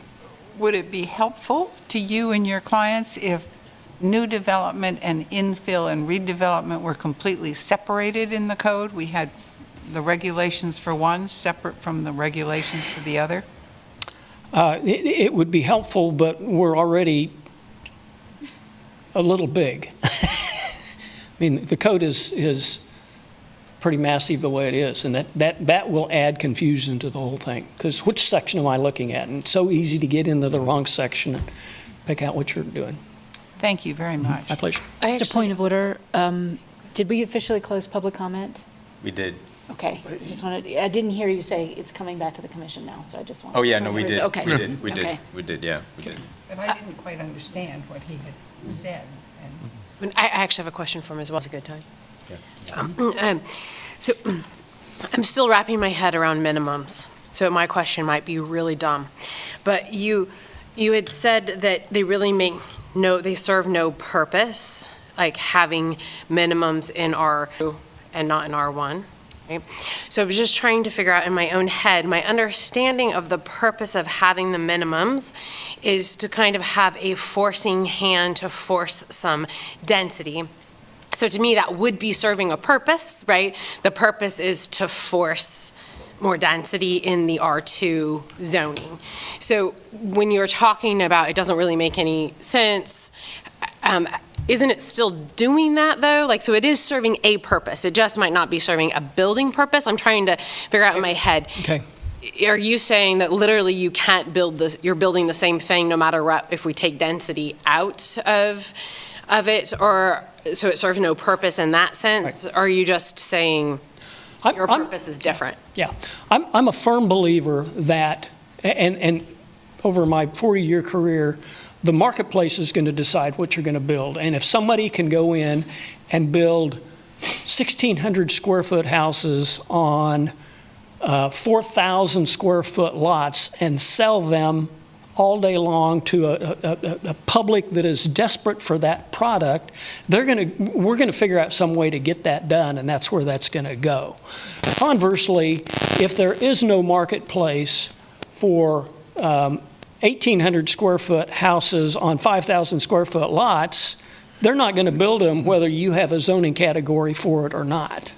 Speaker 3: Would it be helpful to you and your clients if new development and infill and redevelopment were completely separated in the code? We had the regulations for one separate from the regulations for the other?
Speaker 19: It would be helpful, but we're already a little big. I mean, the code is pretty massive the way it is, and that will add confusion to the whole thing. Because which section am I looking at? And it's so easy to get into the wrong section and pick out what you're doing.
Speaker 3: Thank you very much.
Speaker 19: My pleasure.
Speaker 9: Just a point of order. Did we officially close public comment?
Speaker 1: We did.
Speaker 9: Okay, I didn't hear you say it's coming back to the commission now, so I just wanted.
Speaker 1: Oh, yeah, no, we did.
Speaker 9: Okay.
Speaker 1: We did,
Speaker 9: Okay.
Speaker 1: yeah. We did.
Speaker 3: But I didn't quite understand what he had said.
Speaker 5: I actually have a question for him as well. It's a good time. So I'm still wrapping my head around minimums. So my question might be really dumb. But you had said that they serve no purpose, like having minimums in R2 and not in R1. Right? So I was just trying to figure out in my own head, my understanding of the purpose of having the minimums is to kind of have a forcing hand to force some density. So to me, that would be serving a purpose, right? The purpose is to force more density in the R2 zoning. So when you're talking about it doesn't really make any sense, isn't it still doing that though? Like, so it is serving a purpose. It just might not be serving a building purpose. I'm trying to figure out in my head.
Speaker 19: Okay.
Speaker 5: Are you saying that literally you can't build this, you're building the same thing no matter what if we take density out of it, or so it serves no purpose in that sense? Right. Or are you just saying your purpose is different?
Speaker 19: Yeah, I'm a firm believer that, and over my 40-year career, the marketplace is going to decide what you're going to build. And if somebody can go in and build 1,600 square foot houses on 4,000 square foot lots and sell them all day long to a public that is desperate for that product, we're going to figure out some way to get that done, and that's where that's going to go. Conversely, if there is no marketplace for 1,800 square foot houses on 5,000 square foot lots, they're not going to build them whether you have a zoning category for it or not.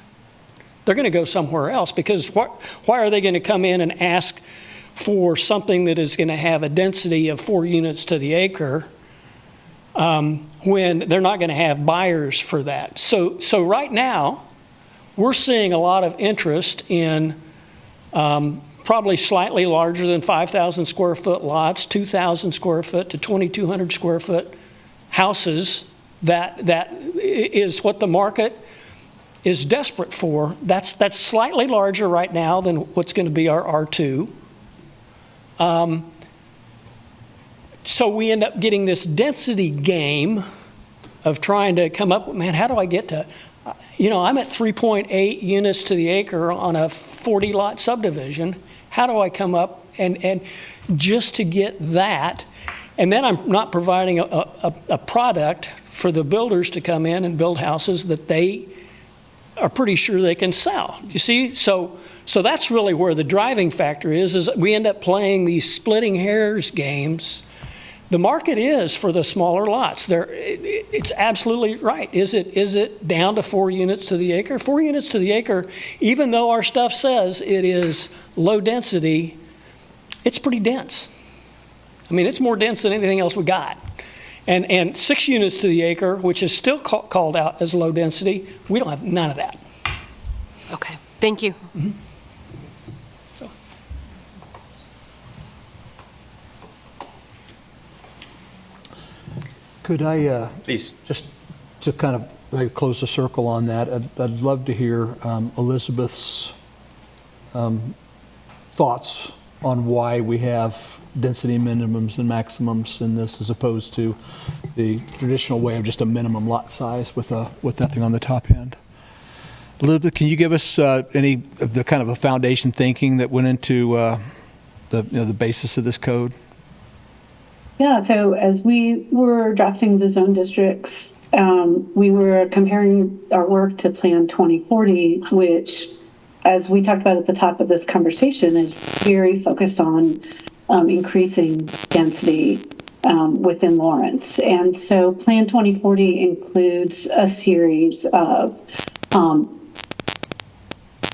Speaker 19: They're going to go somewhere else, because why are they going to come in and ask for something that is going to have a density of 4 units to the acre when they're not going to have buyers for that? So right now, we're seeing a lot of interest in probably slightly larger than 5,000 square foot lots, 2,000 square foot to 2,200 square foot houses. That is what the market is desperate for. That's slightly larger right now than what's going to be our R2. So we end up getting this density game of trying to come up with, man, how do I get to, I'm at 3.8 units to the acre on a 40 lot subdivision. How do I come up and just to get that? And then I'm not providing a product for the builders to come in and build houses that they are pretty sure they can sell. You see? So that's really where the driving factor is we end up playing these splitting hairs games The market is for the smaller lots. It's absolutely right. Is it down to 4 units to the acre? 4 units to the acre, even though our stuff says it is low density, it's pretty dense. I mean, it's more dense than anything else we got. And 6 units to the acre, which is still called out as low density, we don't have none of that.
Speaker 5: Okay, thank you.
Speaker 7: Could I,
Speaker 1: Please.
Speaker 7: just to kind of maybe close the circle on that, I'd love to hear Elizabeth's thoughts on why we have density minimums and maximums in this as opposed to the traditional way of just a minimum lot size with nothing on the top end. Elizabeth, can you give us any of the kind of a foundation thinking that went into the basis of this code?
Speaker 14: Yeah, so as we were drafting the zone districts, we were comparing our work to Plan 2040, which, as we talked about at the top of this conversation, is very focused on increasing density within Lawrence. And so Plan 2040 includes a series of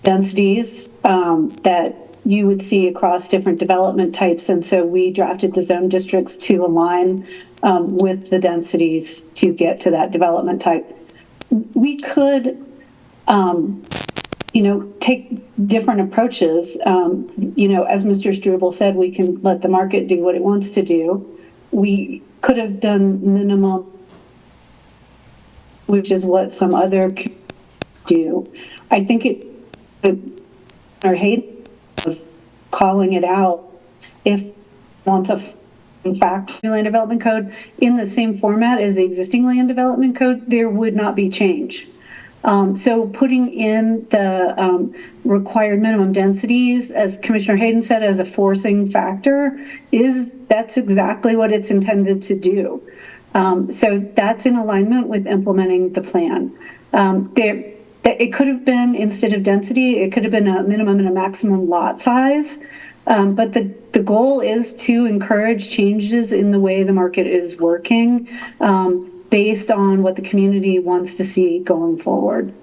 Speaker 14: densities that you would see across different development types. And so we drafted the zone districts to align with the densities to get to that development type. We could, take different approaches. As Mr. Struble said, we can let the market do what it wants to do. We could have done minimum, which is what some other do. I think or hate of calling it out if wants in fact land development code in the same format as the existing land development code, there would not be change. So putting in the required minimum densities, as Commissioner Hayden said, as a forcing factor, that's exactly what it's intended to do. So that's in alignment with implementing the plan. It could have been, instead of density, it could have been a minimum and a maximum lot size. But the goal is to encourage changes in the way the market is working based on what the community wants to see going forward.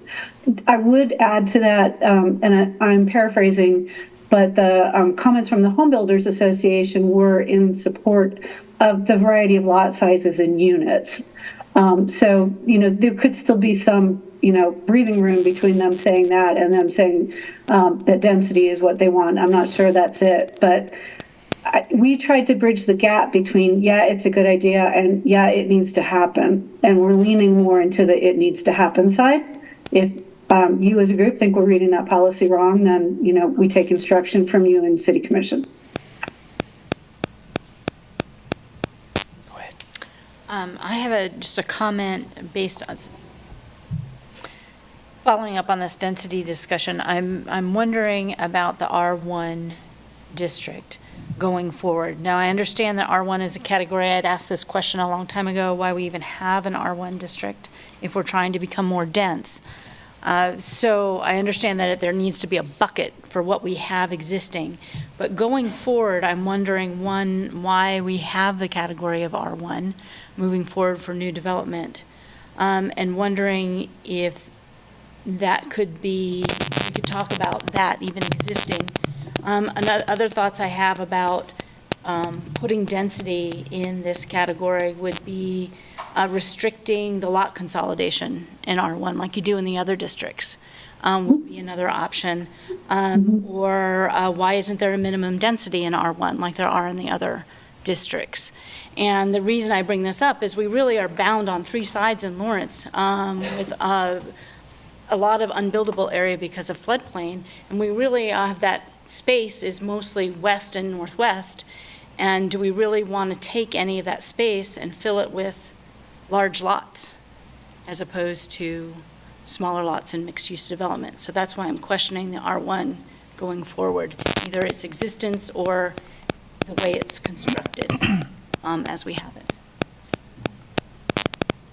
Speaker 14: I would add to that, and I'm paraphrasing, but the comments from the Home Builders Association were in support of the variety of lot sizes and units. So, there could still be some breathing room between them saying that and them saying that density is what they want. I'm not sure that's it, but we tried to bridge the gap between, it's a good idea and it needs to happen. And we're leaning more into the it needs to happen side. If you as a group think we're reading that policy wrong, then, we take instruction from you in City Commission.
Speaker 9: I have just a comment based on following up on this density discussion. I'm wondering about the R1 district going forward. Now, I understand that R1 is a category. I'd asked this question a long time ago, why we even have an R1 district if we're trying to become more dense. So I understand that there needs to be a bucket for what we have existing. But going forward, I'm wondering, one, why we have the category of R1 moving forward for new development, and wondering if that could be, we could talk about that even existing. Other thoughts I have about putting density in this category would be restricting the lot consolidation in R1 like you do in the other districts would be another option. Or why isn't there a minimum density in R1 like there are in the other districts? And the reason I bring this up is we really are bound on 3 sides in Lawrence with a lot of unbuildable area because of floodplain, and we really have that space is mostly west and northwest, and do we really want to take any of that space and fill it with large lots as opposed to smaller lots in mixed-use development? So that's why I'm questioning the R1 going forward, either its existence or the way it's constructed as we have it.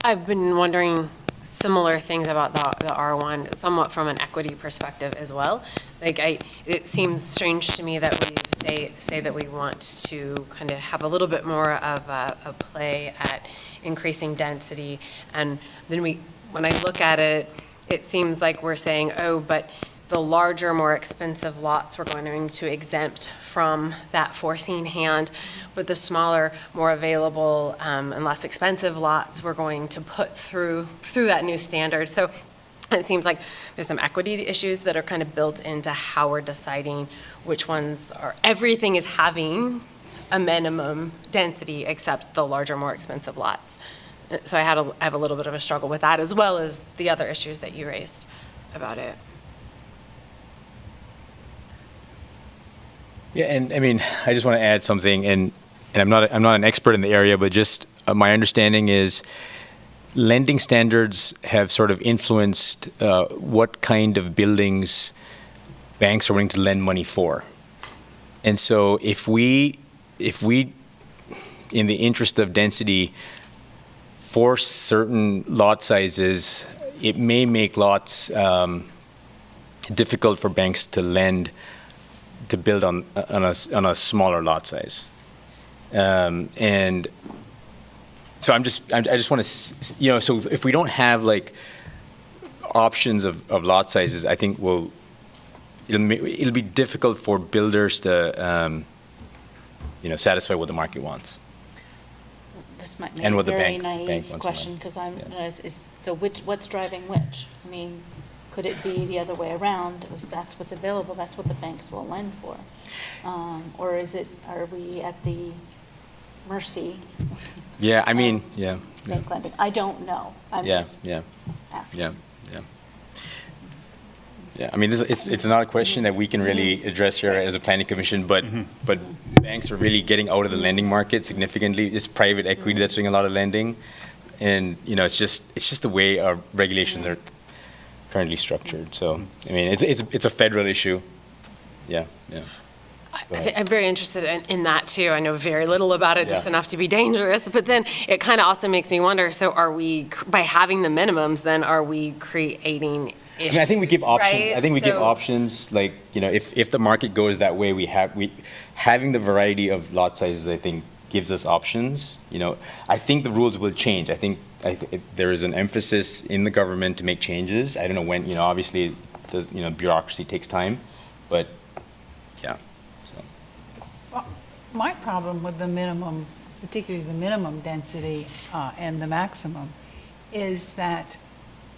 Speaker 5: I've been wondering similar things about the R1, somewhat from an equity perspective as well. It seems strange to me that we've say that we want to kind of have a little bit more of a play at increasing density. And then when I look at it, it seems like we're saying, oh, but the larger, more expensive lots we're going to exempt from that forcing hand, but the smaller, more available and less expensive lots we're going to put through that new standard. So it seems like there's some equity issues that are kind of built into how we're deciding which ones are. Everything is having a minimum density except the larger, more expensive lots. So I have a little bit of a struggle with that, as well as the other issues that you raised about it.
Speaker 1: Yeah, and I mean, I just want to add something, and I'm not an expert in the area, but just my understanding is lending standards have sort of influenced what kind of buildings banks are willing to lend money for. And so if we, in the interest of density, force certain lot sizes, it may make lots difficult for banks to lend to build on a smaller lot size. And so I just want to, so if we don't have like options of lot sizes, I think it'll be difficult for builders to, satisfy what the market wants.
Speaker 9: This might make
Speaker 1: And
Speaker 9: a
Speaker 1: what the
Speaker 9: very
Speaker 1: bank
Speaker 9: naive
Speaker 1: wants
Speaker 9: question, because so what's driving which? I mean, could it be the other way around? That's what's available, that's what the banks will lend for? Or are we at the mercy?
Speaker 1: Yeah, I mean, yeah.
Speaker 9: Bank lending? I don't know. I'm just asking.
Speaker 1: Yeah, I mean, it's not a question that we can really address here as a planning commission, but banks are really getting out of the lending market significantly. It's private equity that's doing a lot of lending, and it's just the way our regulations are currently structured. So I mean, it's a federal issue. Yeah.
Speaker 5: I'm very interested in that too. I know very little about it, just enough to be dangerous. But then it kind of also makes me wonder, so are we, by having the minimums, then are we creating issues?
Speaker 1: I mean, I think we give options.
Speaker 5: Right?
Speaker 1: I think we give options. Like, if the market goes that way, having the variety of lot sizes, I think, gives us options. I think the rules will change. I think there is an emphasis in the government to make changes. I don't know when. Obviously, bureaucracy takes time, but yeah.
Speaker 3: Well, my problem with the minimum, particularly the minimum density and the maximum, is that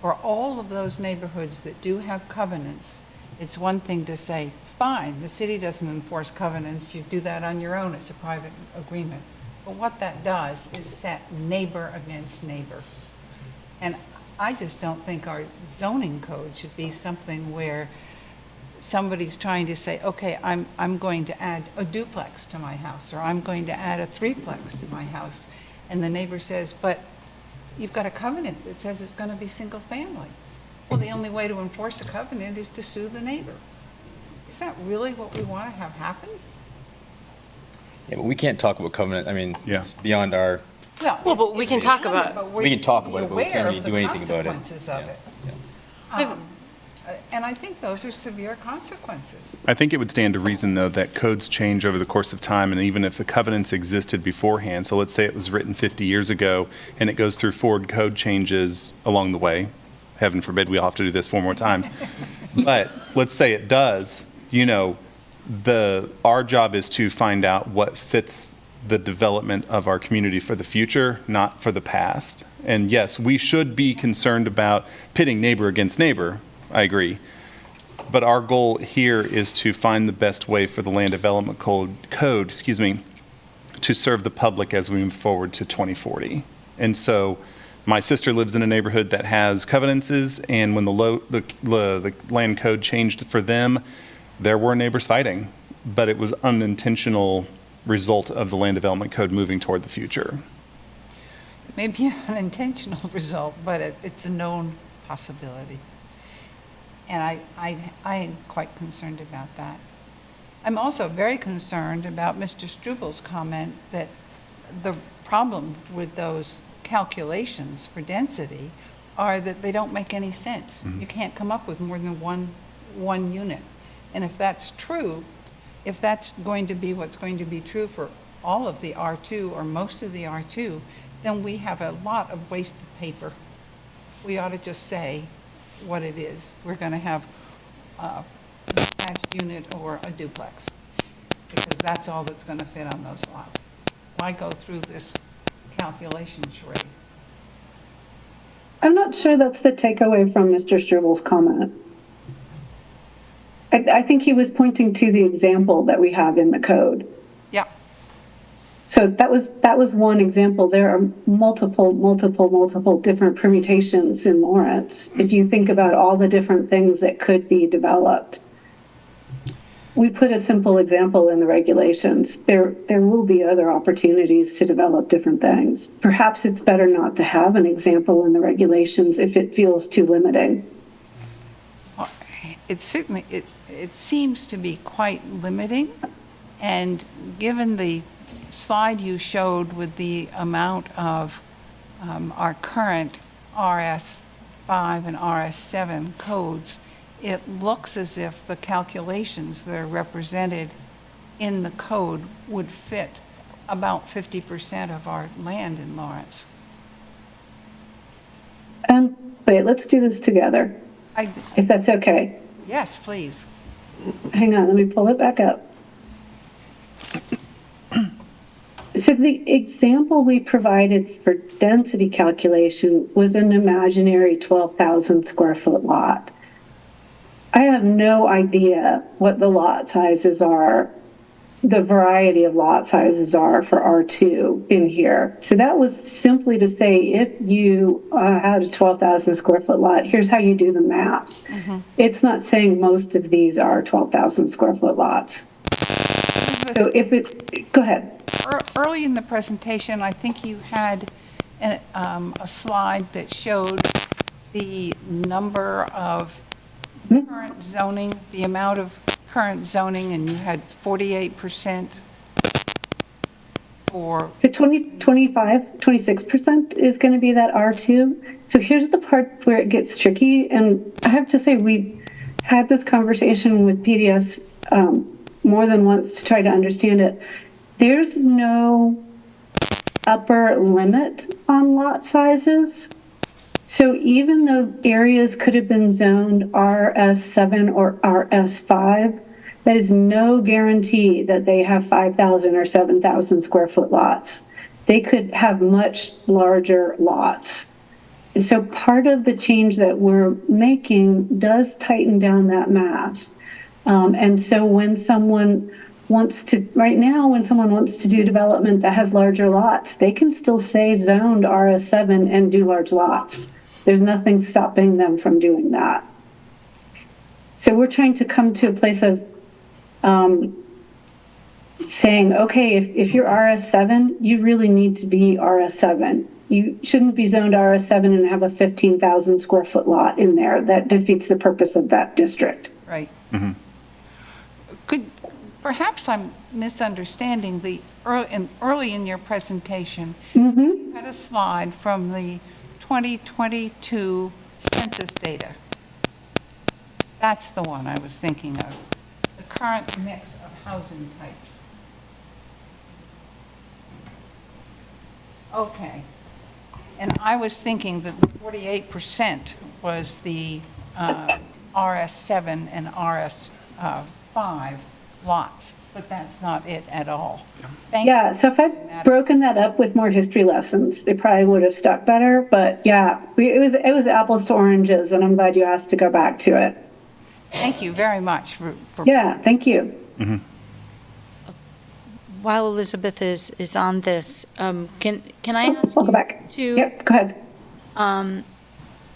Speaker 3: for all of those neighborhoods that do have covenants, it's one thing to say, fine, the city doesn't enforce covenants, you do that on your own, it's a private agreement. But what that does is set neighbor against neighbor. And I just don't think our zoning code should be something where somebody's trying to say, okay, I'm going to add a duplex to my house, or I'm going to add a threeplex to my house. And the neighbor says, but you've got a covenant that says it's going to be single family. Well, the only way to enforce a covenant is to sue the neighbor. Is that really what we want to have happen?
Speaker 1: Yeah, but we can't talk about covenant. I mean, it's beyond our.
Speaker 5: Well, but we can talk about it.
Speaker 1: We can talk about it, but we can't really do anything about it.
Speaker 3: Consequences of it. And I think those are severe consequences.
Speaker 20: I think it would stand to reason, though, that codes change over the course of time, and even if the covenants existed beforehand, so let's say it was written 50 years ago, and it goes through forward code changes along the way. Heaven forbid we all have to do this 4 more times. But let's say it does, our job is to find out what fits the development of our community for the future, not for the past. And yes, we should be concerned about pitting neighbor against neighbor. I agree. But our goal here is to find the best way for the land development code, to serve the public as we move forward to 2040. And so my sister lives in a neighborhood that has covenants, and when the land code changed for them, there were neighbors fighting, but it was unintentional result of the land development code moving toward the future.
Speaker 3: Maybe an unintentional result, but it's a known possibility. And I am quite concerned about that. I'm also very concerned about Mr. Strubel's comment that the problem with those calculations for density are that they don't make any sense. You can't come up with more than one unit. And if that's true, if that's going to be what's going to be true for all of the R2 or most of the R2, then we have a lot of wasted paper. We ought to just say what it is. We're going to have an attached unit or a duplex, because that's all that's going to fit on those lots. Why go through this calculation charade?
Speaker 14: I'm not sure that's the takeaway from Mr. Strubel's comment. I think he was pointing to the example that we have in the code.
Speaker 3: Yeah.
Speaker 14: So that was one example. There are multiple different permutations in Lawrence. If you think about all the different things that could be developed, we put a simple example in the regulations. There will be other opportunities to develop different things. Perhaps it's better not to have an example in the regulations if it feels too limiting.
Speaker 3: It certainly, it seems to be quite limiting, and given the slide you showed with the amount of our current RS5 and RS7 codes, it looks as if the calculations that are represented in the code would fit about 50% of our land in Lawrence.
Speaker 14: Wait, let's do this together, if that's okay.
Speaker 3: Yes, please.
Speaker 14: Hang on, let me pull it back up. So the example we provided for density calculation was an imaginary 12,000 square foot lot. I have no idea what the lot sizes are, the variety of lot sizes are for R2 in here. So that was simply to say, if you had a 12,000 square foot lot, here's how you do the math.
Speaker 3: Mm-hmm.
Speaker 14: It's not saying most of these are 12,000 square foot lots. So go ahead.
Speaker 3: Early in the presentation, I think you had a slide that showed the number of current zoning, the amount of current zoning, and you had 48% for...
Speaker 14: So 26% is going to be that R2. So here's the part where it gets tricky. And I have to say, we had this conversation with PDS more than once to try to understand it. There's no upper limit on lot sizes. So even though areas could have been zoned RS7 or RS5, that is no guarantee that they have 5,000 or 7,000 square foot lots. They could have much larger lots. So part of the change that we're making does tighten down that math. And so when someone wants to, right now, when someone wants to do development that has larger lots, they can still say zoned RS7 and do large lots. There's nothing stopping them from doing that. So we're trying to come to a place of saying, okay, if you're RS7, you really need to be RS7. You shouldn't be zoned RS7 and have a 15,000 square foot lot in there. That defeats the purpose of that district.
Speaker 3: Right. Mm-hmm. Perhaps I'm misunderstanding early in your presentation.
Speaker 14: Mm-hmm.
Speaker 3: You had a slide from the 2022 census data. That's the one I was thinking of. The current mix of housing types. Okay. And I was thinking that 48% was the RS7 and RS5 lots, but that's not it at all.
Speaker 14: So if I'd broken that up with more history lessons, it probably would have stuck better. But yeah, it was apples to oranges, and I'm glad you asked to go back to it.
Speaker 3: Thank you very much for
Speaker 14: yeah, thank you.
Speaker 2: Mm-hmm.
Speaker 9: While Elizabeth is on this, can I ask
Speaker 14: I'll go back. Yep, go ahead.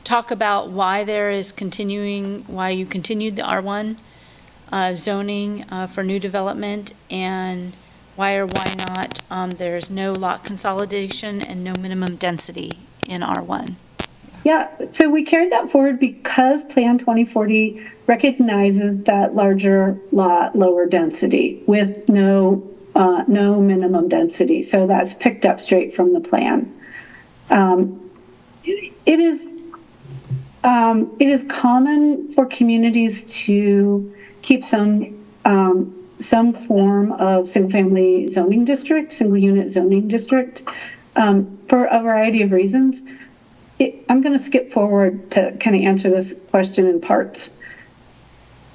Speaker 9: Talk about why why you continued the R1 zoning for new development, and why or why not there's no lot consolidation and no minimum density in R1?
Speaker 14: Yeah, so we carried that forward because Plan 2040 recognizes that larger lot, lower density with no minimum density. So that's picked up straight from the plan. It is common for communities to keep some some form of single-family zoning district, single-unit zoning district, for a variety of reasons. I'm going to skip forward to kind of answer this question in parts.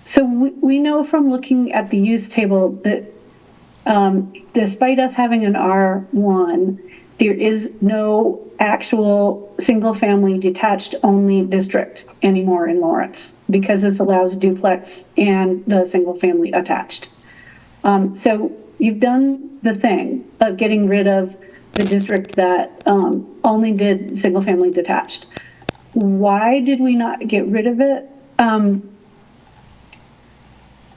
Speaker 14: So we know from looking at the use table that despite us having an R1, there is no actual single-family detached only district anymore in Lawrence because this allows duplex and the single-family attached. So you've done the thing of getting rid of the district that only did single-family detached. Why did we not get rid of it?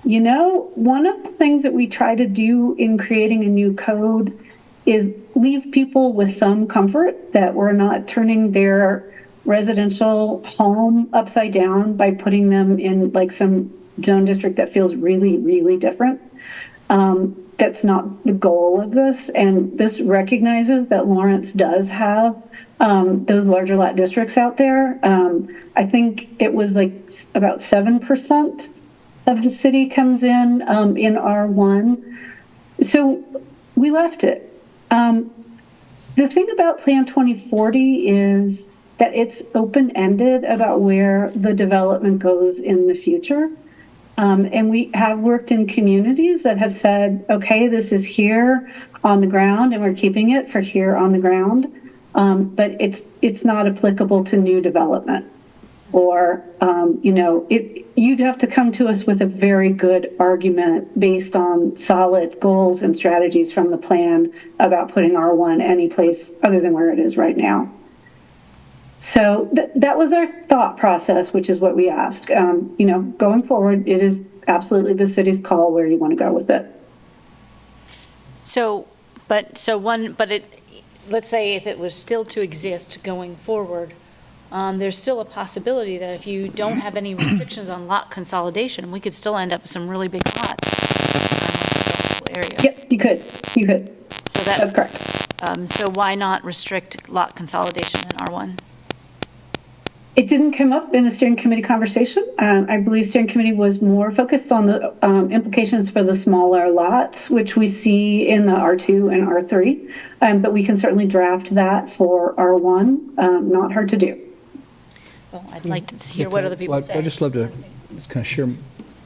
Speaker 14: You know, one of the things that we try to do in creating a new code is leave people with some comfort that we're not turning their residential home upside down by putting them in like some zone district that feels really, really different. That's not the goal of this. And this recognizes that Lawrence does have those larger lot districts out there. I think it was like about 7% of the city comes in R1. So we left it. The thing about Plan 2040 is that it's open-ended about where the development goes in the future. And we have worked in communities that have said, okay, this is here on the ground and we're keeping it for here on the ground. But it's not applicable to new development. Or, you know, you'd have to come to us with a very good argument based on solid goals and strategies from the plan about putting R1 any place other than where it is right now. So that was our thought process, which is what we asked. You know, going forward, it is absolutely the city's call where you want to go with it.
Speaker 9: Let's say if it was still to exist going forward, there's still a possibility that if you don't have any restrictions on lot consolidation, we could still end up with some really big lots. Area.
Speaker 14: Yep, you could.
Speaker 9: So
Speaker 14: that's correct.
Speaker 9: So why not restrict lot consolidation in R1?
Speaker 14: It didn't come up in the steering committee conversation. I believe steering committee was more focused on the implications for the smaller lots, which we see in the R2 and R3. But we can certainly draft that for R1. Not hard to do.
Speaker 9: Well, I'd like to hear what other people say.
Speaker 7: I'd just love to just kind of share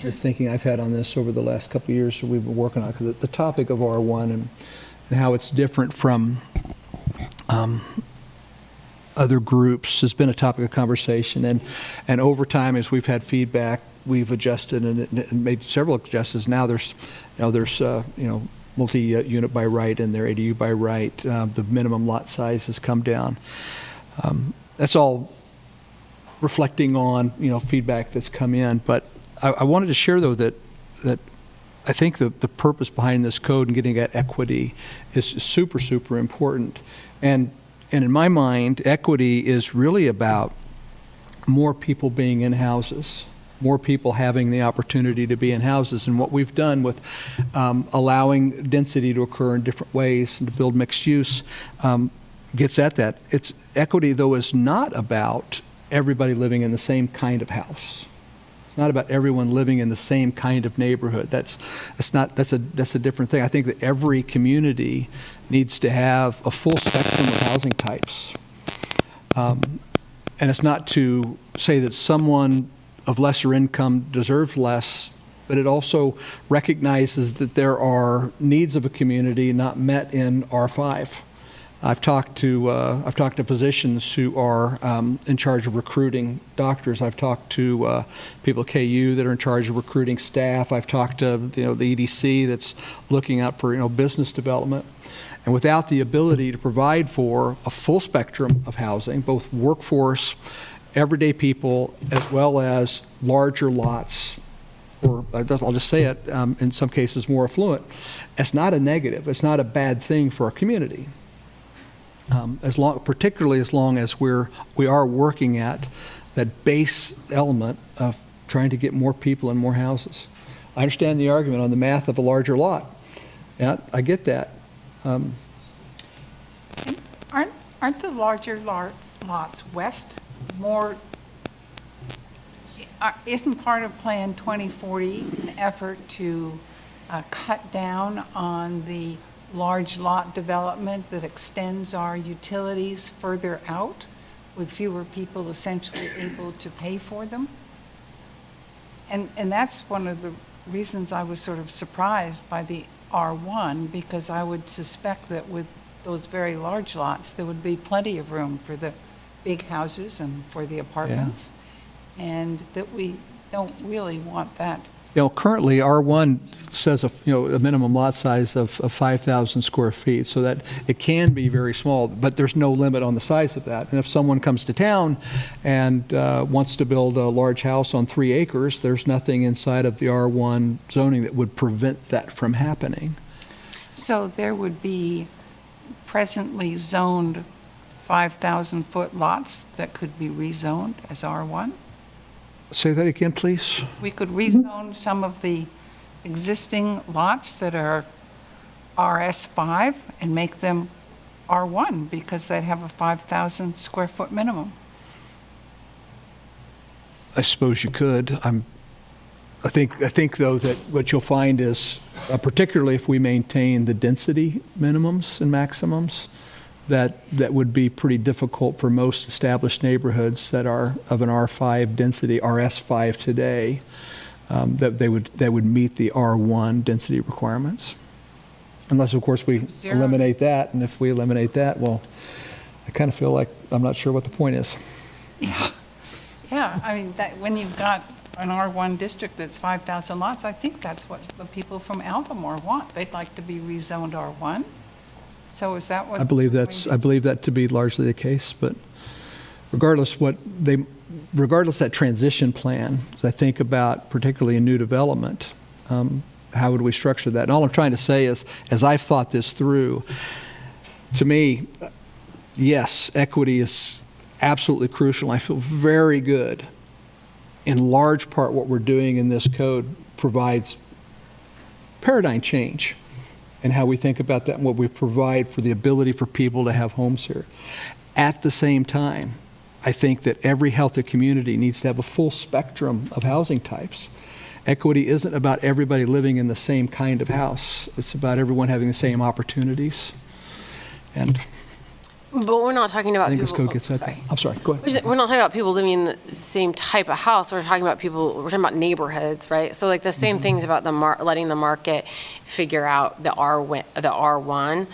Speaker 7: the thinking I've had on this over the last couple of years that we've been working on, because the topic of R1 and how it's different from other groups has been a topic of conversation, and over time, as we've had feedback, we've adjusted and made several adjustments. Now there's multi-unit by right and their ADU by right. The minimum lot size has come down. That's all reflecting on feedback that's come in. But I wanted to share though that I think the purpose behind this code and getting at equity is super important. And in my mind, equity is really about more people being in houses, more people having the opportunity to be in houses. And what we've done with allowing density to occur in different ways and to build mixed use gets at that. It's equity, though, is not about everybody living in the same kind of house. It's not about everyone living in the same kind of neighborhood. That's a different thing. I think that every community needs to have a full spectrum of housing types. And it's not to say that someone of lesser income deserves less, but it also recognizes that there are needs of a community not met in R5. I've talked to physicians who are in charge of recruiting doctors. I've talked to people at KU that are in charge of recruiting staff. I've talked to the EDC that's looking out for business development. And without the ability to provide for a full spectrum of housing, both workforce, everyday people, as well as larger lots, or I'll just say it, in some cases more affluent, it's not a negative. It's not a bad thing for our community. Particularly as long as we are working at that base element of trying to get more people in more houses. I understand the argument on the math of a larger lot. Yeah, I get that.
Speaker 3: Aren't the larger lots west more? Isn't part of Plan 2040 an effort to cut down on the large lot development that extends our utilities further out, with fewer people essentially able to pay for them? And that's one of the reasons I was sort of surprised by the R1, because I would suspect that with those very large lots, there would be plenty of room for the big houses and for the apartments, and that we don't really want that.
Speaker 7: Currently, R1 says a minimum lot size of 5,000 square feet, so that it can be very small, but there's no limit on the size of that. And if someone comes to town and wants to build a large house on 3 acres, there's nothing inside of the R1 zoning that would prevent that from happening.
Speaker 3: So there would be presently zoned 5,000-foot lots that could be rezoned as R1?
Speaker 7: Say that again, please.
Speaker 3: We could rezone some of the existing lots that are RS5 and make them R1 because they have a 5,000 square foot minimum.
Speaker 7: I suppose you could. I think though that what you'll find is, particularly if we maintain the density minimums and maximums, that would be pretty difficult for most established neighborhoods that are of an R5 density, RS5 today, that they would meet the R1 density requirements. Unless, of course, we eliminate that, and if we eliminate that, well, I kind of feel like I'm not sure what the point is.
Speaker 3: Yeah, I mean, when you've got an R1 district that's 5,000 lots, I think that's what the people from Altamore want. They'd like to be rezoned R1. So is that what? I believe that to be largely the case, but regardless that transition plan, as I think about particularly in new development, how would we structure that? And all I'm trying to say is, as I've thought this through, to me, yes, equity is absolutely crucial. I feel very good. In large part, what we're doing in this code provides paradigm change in how we think about that and what we provide for the ability for people to have homes here. At the same time, I think that every healthy community needs to have a full spectrum of housing types. Equity isn't about everybody living in the same kind of house. It's about everyone having the same opportunities.
Speaker 5: But we're not talking about
Speaker 7: I think
Speaker 5: people.
Speaker 7: this code gets that. I'm sorry, go ahead.
Speaker 5: We're not talking about people living in the same type of house. We're talking about neighborhoods, right? So like the same things about letting the market figure out the R1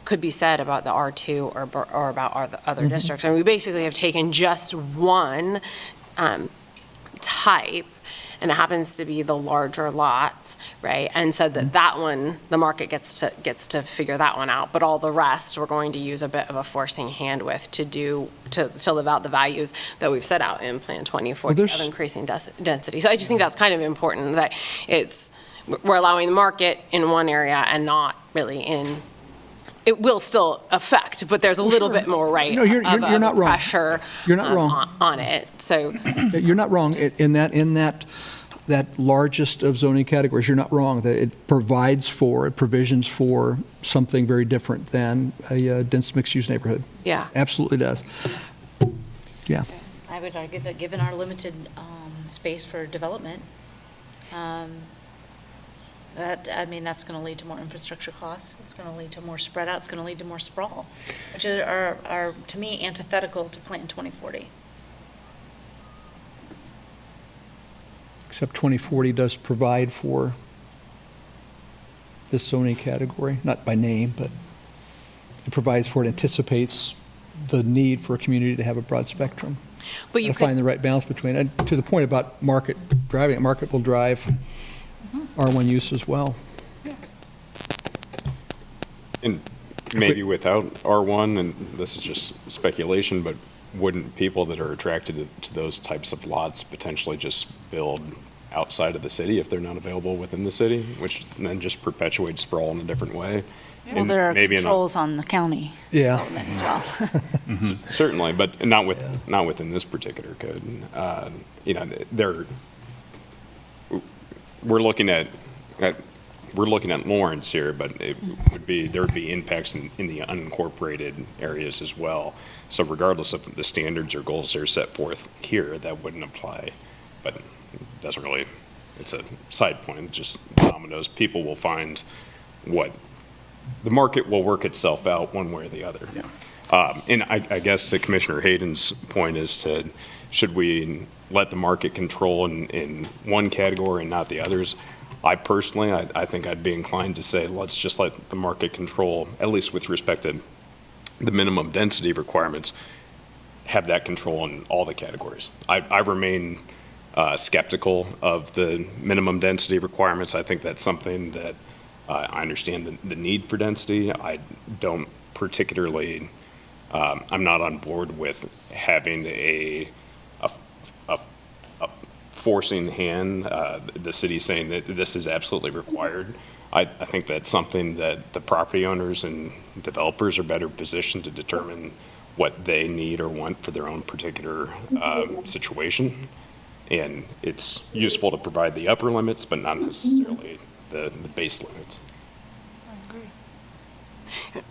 Speaker 5: could be said about the R2 or about our other districts. And we basically have taken just one type, and it happens to be the larger lots, right? And said that one, the market gets to figure that one out, but all the rest, we're going to use a bit of a forcing hand with to live out the values that we've set out in Plan 2040 of increasing density. So I just think that's kind of important, that we're allowing the market in one area and not really in. It will still affect, but there's a little bit more
Speaker 7: you're not wrong.
Speaker 5: Pressure
Speaker 7: you're not wrong.
Speaker 5: On it. So
Speaker 7: you're not wrong in that largest of zoning categories. You're not wrong. That it provisions for something very different than a dense mixed-use neighborhood.
Speaker 5: Yeah,
Speaker 7: absolutely does. Yeah.
Speaker 9: I would argue that given our limited space for development, that's going to lead to more infrastructure costs. It's going to lead to more spread out. It's going to lead to more sprawl, which are to me, antithetical to Plan 2040.
Speaker 7: Except 2040 does provide for this zoning category, not by name, but it provides for it, anticipates the need for a community to have a broad spectrum.
Speaker 5: But you
Speaker 7: find the right balance between it. And to the point about market driving, market will drive R1 use as well.
Speaker 13: And maybe without R1, and this is just speculation, but wouldn't people that are attracted to those types of lots potentially just build outside of the city if they're not available within the city, which then just perpetuates sprawl in a different way?
Speaker 9: Well, there are controls on the county development as well.
Speaker 13: Certainly, but not within this particular code. We're looking at Lawrence here, but there would be impacts in the unincorporated areas as well. So regardless of the standards or goals that are set forth here, that wouldn't apply, but it doesn't really it's a side point, just dominoes. People will find what, the market will work itself out one way or the other. And I guess to Commissioner Hayden's point is to, should we let the market control in one category and not the others? I personally, I think I'd be inclined to say, let's just let the market control, at least with respect to the minimum density requirements, have that control in all the categories. I remain skeptical of the minimum density requirements. I think that's something that I understand the need for density. I don't particularly, I'm not on board with having a forcing hand, the city saying that this is absolutely required. I think that's something that the property owners and developers are better positioned to determine what they need or want for their own particular situation. And it's useful to provide the upper limits, but not necessarily the base limits.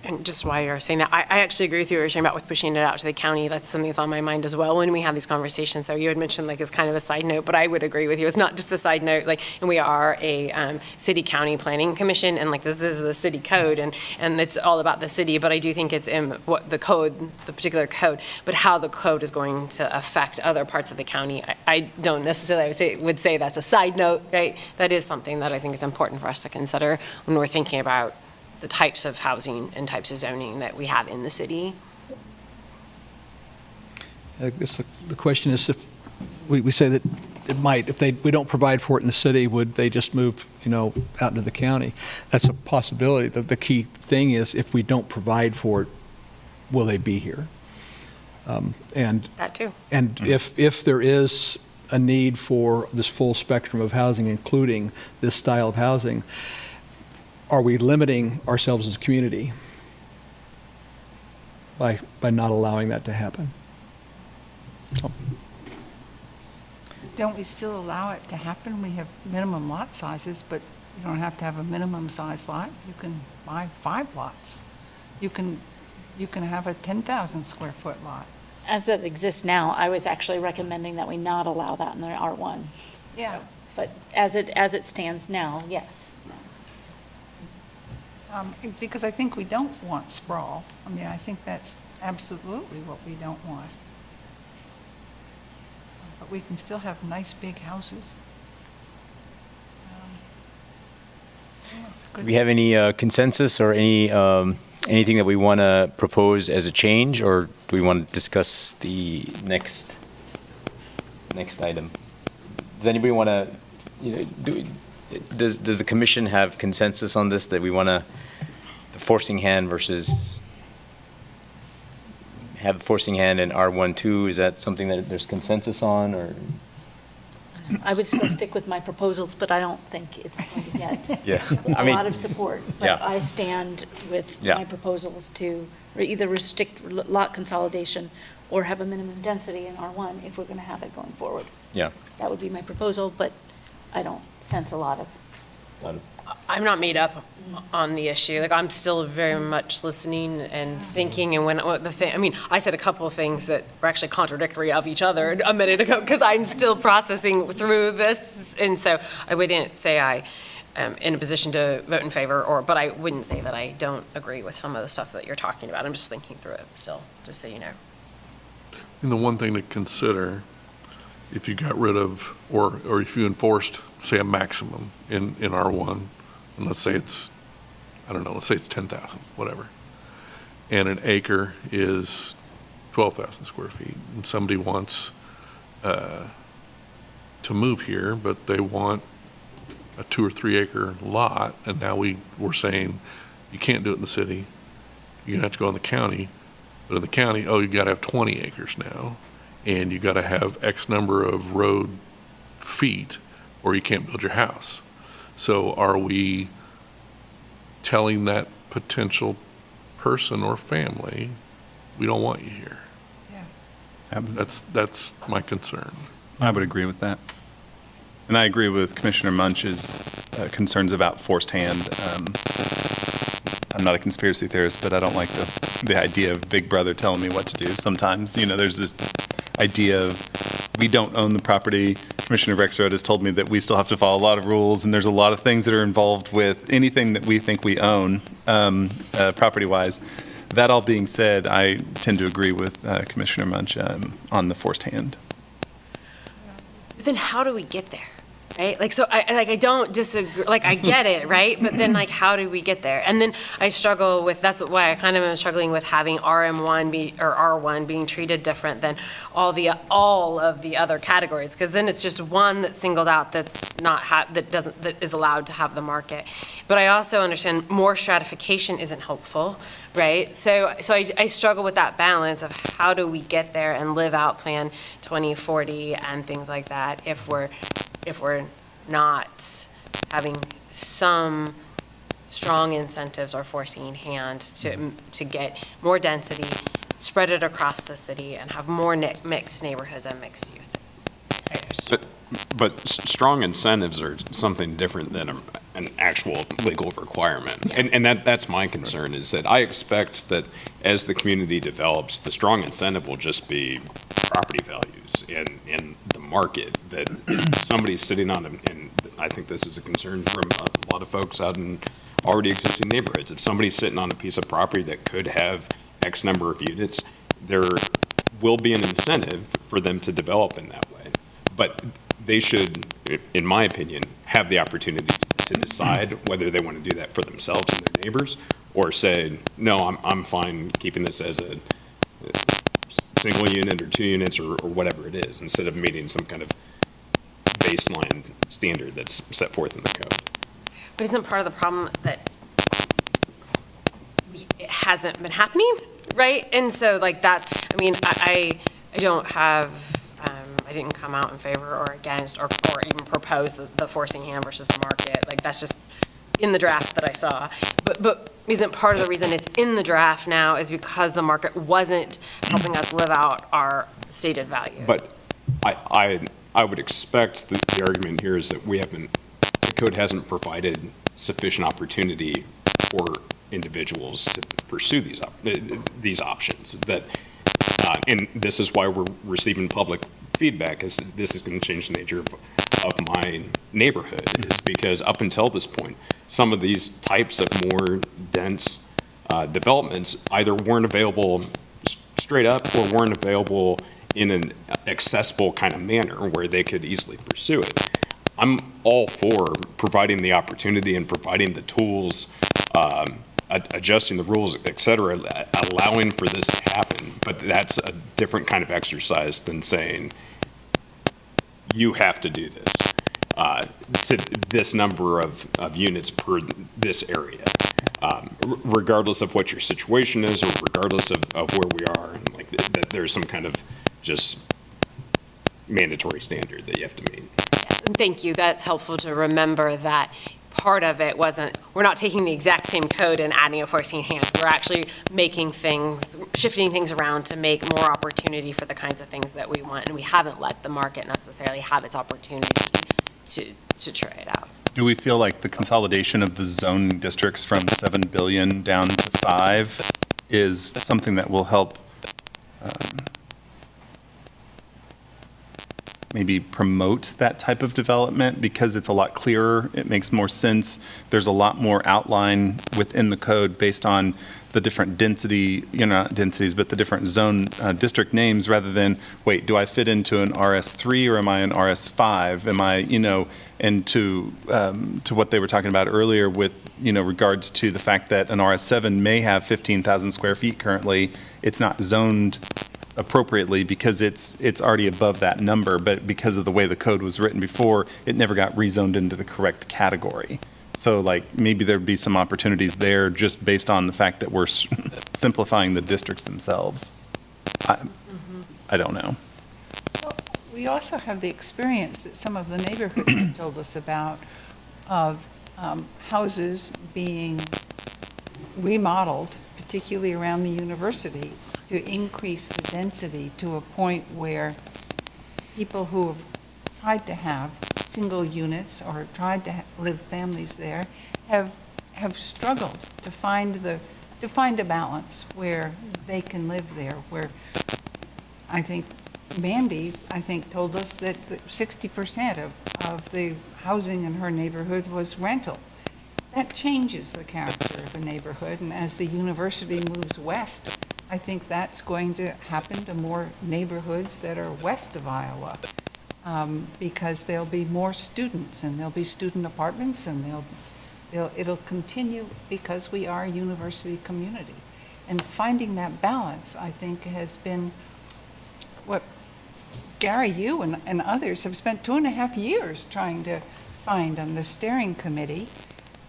Speaker 5: And just while you're saying that, I actually agree with you what you're saying about with pushing it out to the county. That's something that's on my mind as well when we have these conversations. So you had mentioned like it's kind of a side note, but I would agree with you. It's not just a side note, like, and we are a city-county planning commission, and like this is the city code, and it's all about the city, but I do think it's in what the code, the particular code, but how the code is going to affect other parts of the county. I don't necessarily would say that's a side note, right? That is something that I think is important for us to consider when we're thinking about the types of housing and types of zoning that we have in the city.
Speaker 7: I guess the question is, if we say that it might, if we don't provide for it in the city, would they just move, out into the county? That's a possibility. The key thing is, if we don't provide for it, will they be here? And
Speaker 5: that too.
Speaker 7: And if there is a need for this full spectrum of housing, including this style of housing, are we limiting ourselves as a community by not allowing that to happen? So.
Speaker 3: Don't we still allow it to happen? We have minimum lot sizes, but you don't have to have a minimum size lot. You can buy 5 lots. You can have a 10,000 square foot lot.
Speaker 9: As it exists now, I was actually recommending that we not allow that in the R1.
Speaker 3: Yeah.
Speaker 9: But as it stands now, yes.
Speaker 3: Because I think we don't want sprawl. I mean, I think that's absolutely what we don't want. But we can still have nice big houses.
Speaker 1: Do we have any consensus or any anything that we want to propose as a change, or do we want to discuss the next item? Does anybody want to, does the commission have consensus on this, that we want to, the forcing hand versus have a forcing hand in R12? Is that something that there's consensus on, or?
Speaker 9: I would still stick with my proposals, but I don't think it's going to get
Speaker 1: a
Speaker 9: lot of support. But I stand with my proposals to either restrict lot consolidation or have a minimum density in R1 if we're going to have it going forward.
Speaker 1: Yeah.
Speaker 9: That would be my proposal, but I don't sense a lot of.
Speaker 5: I'm not made up on the issue. Like, I'm still very much listening and thinking, and I said a couple of things that were actually contradictory of each other a minute ago, because I'm still processing through this, and so I wouldn't say I am in a position to vote in favor, but I wouldn't say that I don't agree with some of the stuff that you're talking about. I'm just thinking through it still, just so you know.
Speaker 2: And the one thing to consider, if you got rid of, or if you enforced, say, a maximum in R1, and let's say it's, I don't know, let's say it's 10,000, whatever, and an acre is 12,000 square feet, and somebody wants to move here, but they want a 2 or 3 acre lot, and now we're saying you can't do it in the city, you're gonna have to go in the county, but in the county, you gotta have 20 acres now, and you gotta have X number of road feet, or you can't build your house. So are we telling that potential person or family, we don't want you here?
Speaker 3: Yeah.
Speaker 2: That's my concern.
Speaker 20: I would agree with that. And I agree with Commissioner Munch's concerns about forced hand. I'm not a conspiracy theorist, but I don't like the idea of Big Brother telling me what to do. Sometimes, there's this idea of we don't own the property, Commissioner Rexroad has told me that we still have to follow a lot of rules, and there's a lot of things that are involved with anything that we think we own, property-wise. That all being said, I tend to agree with Commissioner Munch on the forced hand.
Speaker 5: Then how do we get there? Right? Like, so I don't disagree, like, I get it, right? But then, like, how do we get there? And then I struggle with, that's why I kind of am struggling with having RM1 or R1 being treated different than all of the other categories, because then it's just one that's singled out that's not, that is allowed to have the market. But I also understand more stratification isn't helpful, right? So I struggle with that balance of how do we get there and live out Plan 2040 and things like that if we're not having some strong incentives or forcing hands to get more density, spread it across the city, and have more mixed neighborhoods and mixed uses.
Speaker 13: But strong incentives are something different than an actual legal requirement.
Speaker 5: Yes.
Speaker 13: And that's my concern, is that I expect that as the community develops, the strong incentive will just be property values and the market, that if somebody's sitting on, and I think this is a concern from a lot of folks out in already existing neighborhoods, if somebody's sitting on a piece of property that could have X number of units, there will be an incentive for them to develop in that way. But they should, in my opinion, have the opportunity to decide whether they want to do that for themselves and their neighbors, or say, no, I'm fine keeping this as a single unit or 2 units or whatever it is, instead of meeting some kind of baseline standard that's set forth in the code.
Speaker 5: But isn't part of the problem that it hasn't been happening, right? And so, like, that's, I mean, I don't have, I didn't come out in favor or against or even propose the forcing hand versus the market. Like, that's just in the draft that I saw. But isn't part of the reason it's in the draft now is because the market wasn't helping us live out our stated values?
Speaker 13: But I would expect the argument here is that the code hasn't provided sufficient opportunity for individuals to pursue these options. And this is why we're receiving public feedback, is this is going to change the nature of my neighborhood, is because up until this point, some of these types of more dense developments either weren't available straight up or weren't available in an accessible kind of manner where they could easily pursue it. I'm all for providing the opportunity and providing the tools, adjusting the rules, et cetera, allowing for this to happen. But that's a different kind of exercise than saying, you have to do this to this number of units per this area, regardless of what your situation is or regardless of where we are. And like that there's some kind of just mandatory standard that you have to meet.
Speaker 5: Thank you. That's helpful to remember that part of it wasn't, we're not taking the exact same code and adding a forcing hand. We're actually shifting things around to make more opportunity for the kinds of things that we want. And we haven't let the market necessarily have its opportunity to try it out.
Speaker 20: Do we feel like the consolidation of the zoning districts from 7 billion down to 5 is something that will help maybe promote that type of development, because it's a lot clearer, it makes more sense, there's a lot more outline within the code based on the different density, not densities, but the different zone district names, rather than, wait, do I fit into an RS3 or am I an RS5? Am I, and to what they were talking about earlier with, regards to the fact that an RS7 may have 15,000 square feet currently, it's not zoned appropriately because it's already above that number, but because of the way the code was written before, it never got rezoned into the correct category. So like maybe there'd be some opportunities there just based on the fact that we're simplifying the districts themselves. I don't know.
Speaker 3: Well, we also have the experience that some of the neighborhoods have told us about of houses being remodeled, particularly around the university, to increase the density to a point where people who have tried to have single units or tried to live families there have struggled to find a balance where they can live there, where I think Mandy, I think, told us that 60% of the housing in her neighborhood was rental. That changes the character of a neighborhood, and as the university moves west, I think that's going to happen to more neighborhoods that are west of Iowa, because there'll be more students, and there'll be student apartments, and it'll continue because we are a university community. And finding that balance, I think, has been what Gary, you and others have spent 2.5 years trying to find on the steering committee.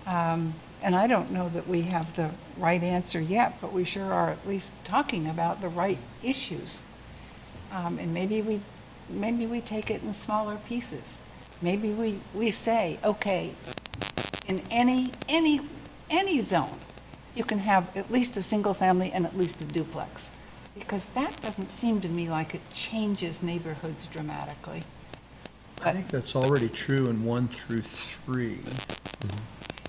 Speaker 3: And I don't know that we have the right answer yet, but we sure are at least talking about the right issues. And maybe we take it in smaller pieces. Maybe we say, okay, in any zone, you can have at least a single family and at least a duplex. Because that doesn't seem to me like it changes neighborhoods dramatically.
Speaker 7: I think that's already true in 1 through 3.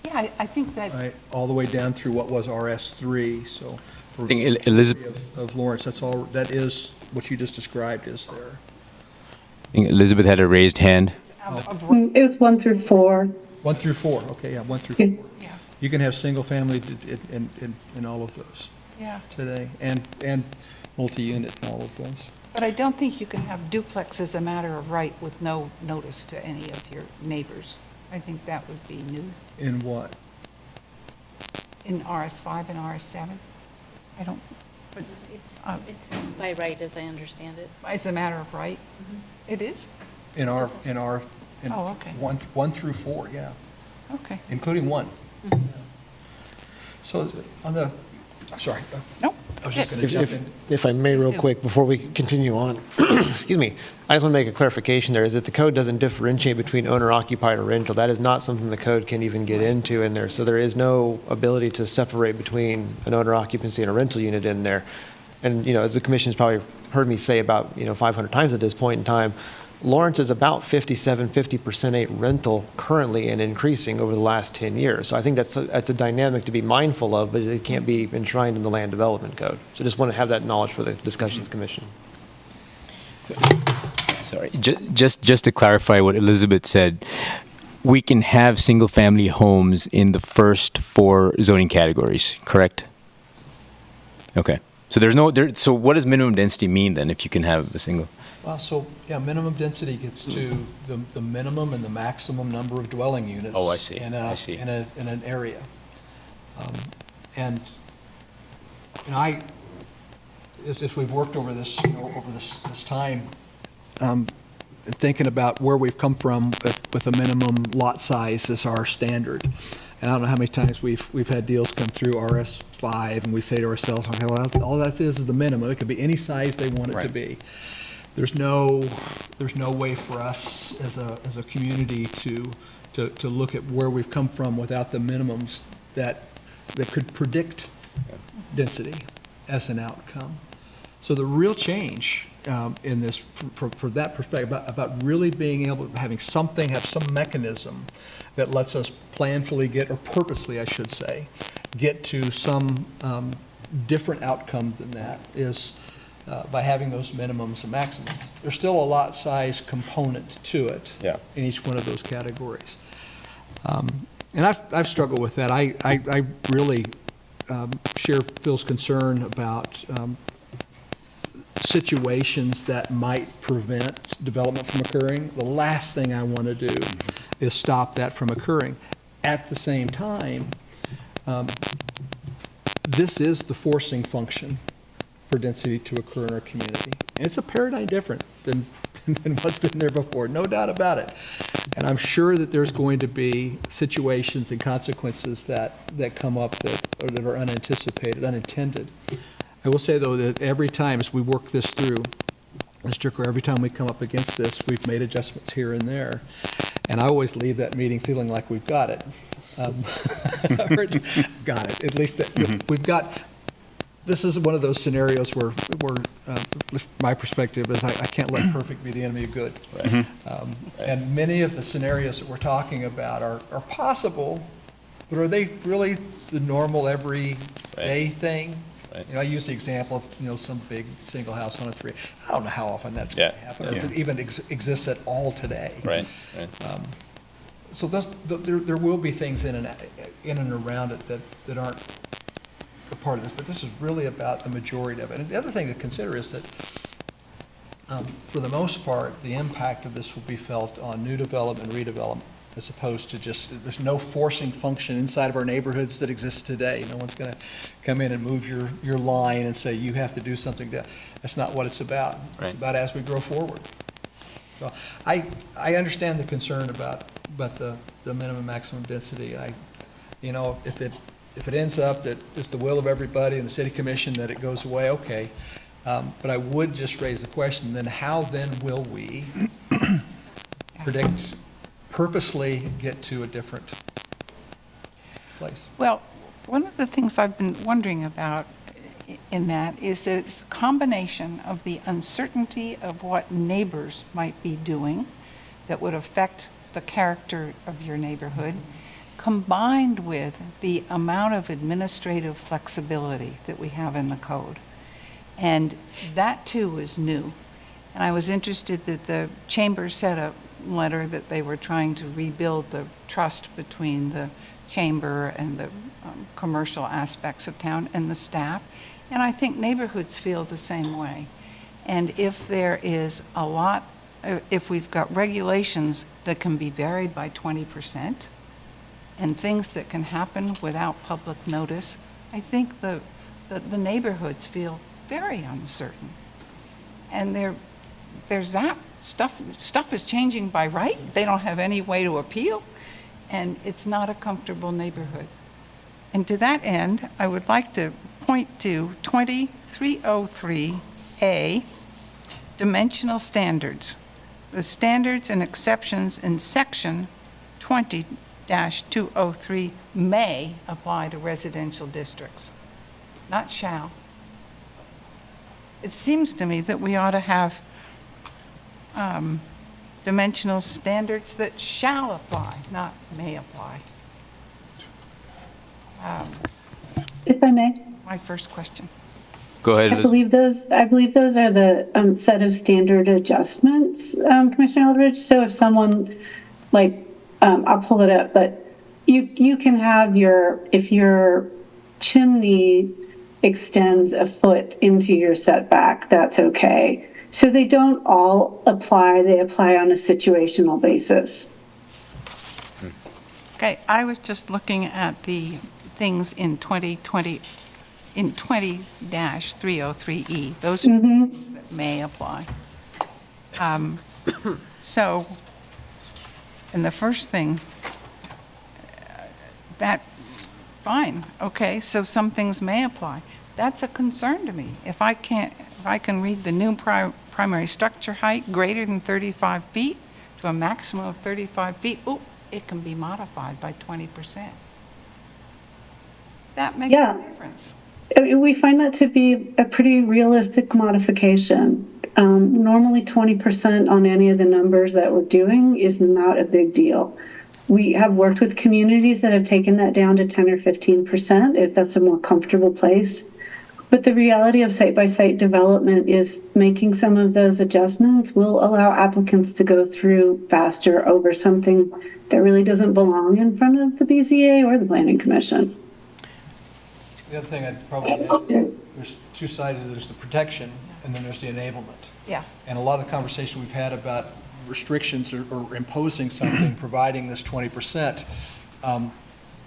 Speaker 3: Yeah, I think that.
Speaker 7: Right, all the way down through what was RS3, so. For
Speaker 1: I think Elizabeth.
Speaker 7: of Lawrence, that is what you just described is there.
Speaker 1: I think Elizabeth had a raised hand.
Speaker 14: It was 1 through 4.
Speaker 7: 1 through 4, okay, yeah, 1 through 4.
Speaker 3: Yeah.
Speaker 7: You can have single family in all of those.
Speaker 3: Yeah.
Speaker 7: Today, and multi-unit in all of those.
Speaker 3: But I don't think you can have duplex as a matter of right with no notice to any of your neighbors. I think that would be new.
Speaker 7: In what?
Speaker 3: In RS5 and RS7. I don't, but
Speaker 9: It's by right, as I understand it.
Speaker 3: as a matter of right, it is?
Speaker 7: In our,
Speaker 3: Oh, okay.
Speaker 7: 1 through 4, yeah,
Speaker 3: Okay.
Speaker 7: including 1. So is it on the, I'm sorry.
Speaker 3: Nope.
Speaker 7: I was just going to jump in.
Speaker 8: If I may, real quick, before we continue on, excuse me, I just want to make a clarification there, is that the code doesn't differentiate between owner-occupied or rental. That is not something the code can even get into in there. So there is no ability to separate between an owner occupancy and a rental unit in there. And, as the commission's probably heard me say about, 500 times at this point in time, Lawrence is about 50% a rental currently and increasing over the last 10 years. So I think that's a dynamic to be mindful of, but it can't be enshrined in the land development code. So just want to have that knowledge for the discussions commission.
Speaker 1: Sorry, just to clarify what Elizabeth said, we can have single-family homes in the first 4 zoning categories, correct? Okay. So so what does minimum density mean then if you can have a single?
Speaker 7: Well, so, yeah, minimum density gets to the minimum and the maximum number of dwelling units.
Speaker 1: Oh, I see.
Speaker 7: In
Speaker 1: I see.
Speaker 7: in an area. And as we've worked over this, over this time, thinking about where we've come from with a minimum lot size as our standard. And I don't know how many times we've had deals come through RS5 and we say to ourselves, okay, well, all that is the minimum. It could be any size they want it to be. There's no way for us as a community to look at where we've come from without the minimums that could predict density as an outcome. So the real change in this, for that perspective, about really being able to have some mechanism that lets us planfully get, or purposely, I should say, get to some different outcome than that is by having those minimums and maximums. There's still a lot size component to it in each one of those categories. And I've struggled with that. I really share Phil's concern about situations that might prevent development from occurring. The last thing I want to do is stop that from occurring. At the same time, this is the forcing function for density to occur in our community. And it's a paradigm different than what's been there before, no doubt about it. And I'm sure that there's going to be situations and consequences that come up that are unanticipated, unintended. I will say, though, that every time as we work this through, Mr. Kerr, every time we come up against this, we've made adjustments here and there. And I always leave that meeting feeling like we've got it. Got it. At least that we've got. This is one of those scenarios where my perspective is I can't let perfect be the enemy of good. Right. And many of the scenarios that we're talking about are possible, but are they really the normal everyday thing?
Speaker 1: right?
Speaker 7: I use the example of, some big single house on a 3. I don't know how often that's going to happen, if it even exists at all today.
Speaker 1: Right.
Speaker 7: So there will be things in and around it that aren't a part of this, but this is really about the majority of it. And the other thing to consider is that, for the most part, the impact of this will be felt on new development, redevelopment, as opposed to there's no forcing function inside of our neighborhoods that exists today. No one's going to come in and move your line and say, you have to do something. That's not what it's about.
Speaker 1: Right.
Speaker 7: It's about as we grow forward. So I understand the concern about the minimum maximum density. If it ends up that it's the will of everybody and the city commission that it goes away, okay. But I would just raise the question, then how then will we purposely get to a different place?
Speaker 3: Well, one of the things I've been wondering about in that is that it's the combination of the uncertainty of what neighbors might be doing that would affect the character of your neighborhood, combined with the amount of administrative flexibility that we have in the code. And that too is new. And I was interested that the chamber sent a letter that they were trying to rebuild the trust between the chamber and the commercial aspects of town and the staff. And I think neighborhoods feel the same way. And if there is if we've got regulations that can be varied by 20% and things that can happen without public notice, I think the neighborhoods feel very uncertain. And there's that stuff is changing by right. They don't have any way to appeal, and it's not a comfortable neighborhood. And to that end, I would like to point to 2303A, dimensional standards. The standards and exceptions in section 20-203 may apply to residential districts, not shall. It seems to me that we ought to have dimensional standards that shall apply, not may apply.
Speaker 14: If I may.
Speaker 3: My first question.
Speaker 1: Go ahead,
Speaker 14: I believe those are the set of standard adjustments, Commissioner Eldridge. So if someone, I'll pull it up, but you can have if your chimney extends a foot into your setback, that's okay. So they don't all apply, they apply on a situational basis.
Speaker 3: Okay, I was just looking at the things in 20-303E. Those are things that may apply. So, and the first thing, fine, okay, so some things may apply. That's a concern to me. If I can read the new primary structure height greater than 35 feet to a maximum of 35 feet, it can be modified by 20%. That makes a difference.
Speaker 14: We find that to be a pretty realistic modification. Normally 20% on any of the numbers that we're doing is not a big deal. We have worked with communities that have taken that down to 10 or 15% if that's a more comfortable place. But the reality of site-by-site development is making some of those adjustments will allow applicants to go through faster over something that really doesn't belong in front of the BZA or the Planning Commission.
Speaker 7: The other thing I'd probably add, there's two sides. There's the protection, and then there's the enablement.
Speaker 3: Yeah.
Speaker 7: And a lot of the conversation we've had about restrictions or imposing something, providing this 20%,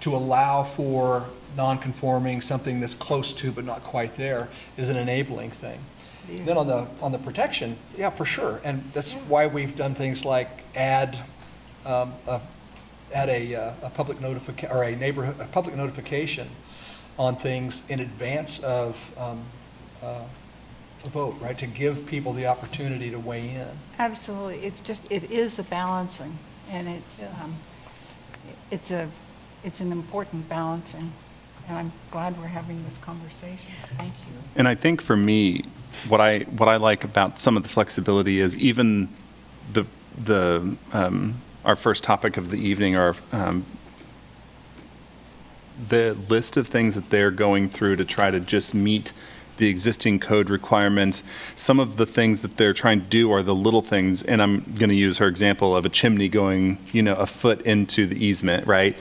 Speaker 7: to allow for non-conforming, something that's close to but not quite there, is an enabling thing. Yeah. Then on the protection, yeah, for sure, and that's why we've done things like add a public notification or a public notification on things in advance of a vote, right? To give people the opportunity to weigh in.
Speaker 3: Absolutely. It is a balancing, and it's an important balancing. And I'm glad we're having this conversation. Thank you.
Speaker 20: And I think for me, what I like about some of the flexibility is even our first topic of the evening, our the list of things that they're going through to try to just meet the existing code requirements. Some of the things that they're trying to do are the little things, and I'm going to use her example of a chimney going, a foot into the easement, right?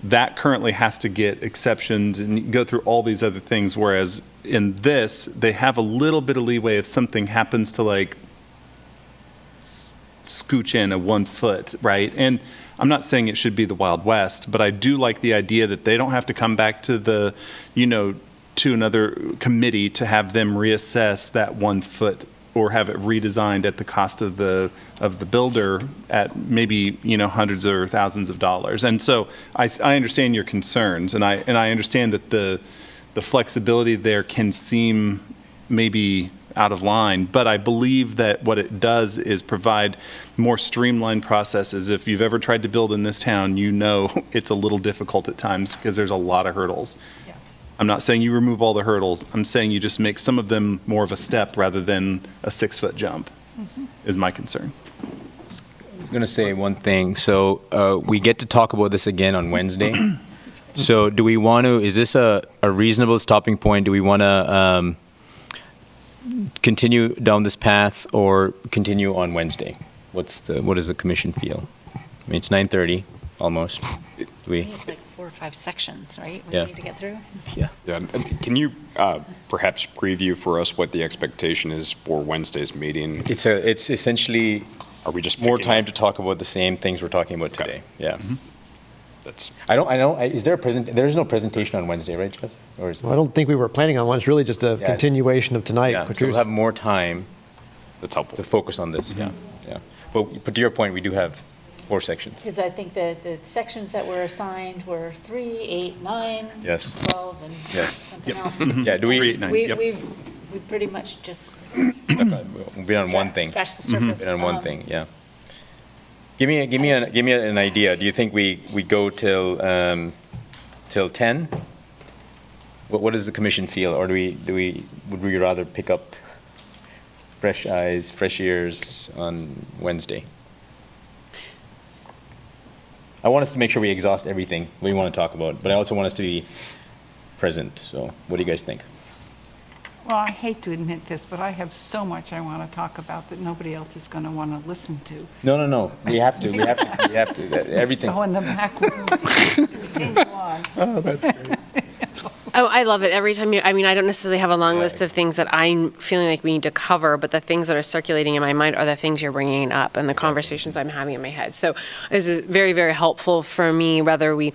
Speaker 20: That currently has to get exceptions and go through all these other things, whereas in this, they have a little bit of leeway if something happens to like scooch in a 1 foot, right? And I'm not saying it should be the Wild West, but I do like the idea that they don't have to come back to the, to another committee to have them reassess that 1 foot or have it redesigned at the cost of the builder at maybe, hundreds or thousands of dollars. And so I understand your concerns, and I understand that the flexibility there can seem maybe out of line, but I believe that what it does is provide more streamlined processes. If you've ever tried to build in this town, it's a little difficult at times because there's a lot of hurdles. Yeah. I'm not saying you remove all the hurdles. I'm saying you just make some of them more of a step rather than a 6-foot jump, is my concern.
Speaker 1: I was going to say one thing. So we get to talk about this again on Wednesday. So do we want to, is this a reasonable stopping point? Do we want to continue down this path or continue on Wednesday? What does the commission feel? I mean, it's 9:30 almost.
Speaker 9: We have like 4 or 5 sections, right? We need to get through.
Speaker 1: Yeah.
Speaker 13: Can you perhaps preview for us what the expectation is for Wednesday's meeting?
Speaker 1: It's essentially,
Speaker 13: are we just
Speaker 1: more time to talk about the same things we're talking about today? Yeah.
Speaker 13: That's.
Speaker 1: I know. Is there there is no presentation on Wednesday, right, Jeff? Or is
Speaker 8: Well, I don't think we were planning on one. It's really just a continuation of tonight.
Speaker 1: Yeah. So we'll have more time.
Speaker 13: That's helpful.
Speaker 1: To focus on this. Yeah. But to your point, we do have 4 sections.
Speaker 9: Because I think the sections that were assigned were 3, 8, 9,
Speaker 1: Yes.
Speaker 9: 12, and something else.
Speaker 1: Yeah. Do we?
Speaker 9: We pretty much just
Speaker 1: We'll be on one thing.
Speaker 9: scratched the surface.
Speaker 1: Been on one thing. Yeah. Give me an idea. Do you think we go till 10? What does the commission feel, or would we rather pick up fresh eyes, fresh ears on Wednesday? I want us to make sure we exhaust everything we want to talk about, but I also want us to be present. So, what do you guys think?
Speaker 3: Well, I hate to admit this, but I have so much I want to talk about that nobody else is going to want to listen to.
Speaker 1: No. We have to. We have to. Everything.
Speaker 3: Go in the back room. Continue on.
Speaker 20: Oh, that's great.
Speaker 5: Oh, I love it. Every time I don't necessarily have a long list of things that I'm feeling like we need to cover, but the things that are circulating in my mind are the things you're bringing up and the conversations I'm having in my head. So this is very, very helpful for me, whether we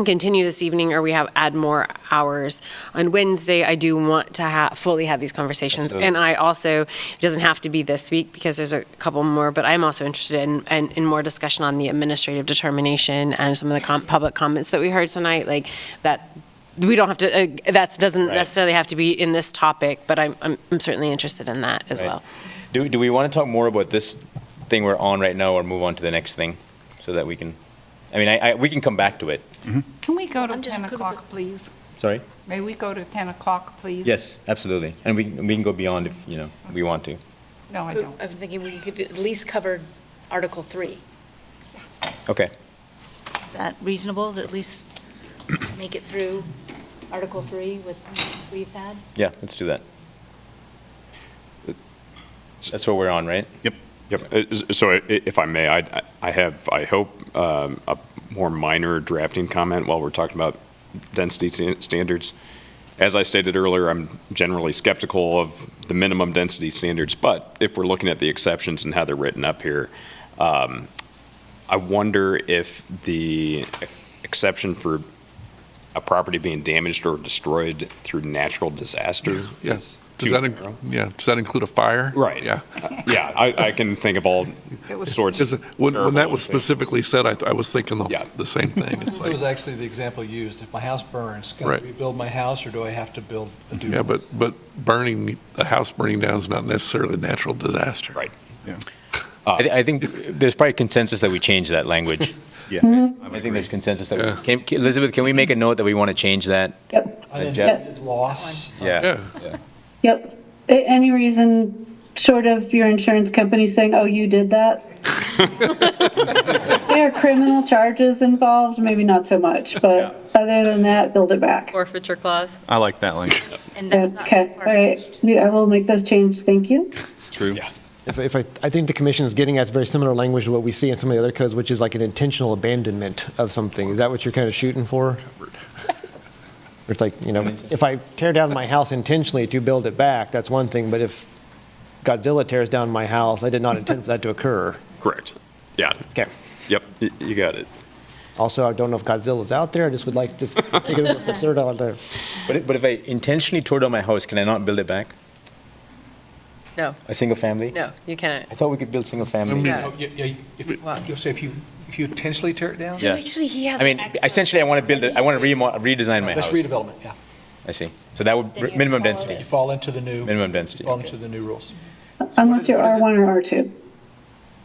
Speaker 5: continue this evening or we add more hours on Wednesday. I do want to fully have these conversations.
Speaker 1: Absolutely.
Speaker 5: And I also, it doesn't have to be this week because there's a couple more, but I'm also interested in more discussion on the administrative determination and some of the public comments that we heard tonight, like that. We don't have to, that doesn't necessarily have to be in this topic, but I'm certainly interested in that as well.
Speaker 1: Do we want to talk more about this thing we're on right now or move on to the next thing so that we can, we can come back to it.
Speaker 3: Can we go to 10 o'clock, please?
Speaker 1: Sorry?
Speaker 3: May we go to 10 o'clock, please?
Speaker 1: Yes, absolutely. And we can go beyond if, we want to.
Speaker 3: No, I don't.
Speaker 9: I'm thinking we could at least cover Article 3.
Speaker 1: Okay.
Speaker 9: Is that reasonable, to at least make it through Article 3 with what we've had?
Speaker 1: Yeah, let's do that. That's what we're on, right?
Speaker 13: Yep. So if I may, I have, I hope, a more minor drafting comment while we're talking about density standards. As I stated earlier, I'm generally skeptical of the minimum density standards, but if we're looking at the exceptions and how they're written up here, I wonder if the exception for a property being damaged or destroyed through natural disaster.
Speaker 2: Yes. Does that include a fire?
Speaker 13: Right.
Speaker 2: Yeah.
Speaker 13: Yeah, I can think of all sorts.
Speaker 2: When that was specifically said, I was thinking the same thing. It's
Speaker 7: It was actually the example used. If my house burns, can I rebuild my house or do I have to build a new
Speaker 2: one? Yeah, but the house burning down is not necessarily a natural disaster.
Speaker 13: Right.
Speaker 2: Yeah.
Speaker 1: I think there's probably consensus that we change that language.
Speaker 13: Yeah.
Speaker 1: I think there's consensus that Elizabeth, can we make a note that we want to change that?
Speaker 14: Yep.
Speaker 7: Unintended loss.
Speaker 1: Yeah.
Speaker 14: Yep. Any reason short of your insurance company saying, oh, you did that? There are criminal charges involved, maybe not so much, but Other than that, build it back.
Speaker 5: Forfeiture clause.
Speaker 20: I like that language.
Speaker 9: And that's not
Speaker 14: Okay, all right. I will make those changes. Thank you.
Speaker 20: True.
Speaker 8: If I think the commission is getting at very similar language to what we see in some of the other codes, which is like an intentional abandonment of something. Is that what you're kind of shooting for? It's like, if I tear down my house intentionally to build it back, that's one thing, but if Godzilla tears down my house, I did not intend for that to occur.
Speaker 13: Correct. Yeah.
Speaker 8: Okay.
Speaker 13: Yep, you got it.
Speaker 8: Also, I don't know if Godzilla's out there. I just would like to just take it a little step further out there.
Speaker 1: But if I intentionally tore down my house, can I not build it back?
Speaker 5: No,
Speaker 1: A single family?
Speaker 5: no, you can't.
Speaker 1: I thought we could build single family.
Speaker 5: Yeah.
Speaker 7: You'll say if you intentionally tear it down?
Speaker 5: So actually, he has.
Speaker 1: I mean, essentially, I want to build it, I want to redesign my
Speaker 7: That's
Speaker 1: house.
Speaker 7: redevelopment, yeah.
Speaker 1: I see. So that would, minimum density.
Speaker 7: You fall into the new.
Speaker 1: Minimum density,
Speaker 7: Fall
Speaker 1: okay.
Speaker 7: into the new rules.
Speaker 14: Unless you're R1 or R2.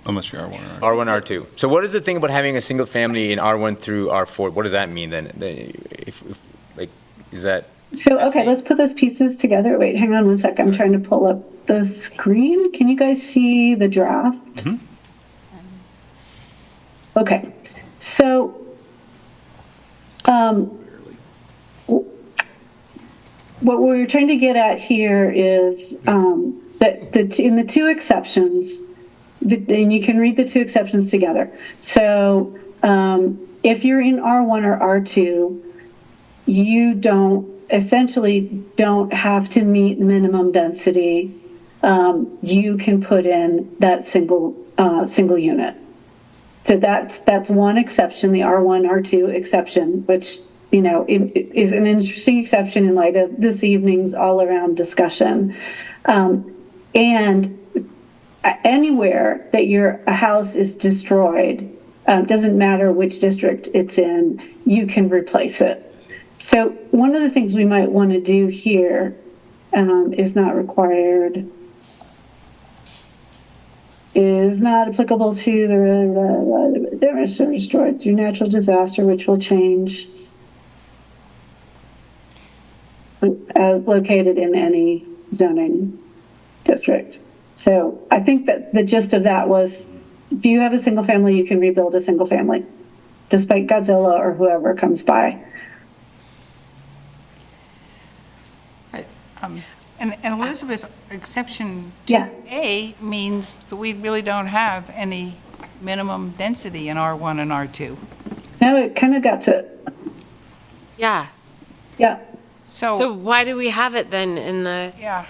Speaker 20: Unless you are one.
Speaker 1: R1, R2. So what is the thing about having a single family in R1 through R4? What does that mean then? If is that?
Speaker 14: So, okay, let's put those pieces together. Wait, hang on one sec. I'm trying to pull up the screen. Can you guys see the draft? Okay, so what we're trying to get at here is that in the two exceptions, and you can read the two exceptions together. So if you're in R1 or R2, you essentially don't have to meet minimum density. You can put in that single unit. So that's one exception, the R1, R2 exception, which it is an interesting exception in light of this evening's all-around discussion. And anywhere that a house is destroyed, doesn't matter which district it's in, you can replace it. So one of the things we might want to do here is not required, is not applicable to the damage or destroyed through natural disaster, which will change as located in any zoning district. So I think that the gist of that was, if you have a single family, you can rebuild a single family, despite Godzilla or whoever comes by.
Speaker 3: And Elizabeth, exception
Speaker 14: Yeah.
Speaker 3: A means that we really don't have any minimum density in R1 and R2.
Speaker 14: No, it kind of got to,
Speaker 5: Yeah.
Speaker 14: yeah.
Speaker 5: So why do we have it then in the?
Speaker 3: Yeah.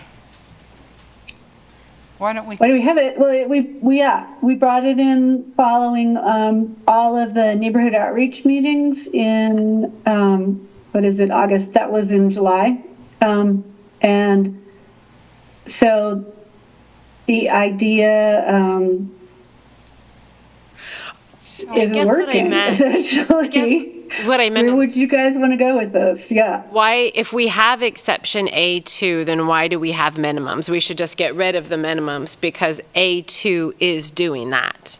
Speaker 3: Why don't we?
Speaker 14: Why do we have it? Well, we brought it in following all of the neighborhood outreach meetings in, August? That was in July. And so the idea isn't working, essentially.
Speaker 5: What I meant
Speaker 14: Where
Speaker 5: is,
Speaker 14: would you guys want to go with this? Yeah.
Speaker 5: why, if we have exception A2, then why do we have minimums? We should just get rid of the minimums because A2 is doing that.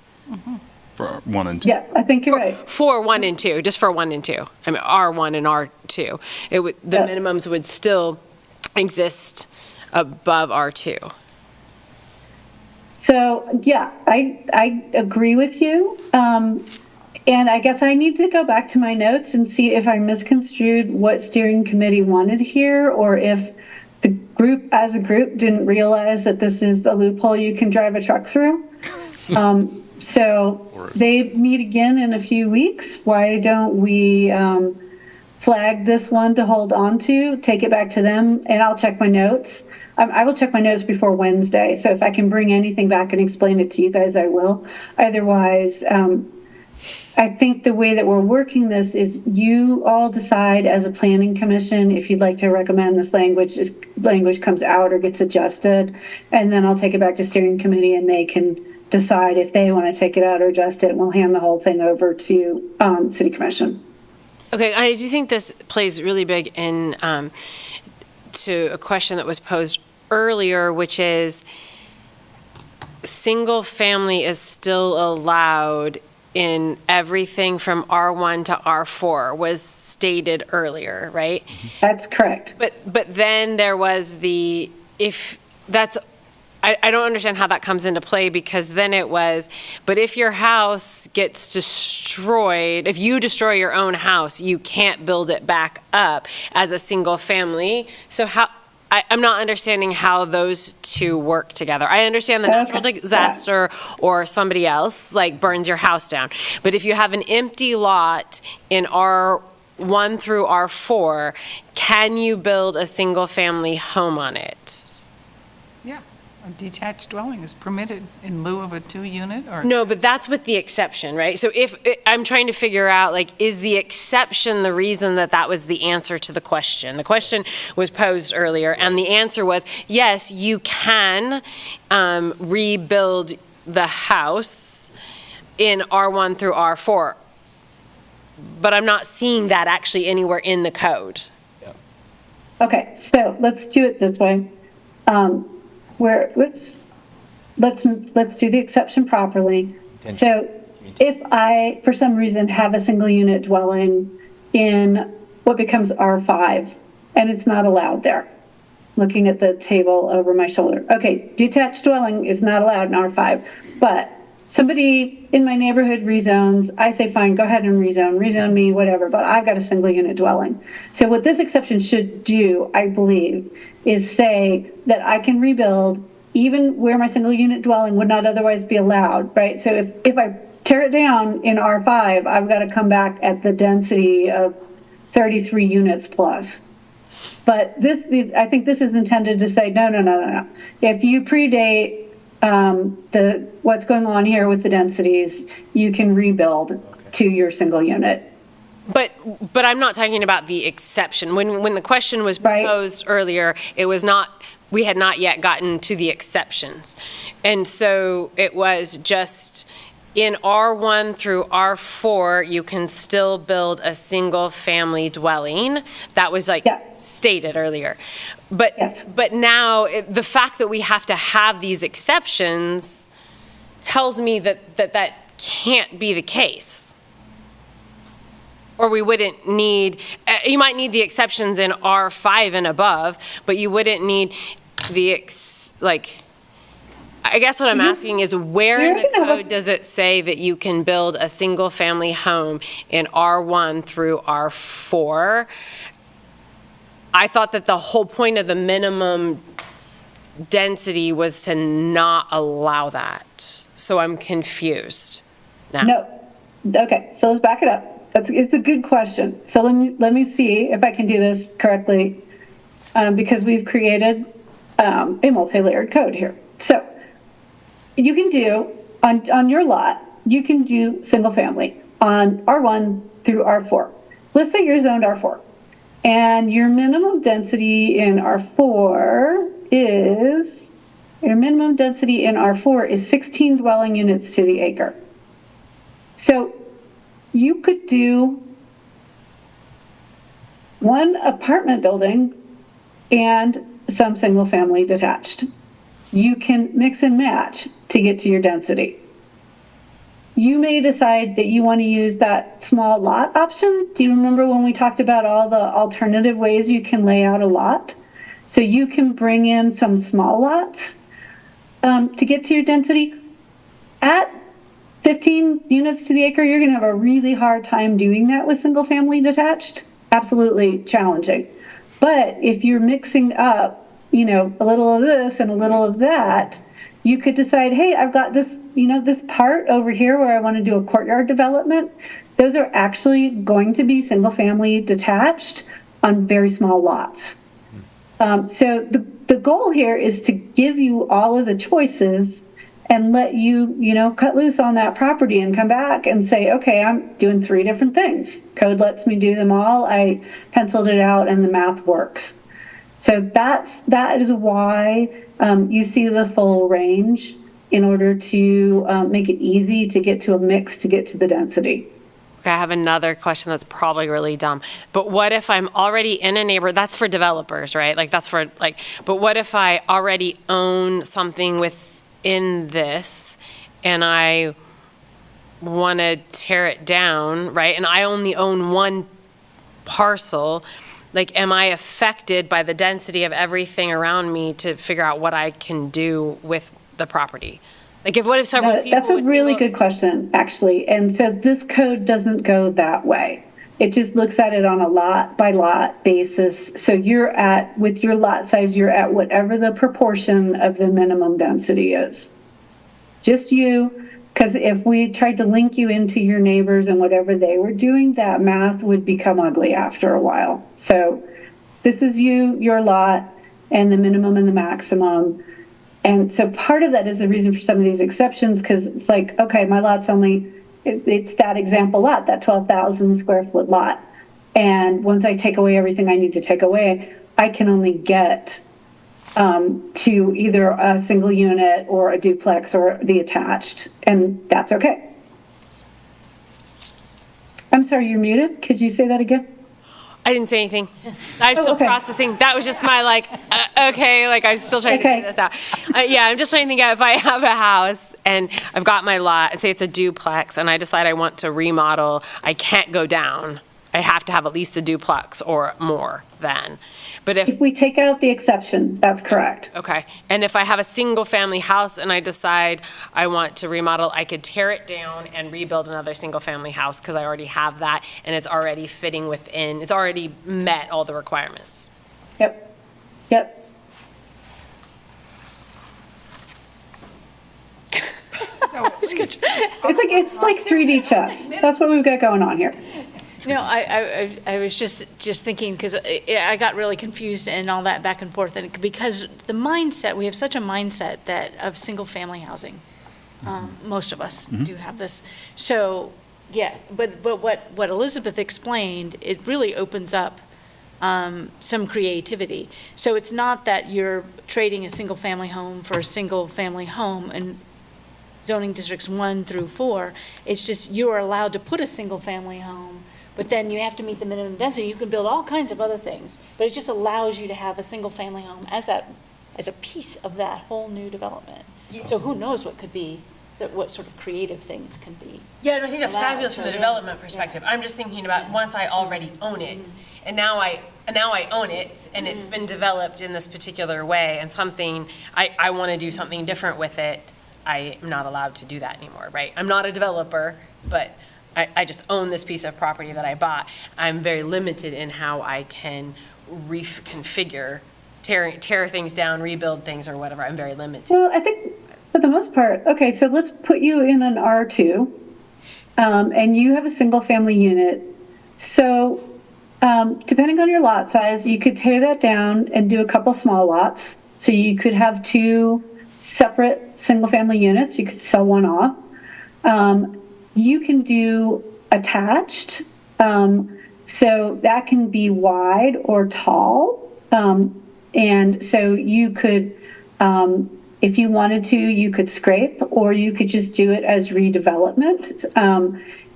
Speaker 20: For 1 and 2.
Speaker 14: Yeah, I think you're right.
Speaker 5: For 1 and 2, just for 1 and 2. I mean, R1 and R2. The minimums would still exist above R2.
Speaker 14: So, yeah, I agree with you. And I guess I need to go back to my notes and see if I misconstrued what steering committee wanted here, or if the group as a group didn't realize that this is a loophole you can drive a truck through. So they meet again in a few weeks. Why don't we flag this one to hold on to, take it back to them, and I'll check my notes. I will check my notes before Wednesday. So if I can bring anything back and explain it to you guys, I will. Otherwise, I think the way that we're working this is you all decide as a planning commission if you'd like to recommend this language comes out or gets adjusted, and then I'll take it back to steering committee and they can decide if they want to take it out or adjust it, and we'll hand the whole thing over to city commission.
Speaker 5: Okay, I do think this plays really big in to a question that was posed earlier, which is single family is still allowed in everything from R1 to R4 was stated earlier, right?
Speaker 14: That's correct.
Speaker 5: But then there was if that's I don't understand how that comes into play, because then it was, but if your house gets destroyed, if you destroy your own house, you can't build it back up as a single family. So I'm not understanding how those two work together. I understand the natural disaster or somebody else like burns your house down. But if you have an empty lot in R1 through R4, can you build a single family home on it?
Speaker 3: Yeah, a detached dwelling is permitted in lieu of a 2-unit or?
Speaker 5: No, but that's with the exception, right? So if I'm trying to figure out, like, is the exception the reason that was the answer to the question? The question was posed earlier, and the answer was, yes, you can rebuild the house in R1 through R4. But I'm not seeing that actually anywhere in the code.
Speaker 14: Okay, so let's do it this way. Let's do the exception properly. So if I, for some reason, have a single unit dwelling in what becomes R5 and it's not allowed there, looking at the table over my shoulder. Okay, detached dwelling is not allowed in R5, but somebody in my neighborhood rezones, I say, fine, go ahead and rezone me, whatever, but I've got a single unit dwelling. So what this exception should do, I believe, is say that I can rebuild even where my single unit dwelling would not otherwise be allowed, right? So if I tear it down in R5, I've got to come back at the density of 33 units plus. But I think this is intended to say, no. If you predate what's going on here with the densities, you can rebuild to your single unit.
Speaker 5: But I'm not talking about the exception. When the question was posed earlier, it was not, we had not yet gotten to the exceptions. And so it was just in R1 through R4, you can still build a single family dwelling. That was stated earlier. But now the fact that we have to have these exceptions tells me that can't be the case. Or we wouldn't need, you might need the exceptions in R5 and above, but you wouldn't need I guess what I'm asking is, where in the code does it say that you can build a single family home in R1 through R4? I thought that the whole point of the minimum density was to not allow that. So I'm confused now.
Speaker 14: No. Okay, so let's back it up. It's a good question. So let me see if I can do this correctly, because we've created a multi-layered code here. So you can do, on your lot, you can do single family on R1 through R4. Let's say you're zoned R4. And your minimum density in R4 is 16 dwelling units to the acre. So you could do one apartment building and some single family detached. You can mix and match to get to your density. You may decide that you want to use that small lot option. Do you remember when we talked about all the alternative ways you can lay out a lot? So you can bring in some small lots to get to your density. At 15 units to the acre, you're going to have a really hard time doing that with single family detached. Absolutely challenging. But if you're mixing up, a little of this and a little of that, you could decide, hey, I've got this, this part over here where I want to do a courtyard development. Those are actually going to be single family detached on very small lots. So the goal here is to give you all of the choices and let you, cut loose on that property and come back and say, okay, I'm doing 3 different things. Code lets me do them all. I penciled it out and the math works. So that is why you see the full range, in order to make it easy to get to a mix, to get to the density.
Speaker 5: Okay, I have another question that's probably really dumb. But what if I'm already in a neighborhood? That's for developers, right? But what if I already own something within this and I want to tear it down, right? And I only own one parcel. Like, am I affected by the density of everything around me to figure out what I can do with the property? Like, what if several people
Speaker 14: That's a
Speaker 5: with
Speaker 14: really
Speaker 5: single-
Speaker 14: good question, actually. And so this code doesn't go that way. It just looks at it on a lot by lot basis. So with your lot size, you're at whatever the proportion of the minimum density is. Just you, because if we tried to link you into your neighbors and whatever they were doing, that math would become ugly after a while. So this is you, your lot, and the minimum and the maximum. And so part of that is the reason for some of these exceptions, because it's like, okay, my lot's only, it's that example lot, that 12,000 square foot lot. And once I take away everything I need to take away, I can only get to either a single unit or a duplex or the attached, and that's okay. I'm sorry, you're muted. Could you say that again?
Speaker 5: I didn't say anything. I'm still processing. That was just my okay, I'm still trying to figure this out. Yeah, I'm just trying to think out if I have a house and I've got my lot, say it's a duplex, and I decide I want to remodel, I can't go down. I have to have at least a duplex or more then. But if
Speaker 14: we take out the exception, that's correct.
Speaker 5: Okay. And if I have a single family house and I decide I want to remodel, I could tear it down and rebuild another single family house because I already have that and it's already fitting within, it's already met all the requirements.
Speaker 14: Yep. It's like 3D chess. That's what we've got going on here.
Speaker 9: No, I was just thinking, because I got really confused and all that back and forth, and because the mindset, we have such a mindset that of single-family housing. Most of us do have this. So, yeah, but what Elizabeth explained, it really opens up some creativity. So it's not that you're trading a single-family home for a single-family home in zoning districts 1 through 4. It's just you're allowed to put a single-family home, but then you have to meet the minimum density. You can build all kinds of other things, but it just allows you to have a single-family home as a piece of that whole new development. Yes. So who knows what could be, what sort of creative things can be.
Speaker 5: Yeah, and I think that's fabulous from the
Speaker 9: yeah.
Speaker 5: development perspective. I'm just thinking about once I already own it, and now I own it, and it's been developed in this particular way, and I want to do something different with it. I am not allowed to do that anymore, right? I'm not a developer, but I just own this piece of property that I bought. I'm very limited in how I can reconfigure, tear things down, rebuild things or whatever. I'm very limited.
Speaker 14: Well, I think for the most part, okay, so let's put you in an R2, and you have a single family unit. So depending on your lot size, you could tear that down and do a couple small lots. So you could have 2 separate single family units. You could sell one off. You can do attached, so that can be wide or tall, and so you could, if you wanted to, you could scrape, or you could just do it as redevelopment.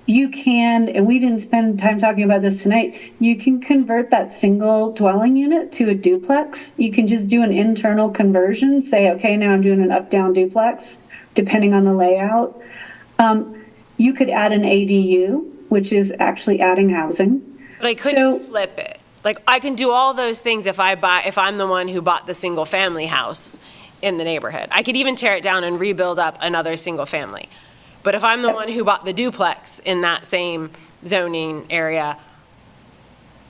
Speaker 14: You can, and we didn't spend time talking about this tonight, you can convert that single dwelling unit to a duplex. You can just do an internal conversion, say, okay, now I'm doing an up-down duplex, depending on the layout. You could add an ADU, which is actually adding housing.
Speaker 5: But I couldn't flip it. Like, I can do all those things if I'm the one who bought the single family house in the neighborhood. I could even tear it down and rebuild up another single family. But if I'm the one who bought the duplex in that same zoning area,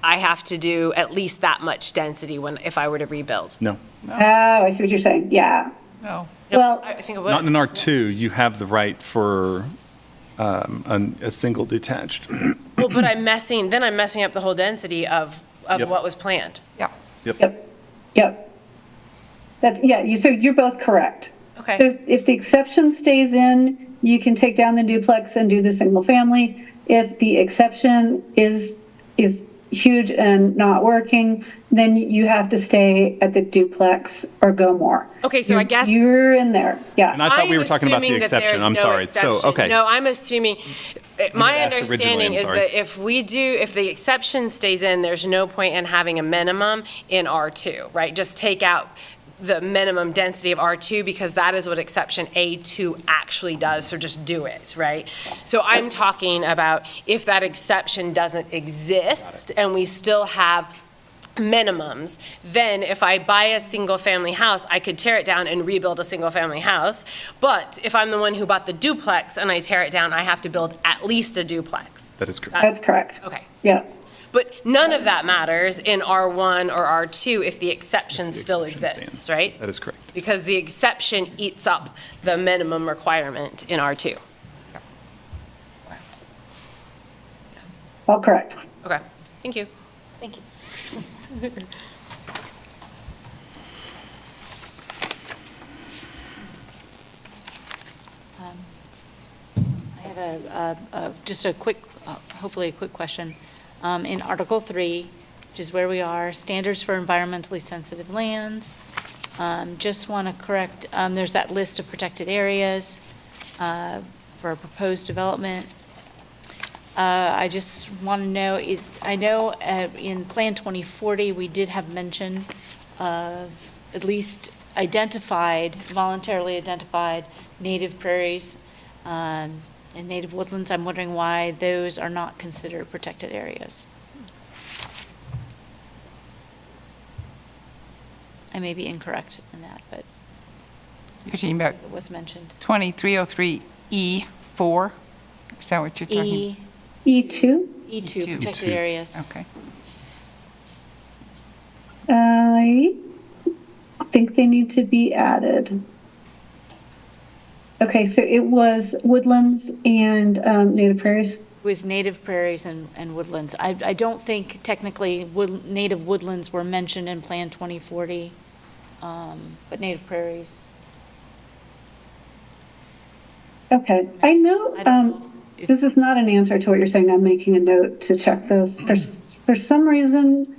Speaker 5: I have to do at least that much density if I were to rebuild.
Speaker 20: No.
Speaker 14: Oh, I see what you're saying. Yeah.
Speaker 3: No.
Speaker 14: Well,
Speaker 5: I think it would.
Speaker 20: Not in R2, you have the right for a single detached.
Speaker 5: Well, but I'm messing up the whole density of what was planned.
Speaker 14: Yep. So you're both correct.
Speaker 5: Okay.
Speaker 14: So if the exception stays in, you can take down the duplex and do the single family. If the exception is huge and not working, then you have to stay at the duplex or go more.
Speaker 5: Okay, so I guess
Speaker 14: you're in there. Yeah.
Speaker 20: And I thought we were talking about the exception. I'm sorry.
Speaker 5: Exception.
Speaker 20: So, okay.
Speaker 5: No, I'm assuming, my
Speaker 20: asked
Speaker 5: understanding
Speaker 20: originally,
Speaker 5: is that if the exception stays in, there's no point in having a minimum in R2, right? Just take out the minimum density of R2 because that is what exception A2 actually does, so just do it, right? So I'm talking about if that exception doesn't exist and we still have minimums, then if I buy a single-family house, I could tear it down and rebuild a single-family house. But if I'm the one who bought the duplex and I tear it down, I have to build at least a duplex.
Speaker 20: That is correct.
Speaker 14: That's correct.
Speaker 5: Okay.
Speaker 14: Yeah.
Speaker 5: But none of that matters in R1 or R2 if the exception still exists, right?
Speaker 20: That is correct.
Speaker 5: Because the exception eats up the minimum requirement in R2.
Speaker 14: All correct.
Speaker 5: Okay, thank you.
Speaker 9: Thank you. I have just a quick, hopefully a quick question. In Article 3, which is where we are, standards for environmentally sensitive lands. Just want to correct, there's that list of protected areas for a proposed development. I just want to know, I know in Plan 2040, we did have mention of at least voluntarily identified native prairies and native woodlands. I'm wondering why those are not considered protected areas. I may be incorrect in that, but
Speaker 3: You're talking about
Speaker 9: it was mentioned.
Speaker 3: 2303E4? Is that what you're talking?
Speaker 14: E2?
Speaker 9: E2, protected areas.
Speaker 3: Okay.
Speaker 14: I think they need to be added. Okay, so it was woodlands and native prairies?
Speaker 9: It was native prairies and woodlands. I don't think technically native woodlands were mentioned in Plan 2040, but native prairies.
Speaker 14: Okay, I know, this is not an answer to what you're saying. I'm making a note to check those. For some reason,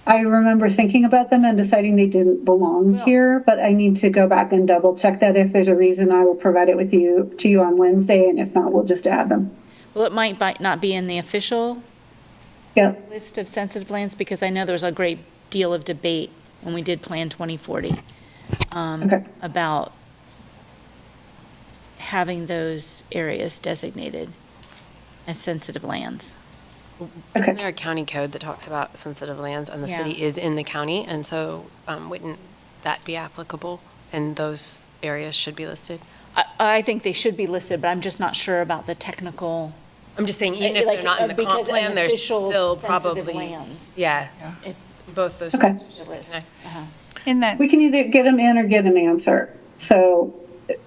Speaker 14: I remember thinking about them and deciding they didn't belong here, but I need to go back and double check that. If there's a reason, I will provide it to you on Wednesday, and if not, we'll just add them.
Speaker 9: Well, it might not be in the official list of sensitive lands, because I know there was a great deal of debate when we did Plan 2040 about having those areas designated as sensitive lands.
Speaker 5: Isn't there a county code that talks about sensitive lands, and the
Speaker 9: Yeah.
Speaker 5: city is in the county, and so wouldn't that be applicable, and those areas should be listed?
Speaker 9: I think they should be listed, but I'm just not sure about the technical.
Speaker 5: I'm just saying, even if they're not in the comp
Speaker 9: because an
Speaker 5: plan, they're
Speaker 9: official
Speaker 5: still
Speaker 9: sensitive
Speaker 5: probably,
Speaker 9: lands.
Speaker 5: yeah, both those.
Speaker 14: Okay.
Speaker 3: In that,
Speaker 14: we can either get them in or get an answer. So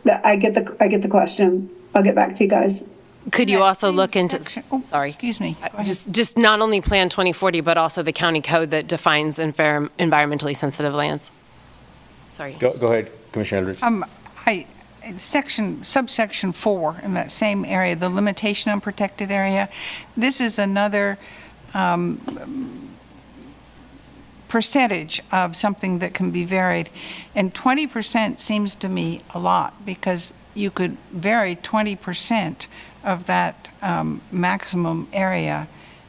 Speaker 14: I get the question. I'll get back to you guys.
Speaker 5: Could you also look into, sorry.
Speaker 3: Excuse me. Go ahead.
Speaker 5: Just not only Plan 2040, but also the county code that defines environmentally sensitive lands? Sorry.
Speaker 1: Go ahead, Commissioner Eldridge.
Speaker 3: Subsection 4, in that same area, the limitation on protected area, this is another percentage of something that can be varied. And 20% seems to me a lot, because you could vary 20% of that maximum area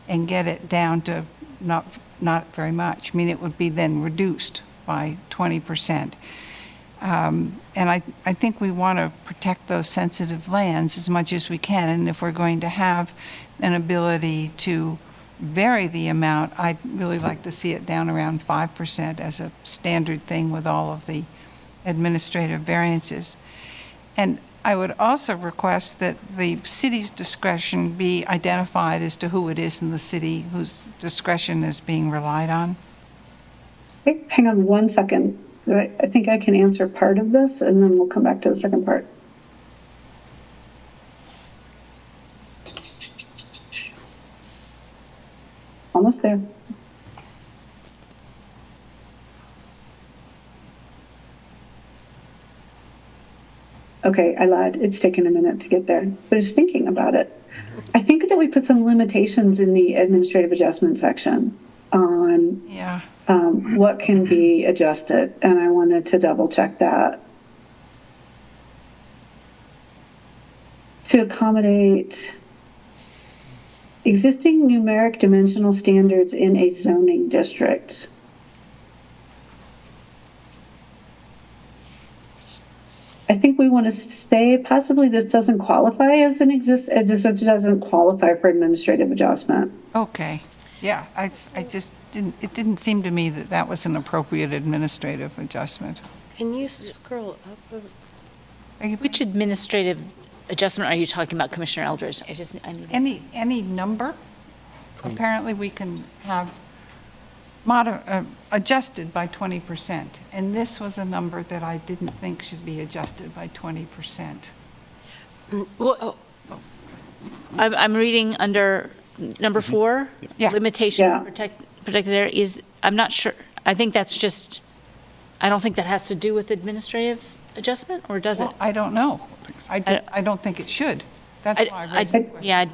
Speaker 3: and get it down to not very much. I mean, it would be then reduced by 20%. And I think we want to protect those sensitive lands as much as we can. And if we're going to have an ability to vary the amount, I'd really like to see it down around 5% as a standard thing with all of the administrative variances. And I would also request that the city's discretion be identified as to who it is in the city whose discretion is being relied on.
Speaker 14: Okay, hang on one second. I think I can answer part of this, and then we'll come back to the second part. Almost there. Okay, I lied. It's taken a minute to get there, but it's thinking about it. I think that we put some limitations in the administrative adjustment section on what can be adjusted, and I wanted to double check that. To accommodate existing numeric dimensional standards in a zoning district. I think we want to say possibly this doesn't qualify as it doesn't qualify for administrative adjustment.
Speaker 3: Okay. Yeah, I just it didn't seem to me that that was an appropriate administrative adjustment.
Speaker 5: Can you scroll up?
Speaker 9: Which administrative adjustment are you talking about, Commissioner Eldridge? I need
Speaker 3: Any number? Apparently, we can have adjusted by 20%, and this was a number that I didn't think should be adjusted by 20%.
Speaker 5: Well,
Speaker 9: I'm reading under number 4, limitation protected area is, I'm not sure. I think that's just, I don't think that has to do with administrative adjustment, or does it?
Speaker 3: I don't know. I don't think it should. That's why I raised the question.
Speaker 9: Yeah,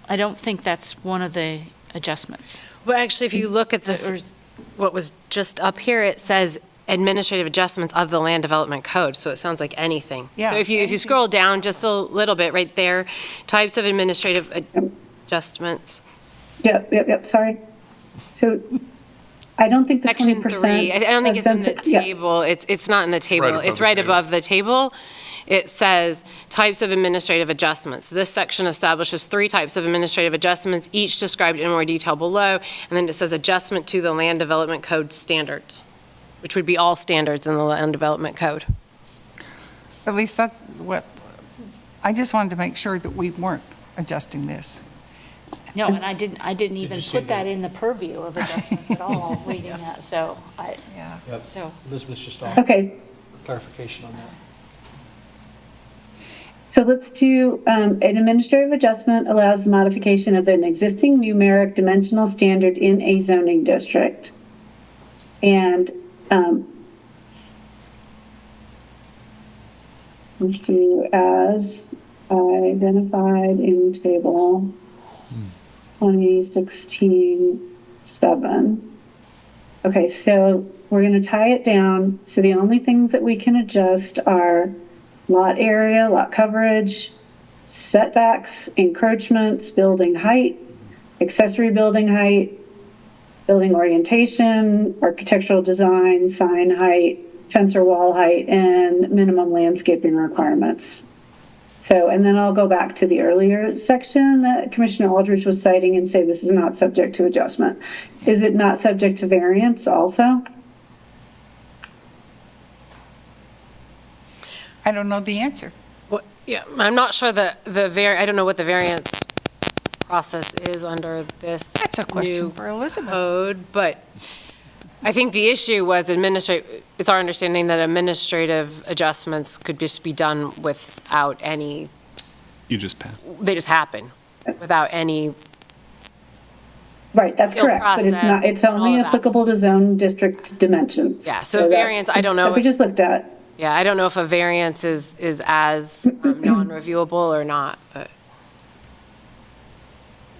Speaker 9: I don't think that's one of the adjustments.
Speaker 5: Well, actually, if you look at this, what was just up here, it says administrative adjustments of the Land Development Code, so it sounds like anything.
Speaker 3: Yeah,
Speaker 5: so if you scroll down just a little bit, right there, types of administrative adjustments.
Speaker 14: Yep, sorry. So I don't think the 20%.
Speaker 5: Section 3, I don't think it's in the table. It's not in the table. It's right above the table. It says types of administrative adjustments. This section establishes 3 types of administrative adjustments, each described in more detail below, and then it says adjustment to the Land Development Code standards, which would be all standards in the Land Development Code.
Speaker 3: At least that's what, I just wanted to make sure that we weren't adjusting this.
Speaker 9: No, and I didn't even put that in the purview of adjustments at all, reading that, so so.
Speaker 7: Elizabeth's just
Speaker 14: Okay.
Speaker 7: clarification on that.
Speaker 14: So let's do an administrative adjustment allows the modification of an existing numeric dimensional standard in a zoning district. And do as identified in table 2016-7. Okay, so we're going to tie it down. So the only things that we can adjust are lot area, lot coverage, setbacks, encroachments, building height, accessory building height, building orientation, architectural design, sign height, fence or wall height, and minimum landscaping requirements. So, and then I'll go back to the earlier section that Commissioner Aldridge was citing and say this is not subject to adjustment. Is it not subject to variance also?
Speaker 3: I don't know the answer.
Speaker 5: Well, yeah, I'm not sure I don't know what the variance process is under this
Speaker 3: That's a question
Speaker 5: new
Speaker 3: for Elizabeth.
Speaker 5: code, but I think the issue was it's our understanding that administrative adjustments could just be done without any.
Speaker 20: You just passed.
Speaker 5: They just happen without any.
Speaker 14: Right, that's correct, but it's not. It's only applicable to zone district dimensions.
Speaker 5: Yeah, so variance, I don't know.
Speaker 14: Stuff we just looked at.
Speaker 5: Yeah, I don't know if a variance is as non-reviewable or not, but.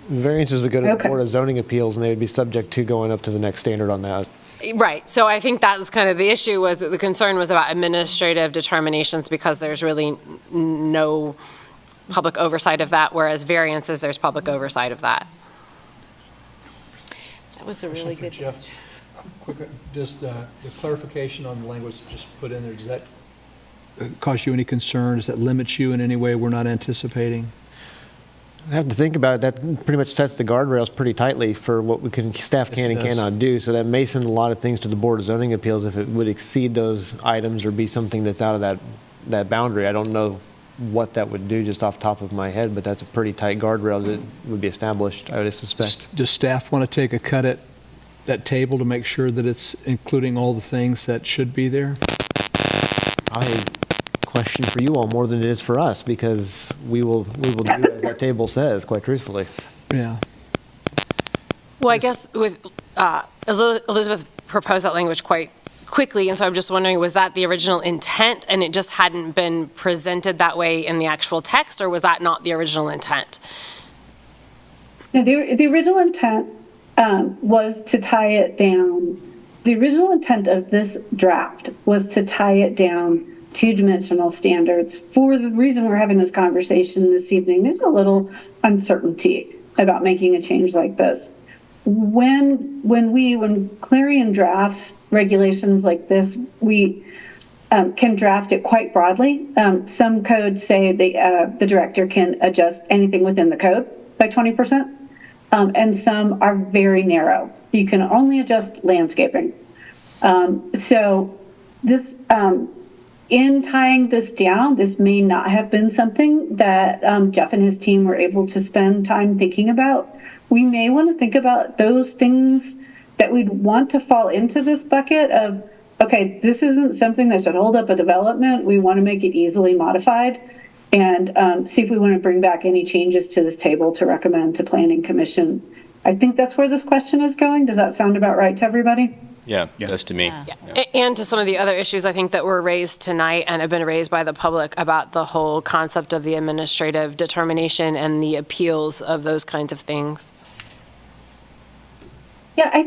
Speaker 8: Variances would go to the Board of Zoning Appeals, and they would be subject to going up to the next standard on that.
Speaker 5: Right. So I think that was kind of the issue, was that the concern was about administrative determinations because there's really no public oversight of that, whereas variances, there's public oversight of that.
Speaker 9: That was a really good.
Speaker 7: Jeff, quick, just the clarification on the language just put in there, does that cause you any concern? Does that limit you in any way we're not anticipating?
Speaker 8: I have to think about it. That pretty much sets the guardrails pretty tightly for what staff can and cannot do. So that may send a lot of things to the Board of Zoning Appeals if it would exceed those items or be something that's out of that boundary. I don't know what that would do just off the top of my head, but that's a pretty tight guardrail that would be established, I would suspect.
Speaker 7: Does staff want to take a cut at that table to make sure that it's including all the things that should be there?
Speaker 8: Question for you all more than it is for us, because we will do as that table says, quite truthfully.
Speaker 7: Yeah.
Speaker 5: Well, I guess with Elizabeth proposed that language quite quickly, and so I'm just wondering, was that the original intent and it just hadn't been presented that way in the actual text, or was that not the original intent?
Speaker 14: No, the original intent was to tie it down. The original intent of this draft was to tie it down two-dimensional standards. For the reason we're having this conversation this evening, there's a little uncertainty about making a change like this. When Clarion drafts regulations like this, we can draft it quite broadly. Some codes say the director can adjust anything within the code by 20%, and some are very narrow. You can only adjust landscaping. So this, in tying this down, this may not have been something that Jeff and his team were able to spend time thinking about. We may want to think about those things that we'd want to fall into this bucket of, okay, this isn't something that should hold up a development. We want to make it easily modified, and see if we want to bring back any changes to this table to recommend to Planning Commission. I think that's where this question is going. Does that sound about right to everybody?
Speaker 1: Yeah, that's to me.
Speaker 5: And to some of the other issues, I think, that were raised tonight and have been raised by the public about the whole concept of the administrative determination and the appeals of those kinds of things.
Speaker 14: Yeah,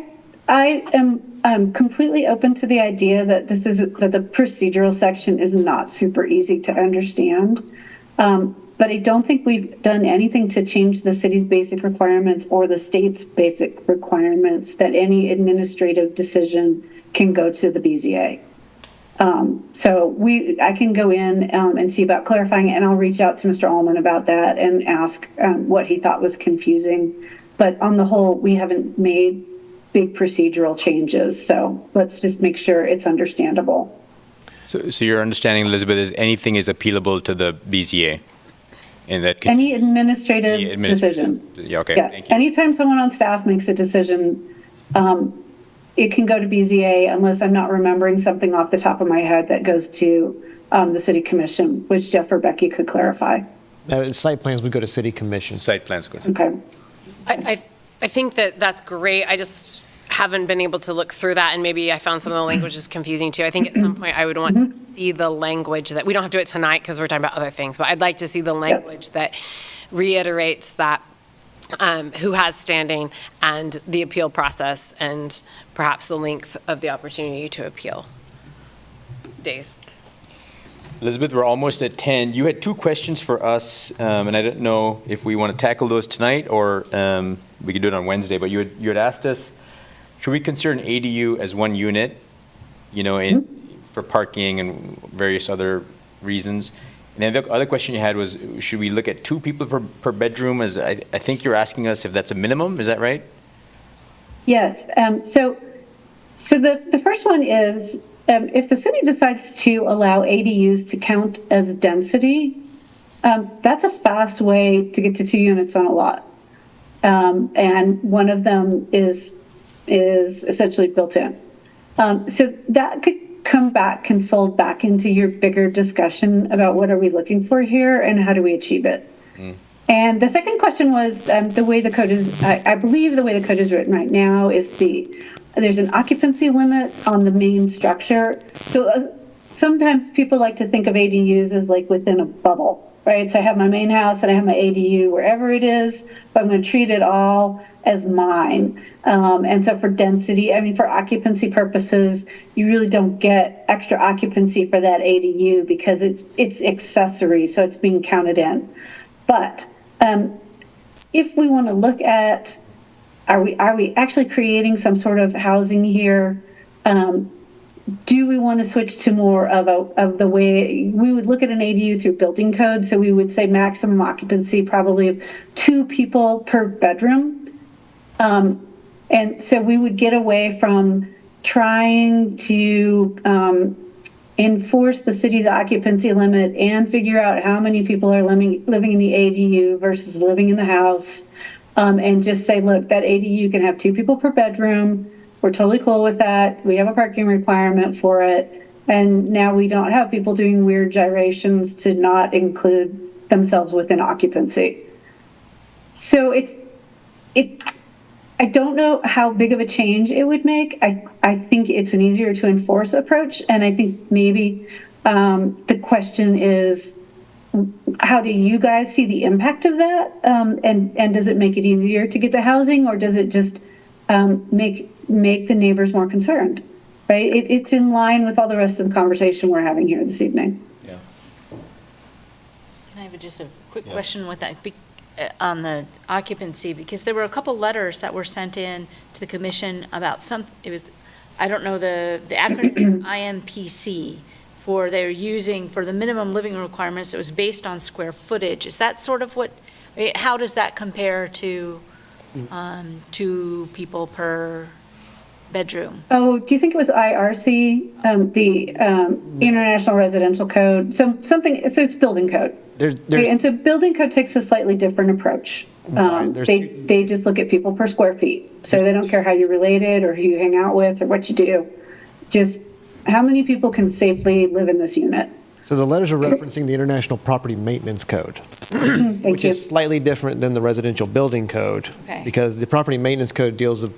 Speaker 14: I am completely open to the idea that that the procedural section is not super easy to understand. But I don't think we've done anything to change the city's basic requirements or the state's basic requirements that any administrative decision can go to the BZA. So I can go in and see about clarifying it, and I'll reach out to Mr. Allman about that and ask what he thought was confusing. But on the whole, we haven't made big procedural changes. So let's just make sure it's understandable.
Speaker 1: So your understanding, Elizabeth, is anything is appealable to the BZA? And that
Speaker 14: Any administrative decision.
Speaker 1: Yeah, okay,
Speaker 14: Yeah.
Speaker 1: thank you.
Speaker 14: Anytime someone on staff makes a decision, it can go to BZA unless I'm not remembering something off the top of my head that goes to the city commission, which Jeff or Becky could clarify.
Speaker 8: Site plans would go to city commission.
Speaker 1: Site plans go to.
Speaker 14: Okay.
Speaker 5: I think that that's great. I just haven't been able to look through that, and maybe I found some of the language is confusing too. I think at some point I would want to see the language that, we don't have to do it tonight because we're talking about other things, but I'd like to see the language that reiterates that who has standing and the appeal process and perhaps the length of the opportunity to appeal. Days.
Speaker 1: Elizabeth, we're almost at 10. You had 2 questions for us, and I don't know if we want to tackle those tonight or we could do it on Wednesday, but you had asked us, should we consider an ADU as one unit, for parking and various other reasons? And then the other question you had was, should we look at 2 people per bedroom? As I think you're asking us if that's a minimum, is that right?
Speaker 14: Yes. So the first one is, if the city decides to allow ADUs to count as density, that's a fast way to get to 2 units on a lot. And one of them is essentially built in. So that could can fold back into your bigger discussion about what are we looking for here and how do we achieve it. And the second question was the way the code is, I believe the way the code is written right now is there's an occupancy limit on the main structure. So sometimes people like to think of ADUs as like within a bubble, right? So I have my main house and I have my ADU wherever it is, but I'm going to treat it all as mine. And so for density, for occupancy purposes, you really don't get extra occupancy for that ADU because it's accessory, so it's being counted in. But if we want to look at, are we actually creating some sort of housing here? Do we want to switch to more of the way we would look at an ADU through building code? So we would say maximum occupancy probably of 2 people per bedroom. And so we would get away from trying to enforce the city's occupancy limit and figure out how many people are living in the ADU versus living in the house, and just say, look, that ADU can have 2 people per bedroom. We're totally cool with that. We have a parking requirement for it. And now we don't have people doing weird gyrations to not include themselves within occupancy. So I don't know how big of a change it would make. I think it's an easier to enforce approach. And I think maybe the question is, how do you guys see the impact of that? And does it make it easier to get the housing, or does it just make the neighbors more concerned? Right? It's in line with all the rest of the conversation we're having here this evening.
Speaker 1: Yeah.
Speaker 9: Can I have just a quick question with that? On the occupancy, because there were a couple letters that were sent in to the commission about I don't know the acronym IMPC they're using for the minimum living requirements. It was based on square footage. Is that sort of how does that compare to 2 people per bedroom.
Speaker 14: Oh, do you think it was IRC, the International Residential Code? So it's building code.
Speaker 8: There's
Speaker 14: And so building code takes a slightly different approach. They just look at people per square feet. So they don't care how you're related or who you hang out with or what you do. Just how many people can safely live in this unit?
Speaker 8: So the letters are referencing the International Property Maintenance Code, which is slightly different than the residential building code.
Speaker 9: Okay.
Speaker 8: Because the property maintenance code deals with,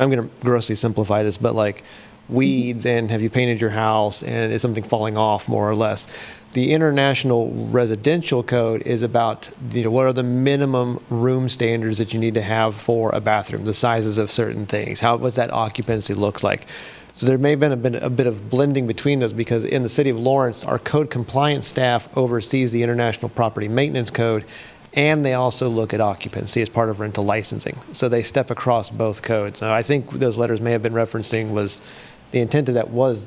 Speaker 8: I'm going to grossly simplify this, but like weeds and have you painted your house and is something falling off more or less. The International Residential Code is about, what are the minimum room standards that you need to have for a bathroom, the sizes of certain things, what that occupancy looks like. So there may have been a bit of blending between those because in the city of Lawrence, our code compliance staff oversees the International Property Maintenance Code, and they also look at occupancy as part of rental licensing. So they step across both codes. Now, I think those letters may have been referencing was the intent of that was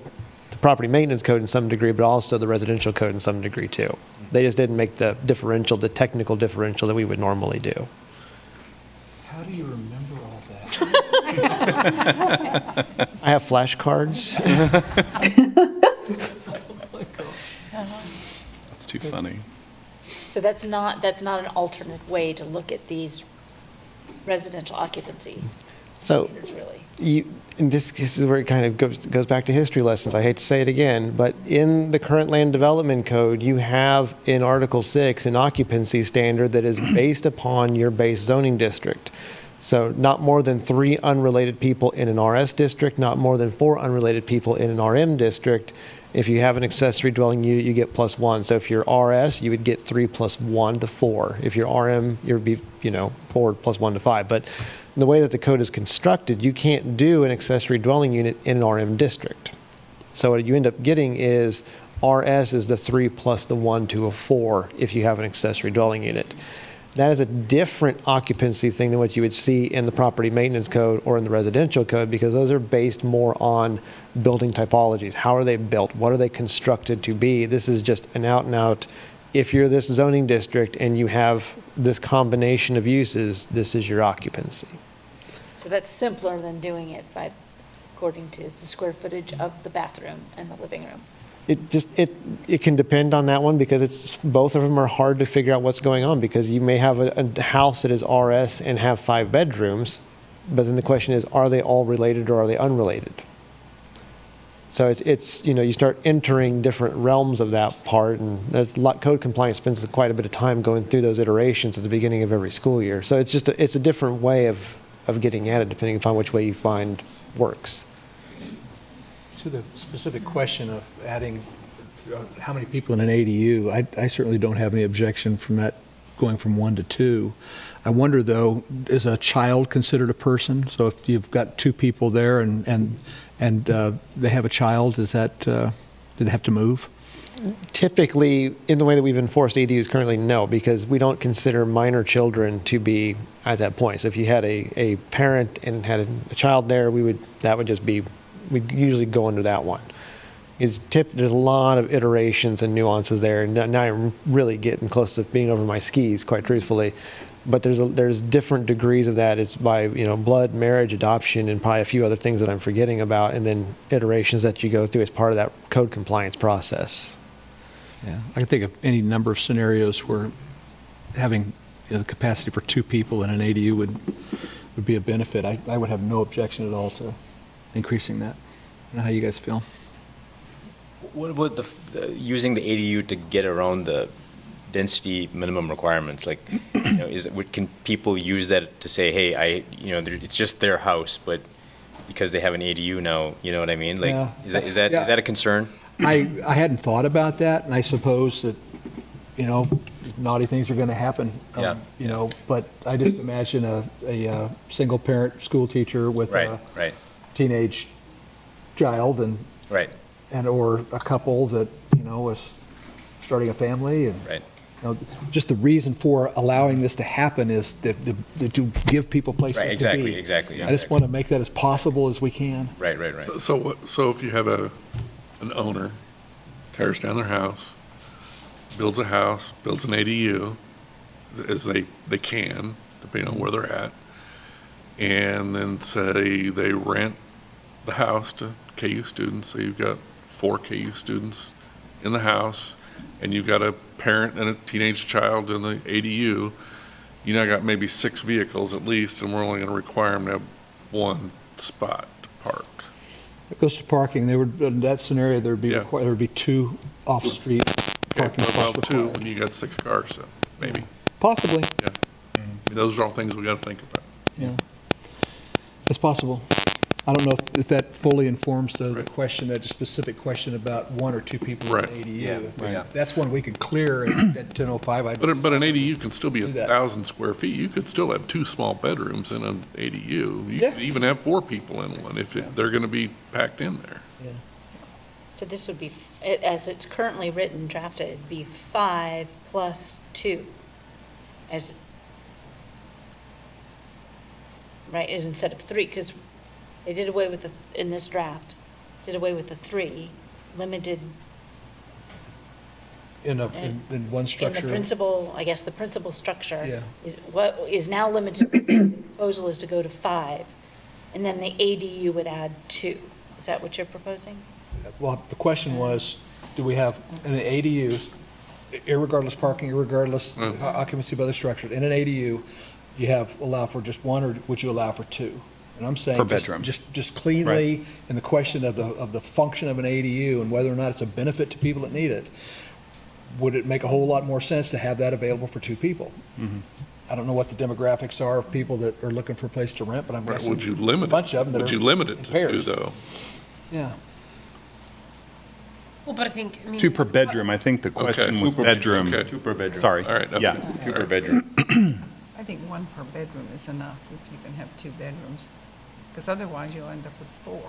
Speaker 8: the property maintenance code in some degree, but also the residential code in some degree too. They just didn't make the differential, the technical differential that we would normally do.
Speaker 7: How do you remember all that?
Speaker 8: I have flashcards.
Speaker 20: That's too funny.
Speaker 9: So that's not an alternate way to look at these residential occupancy
Speaker 8: So
Speaker 9: standards, really.
Speaker 8: and this is where it kind of goes back to history lessons. I hate to say it again, but in the current land development code, you have in Article 6 an occupancy standard that is based upon your base zoning district. So not more than 3 unrelated people in an RS district, not more than 4 unrelated people in an RM district. If you have an accessory dwelling unit, you get +1. So if you're RS, you would get 3 + 1 to 4. If you're RM, you'd be 4 + 1 to 5. But the way that the code is constructed, you can't do an accessory dwelling unit in an RM district. So what you end up getting is RS is the 3 + the 1 to a 4 if you have an accessory dwelling unit. That is a different occupancy thing than what you would see in the property maintenance code or in the residential code because those are based more on building typologies. How are they built? What are they constructed to be? This is just an out and out, if you're this zoning district and you have this combination of uses, this is your occupancy.
Speaker 9: So that's simpler than doing it according to the square footage of the bathroom and the living room.
Speaker 8: It can depend on that one because both of them are hard to figure out what's going on because you may have a house that is RS and have 5 bedrooms, but then the question is, are they all related or are they unrelated? So you start entering different realms of that part, and code compliance spends quite a bit of time going through those iterations at the beginning of every school year. So it's a different way of getting at it depending upon which way you find works.
Speaker 7: To the specific question of adding how many people in an ADU, I certainly don't have any objection from that going from 1 to 2. I wonder, though, is a child considered a person? So if you've got 2 people there and they have a child, do they have to move?
Speaker 8: Typically, in the way that we've enforced ADUs currently, no, because we don't consider minor children to be at that point. So if you had a parent and had a child there, we'd usually go under that one. There's a lot of iterations and nuances there, and now I'm really getting close to being over my skis, quite truthfully. But there's different degrees of that. It's by blood, marriage, adoption, and probably a few other things that I'm forgetting about, and then iterations that you go through as part of that code compliance process.
Speaker 7: Yeah, I can think of any number of scenarios where having the capacity for 2 people in an ADU would be a benefit. I would have no objection at all to increasing that. I don't know how you guys feel.
Speaker 1: What about using the ADU to get around the density minimum requirements? Like, can people use that to say, hey, it's just their house, but because they have an ADU now, you know what I mean? Like, yeah. Is that a concern?
Speaker 7: I hadn't thought about that, and I suppose that naughty things are going to happen. But I just imagine a single parent school teacher with a teenage child and or a couple that is starting a family and just the reason for allowing this to happen is to give people places to be.
Speaker 1: Exactly.
Speaker 7: I just want to make that as possible as we can.
Speaker 1: Right.
Speaker 2: So if you have an owner tears down their house, builds an ADU, as they can, depending on where they're at, and then say they rent the house to KU students, so you've got 4 KU students in the house, and you've got a parent and a teenage child in the ADU, you now got maybe 6 vehicles at least, and we're only going to require them to have 1 spot to park.
Speaker 7: It goes to parking. They would, in that scenario, there would be 2 off-street parking
Speaker 2: Okay, well,
Speaker 7: spots
Speaker 2: 2
Speaker 7: required.
Speaker 2: when you got 6 cars, so maybe.
Speaker 7: Possibly.
Speaker 2: Yeah. I mean, those are all things we got to think about.
Speaker 7: Yeah. It's possible. I don't know if that fully informs the question, that specific question about 1 or 2 people in an ADU.
Speaker 1: Yeah, right.
Speaker 7: That's one we could clear at 10:05.
Speaker 2: But an ADU can still be
Speaker 7: Do that.
Speaker 2: 1,000 square feet. You could still have 2 small bedrooms in an ADU. You could even have 4 people in one if they're going to be packed in there.
Speaker 9: So this would be, as it's currently written, drafted, it'd be 5 plus 2. As, right, is instead of 3, because they did away with in this draft, did away with the 3, limited
Speaker 7: In one structure.
Speaker 9: in the principal, I guess the principal structure.
Speaker 7: Yeah.
Speaker 9: Is what is now limited, the proposal is to go to 5, and then the ADU would add 2. Is that what you're proposing?
Speaker 7: Well, the question was, do we have in an ADU, irregardless parking, irregardless occupancy by the structure, in an ADU, you allow for just 1, or would you allow for 2? And I'm saying
Speaker 20: Per bedroom.
Speaker 7: just cleanly, in the question of the function of an ADU and whether or not it's a benefit to people that need it, would it make a whole lot more sense to have that available for 2 people? I don't know what the demographics are of people that are looking for a place to rent, but I'm guessing
Speaker 2: Would you limit
Speaker 7: a bunch of them that
Speaker 2: Would
Speaker 7: are
Speaker 2: you limit it
Speaker 7: in
Speaker 2: to 2,
Speaker 7: pairs.
Speaker 2: though?
Speaker 7: Yeah.
Speaker 5: Well, but I think, I mean.
Speaker 20: 2 per bedroom. I think the question was bedroom.
Speaker 2: Okay.
Speaker 13: 2 per bedroom.
Speaker 20: Sorry.
Speaker 2: All right. Okay.
Speaker 20: Yeah.
Speaker 13: 2 per bedroom.
Speaker 3: I think 1 per bedroom is enough if you can have 2 bedrooms, because otherwise you'll end up with 4.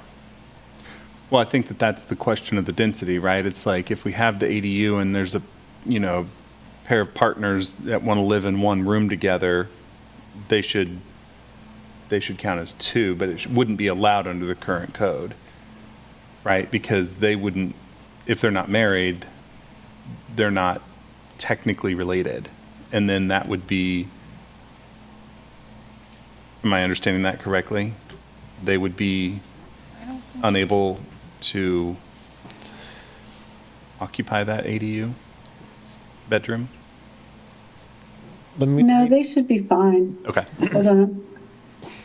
Speaker 20: Well, I think that's the question of the density, right? It's like if we have the ADU and there's a, pair of partners that want to live in one room together, they should count as 2, but it wouldn't be allowed under the current code, right? Because they wouldn't, if they're not married, they're not technically related. And then that would be, am I understanding that correctly? They would be unable to occupy that ADU bedroom?
Speaker 14: No, they should be fine.
Speaker 20: Okay.
Speaker 14: Hold on.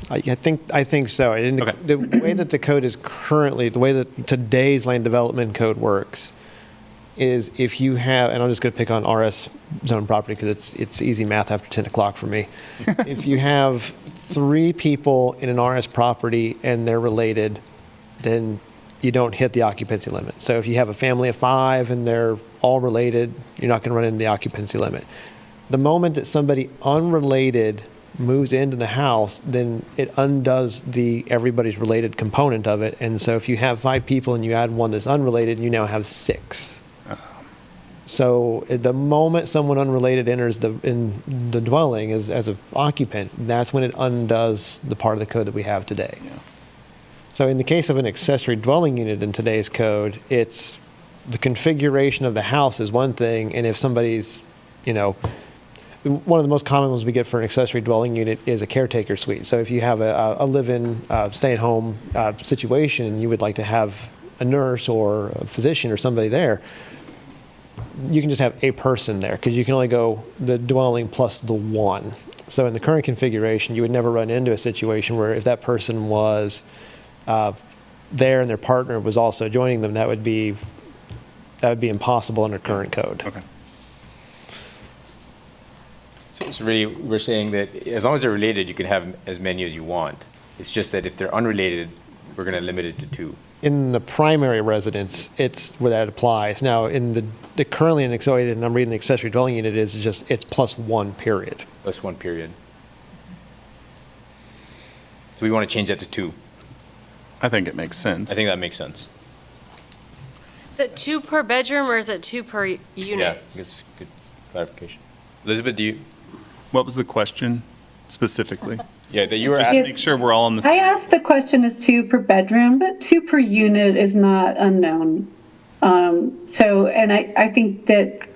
Speaker 8: I think so. And the way that the code is currently, the way that today's land development code works is if you have, and I'm just going to pick on RS zone property because it's easy math after 10 o'clock for me. If you have 3 people in an RS property and they're related, then you don't hit the occupancy limit. So if you have a family of 5 and they're all related, you're not going to run into the occupancy limit. The moment that somebody unrelated moves into the house, then it undoes the everybody's related component of it. And so if you have 5 people and you add 1 that's unrelated, you now have 6. So at the moment someone unrelated enters in the dwelling as an occupant, that's when it undoes the part of the code that we have today. So in the case of an accessory dwelling unit in today's code, it's the configuration of the house is one thing, and if somebody's, one of the most common ones we get for an accessory dwelling unit is a caretaker suite. So if you have a live-in, stay-at-home situation, you would like to have a nurse or a physician or somebody there, you can just have a person there because you can only go the dwelling plus the 1. So in the current configuration, you would never run into a situation where if that person was there and their partner was also joining them, that would be impossible under current code.
Speaker 20: Okay.
Speaker 1: So really, we're saying that as long as they're related, you can have as many as you want. It's just that if they're unrelated, we're going to limit it to 2.
Speaker 8: In the primary residence, it's where that applies. Now, in the currently in accelerated, and I'm reading the accessory dwelling unit is just, it's plus 1 period.
Speaker 1: Plus 1 period. So we want to change that to 2.
Speaker 20: I think it makes sense.
Speaker 1: I think that makes sense.
Speaker 5: Is it 2 per bedroom or is it 2 per unit?
Speaker 1: Yeah, that's good clarification. Elizabeth, do you?
Speaker 20: What was the question specifically?
Speaker 1: Yeah, that you were
Speaker 20: Just
Speaker 1: asking.
Speaker 20: to make sure we're all on the
Speaker 14: I
Speaker 20: same.
Speaker 14: asked the question is 2 per bedroom, but 2 per unit is not unknown. And I think that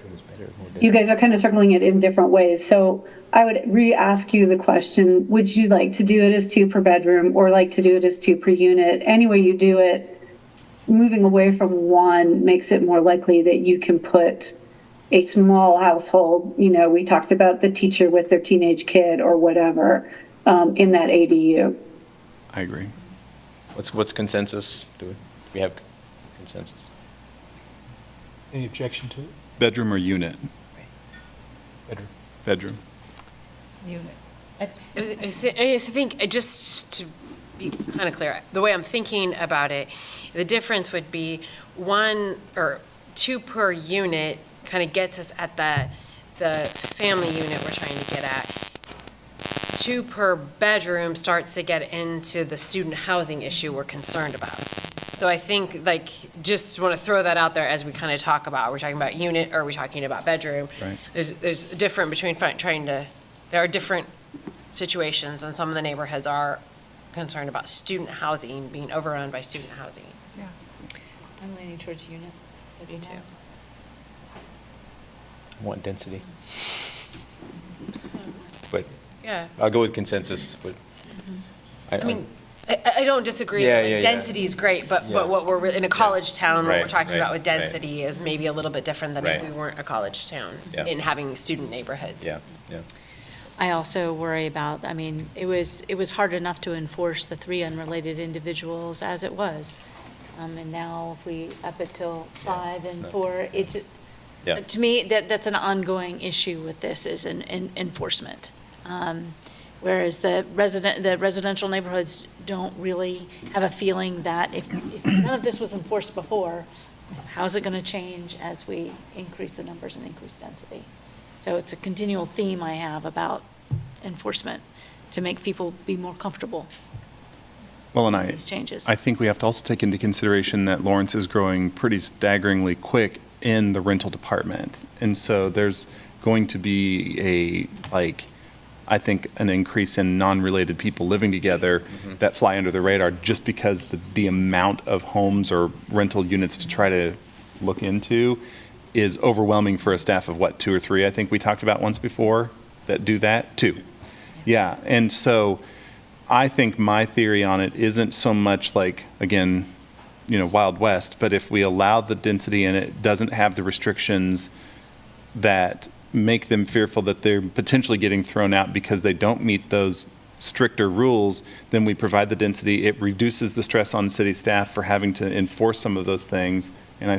Speaker 14: you guys are kind of circling it in different ways. So I would re-ask you the question, would you like to do it as 2 per bedroom or like to do it as 2 per unit? Any way you do it, moving away from 1 makes it more likely that you can put a small household, we talked about the teacher with their teenage kid or whatever, in that ADU.
Speaker 20: I agree.
Speaker 1: What's consensus? Do we have consensus?
Speaker 7: Any objection to it?
Speaker 20: Bedroom or unit?
Speaker 1: Bedroom.
Speaker 20: Bedroom.
Speaker 3: Unit.
Speaker 5: I think, just to be kind of clear, the way I'm thinking about it, the difference would be 1 or 2 per unit kind of gets us at the family unit we're trying to get at. 2 per bedroom starts to get into the student housing issue we're concerned about. So I think, just want to throw that out there as we kind of talk about, are we talking about unit or are we talking about bedroom?
Speaker 20: Right.
Speaker 5: There's a difference between there are different situations, and some of the neighborhoods are concerned about student housing being overrun by student housing.
Speaker 3: Yeah.
Speaker 9: I'm leaning towards unit.
Speaker 5: Me too.
Speaker 1: I want density. But
Speaker 5: Yeah.
Speaker 1: I'll go with consensus, but
Speaker 5: I mean, I don't disagree.
Speaker 1: Yeah,
Speaker 5: that
Speaker 1: yeah, yeah.
Speaker 5: density is great, but what we're in a college town, what
Speaker 1: Right,
Speaker 5: we're talking
Speaker 1: right,
Speaker 5: about with
Speaker 1: right.
Speaker 5: density is maybe a little bit different than if
Speaker 1: Right.
Speaker 5: we weren't a college town
Speaker 1: Yeah.
Speaker 5: in having student neighborhoods.
Speaker 1: yeah.
Speaker 9: I also worry about, it was hard enough to enforce the 3 unrelated individuals as it was. And now if we up it till 5
Speaker 1: it's
Speaker 9: and
Speaker 1: not-
Speaker 9: 4,
Speaker 1: Yeah.
Speaker 9: to me, that's an ongoing issue with this is enforcement. Whereas the residential neighborhoods don't really have a feeling that if none of this was enforced before, how's it going to change as we increase the numbers and increase density? So it's a continual theme I have about enforcement to make people be more comfortable
Speaker 20: Well, and
Speaker 9: with these changes.
Speaker 20: I think we have to also take into consideration that Lawrence is growing pretty staggeringly quick in the rental department. And so there's going to be I think, an increase in non-related people living together that fly under the radar just because the amount of homes or rental units to try to look into is overwhelming for a staff of 2 or 3, I think we talked about once before, that do that? 2. Yeah, and so I think my theory on it isn't so much again, Wild West, but if we allow the density and it doesn't have the restrictions that make them fearful that they're potentially getting thrown out because they don't meet those stricter rules, then we provide the density. It reduces the stress on city staff for having to enforce some of those things, and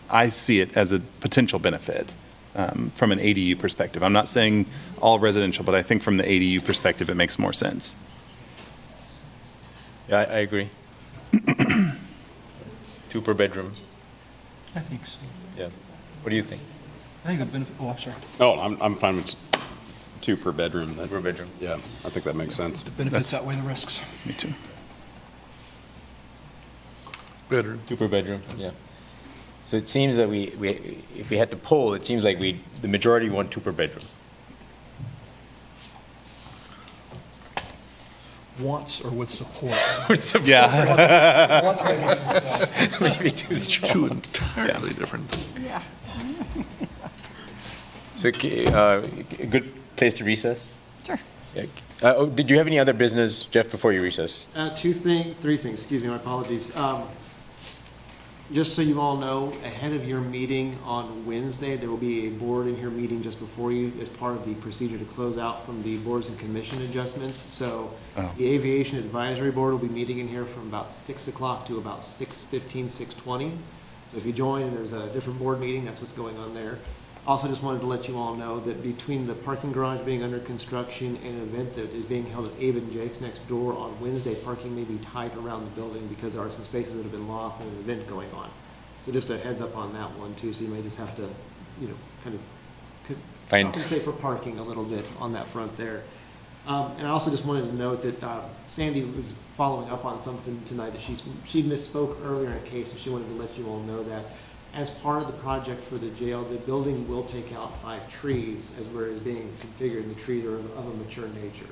Speaker 20: I see it as a potential benefit from an ADU perspective. I'm not saying all residential, but I think from the ADU perspective, it makes more sense.
Speaker 1: Yeah, I agree. 2 per bedroom.
Speaker 7: I think so.
Speaker 1: Yeah. What do you think?
Speaker 7: I think a benefit, I'm sorry.
Speaker 13: Oh, I'm fine with 2 per bedroom.
Speaker 1: Per bedroom.
Speaker 13: Yeah, I think that makes sense.
Speaker 7: The benefits outweigh the risks.
Speaker 20: Me too.
Speaker 2: Bedroom.
Speaker 1: 2 per bedroom, yeah. So it seems that if we had to poll, it seems like the majority want 2 per bedroom.
Speaker 7: Wants or would support?
Speaker 1: Would support.
Speaker 20: Yeah.
Speaker 7: Wants
Speaker 1: Maybe too strong.
Speaker 2: 2 entirely different.
Speaker 3: Yeah.
Speaker 1: So, a good place to recess?
Speaker 3: Sure.
Speaker 1: Yeah. Did you have any other business, Jeff, before you recess?
Speaker 8: 3 things, excuse me, my apologies. Just so you all know, ahead of your meeting on Wednesday, there will be a board in here meeting just before you as part of the procedure to close out from the boards and commission adjustments. So the Aviation Advisory Board will be meeting in here from about 6 o'clock to about 6:15, 6:20. So if you join and there's a different board meeting, that's what's going on there. Also just wanted to let you all know that between the parking garage being under construction and an event that is being held at Abe and Jake's next door on Wednesday, parking may be tight around the building because there are some spaces that have been lost and an event going on. So just a heads up on that one too, so you may just have to, kind of compensate for parking a little bit on that front there. And I also just wanted to note that Sandy was following up on something tonight that she misspoke earlier in a case, and she wanted to let you all know that as part of the project for the jail, the building will take out 5 trees as where it is being configured, and the trees are of a mature nature.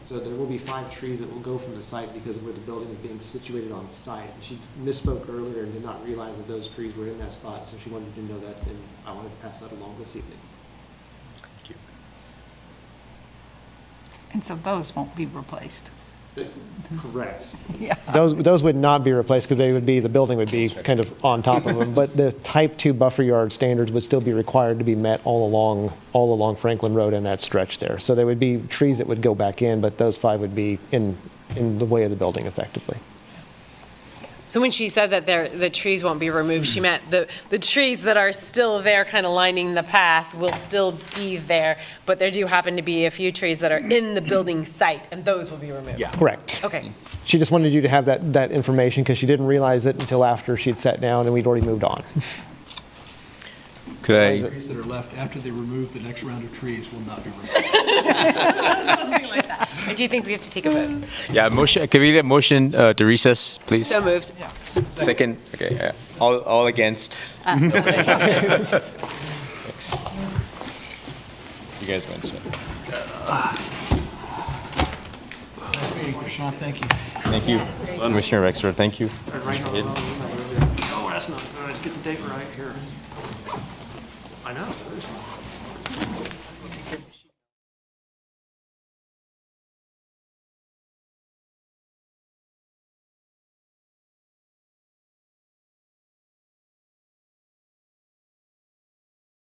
Speaker 8: So there will be 5 trees that will go from the site because of where the building is being situated on site. She misspoke earlier and did not realize that those trees were in that spot, so she wanted you to know that, and I wanted to pass that along this evening.
Speaker 1: Thank you.
Speaker 3: And so those won't be replaced.
Speaker 8: Correct.
Speaker 3: Yeah.
Speaker 8: Those would not be replaced because the building would be kind of on top of them. But the type 2 buffer yard standards would still be required to be met all along Franklin Road and that stretch there. So there would be trees that would go back in, but those 5 would be in the way of the building effectively.
Speaker 5: So when she said that the trees won't be removed, she meant the trees that are still there, kind of lining the path, will still be there, but there do happen to be a few trees that are in the building site, and those will be removed?
Speaker 8: Yeah. Correct.
Speaker 5: Okay.
Speaker 8: She just wanted you to have that information because she didn't realize it until after she'd sat down and we'd already moved on.
Speaker 1: Could I?
Speaker 7: Trees that are left after they remove the next round of trees will not be removed.
Speaker 5: Something like that. I do think we have to take a vote.
Speaker 1: Yeah, motion. Can we get a motion to recess, please?
Speaker 5: So moved.
Speaker 1: Second. Okay. Yeah. All against. Thanks. You guys went.
Speaker 7: Nice meeting, Prashant. Thank you.
Speaker 1: Thank you, Commissioner Rexford. Thank you.
Speaker 19: Oh, that's not good. Get the date right here. I know.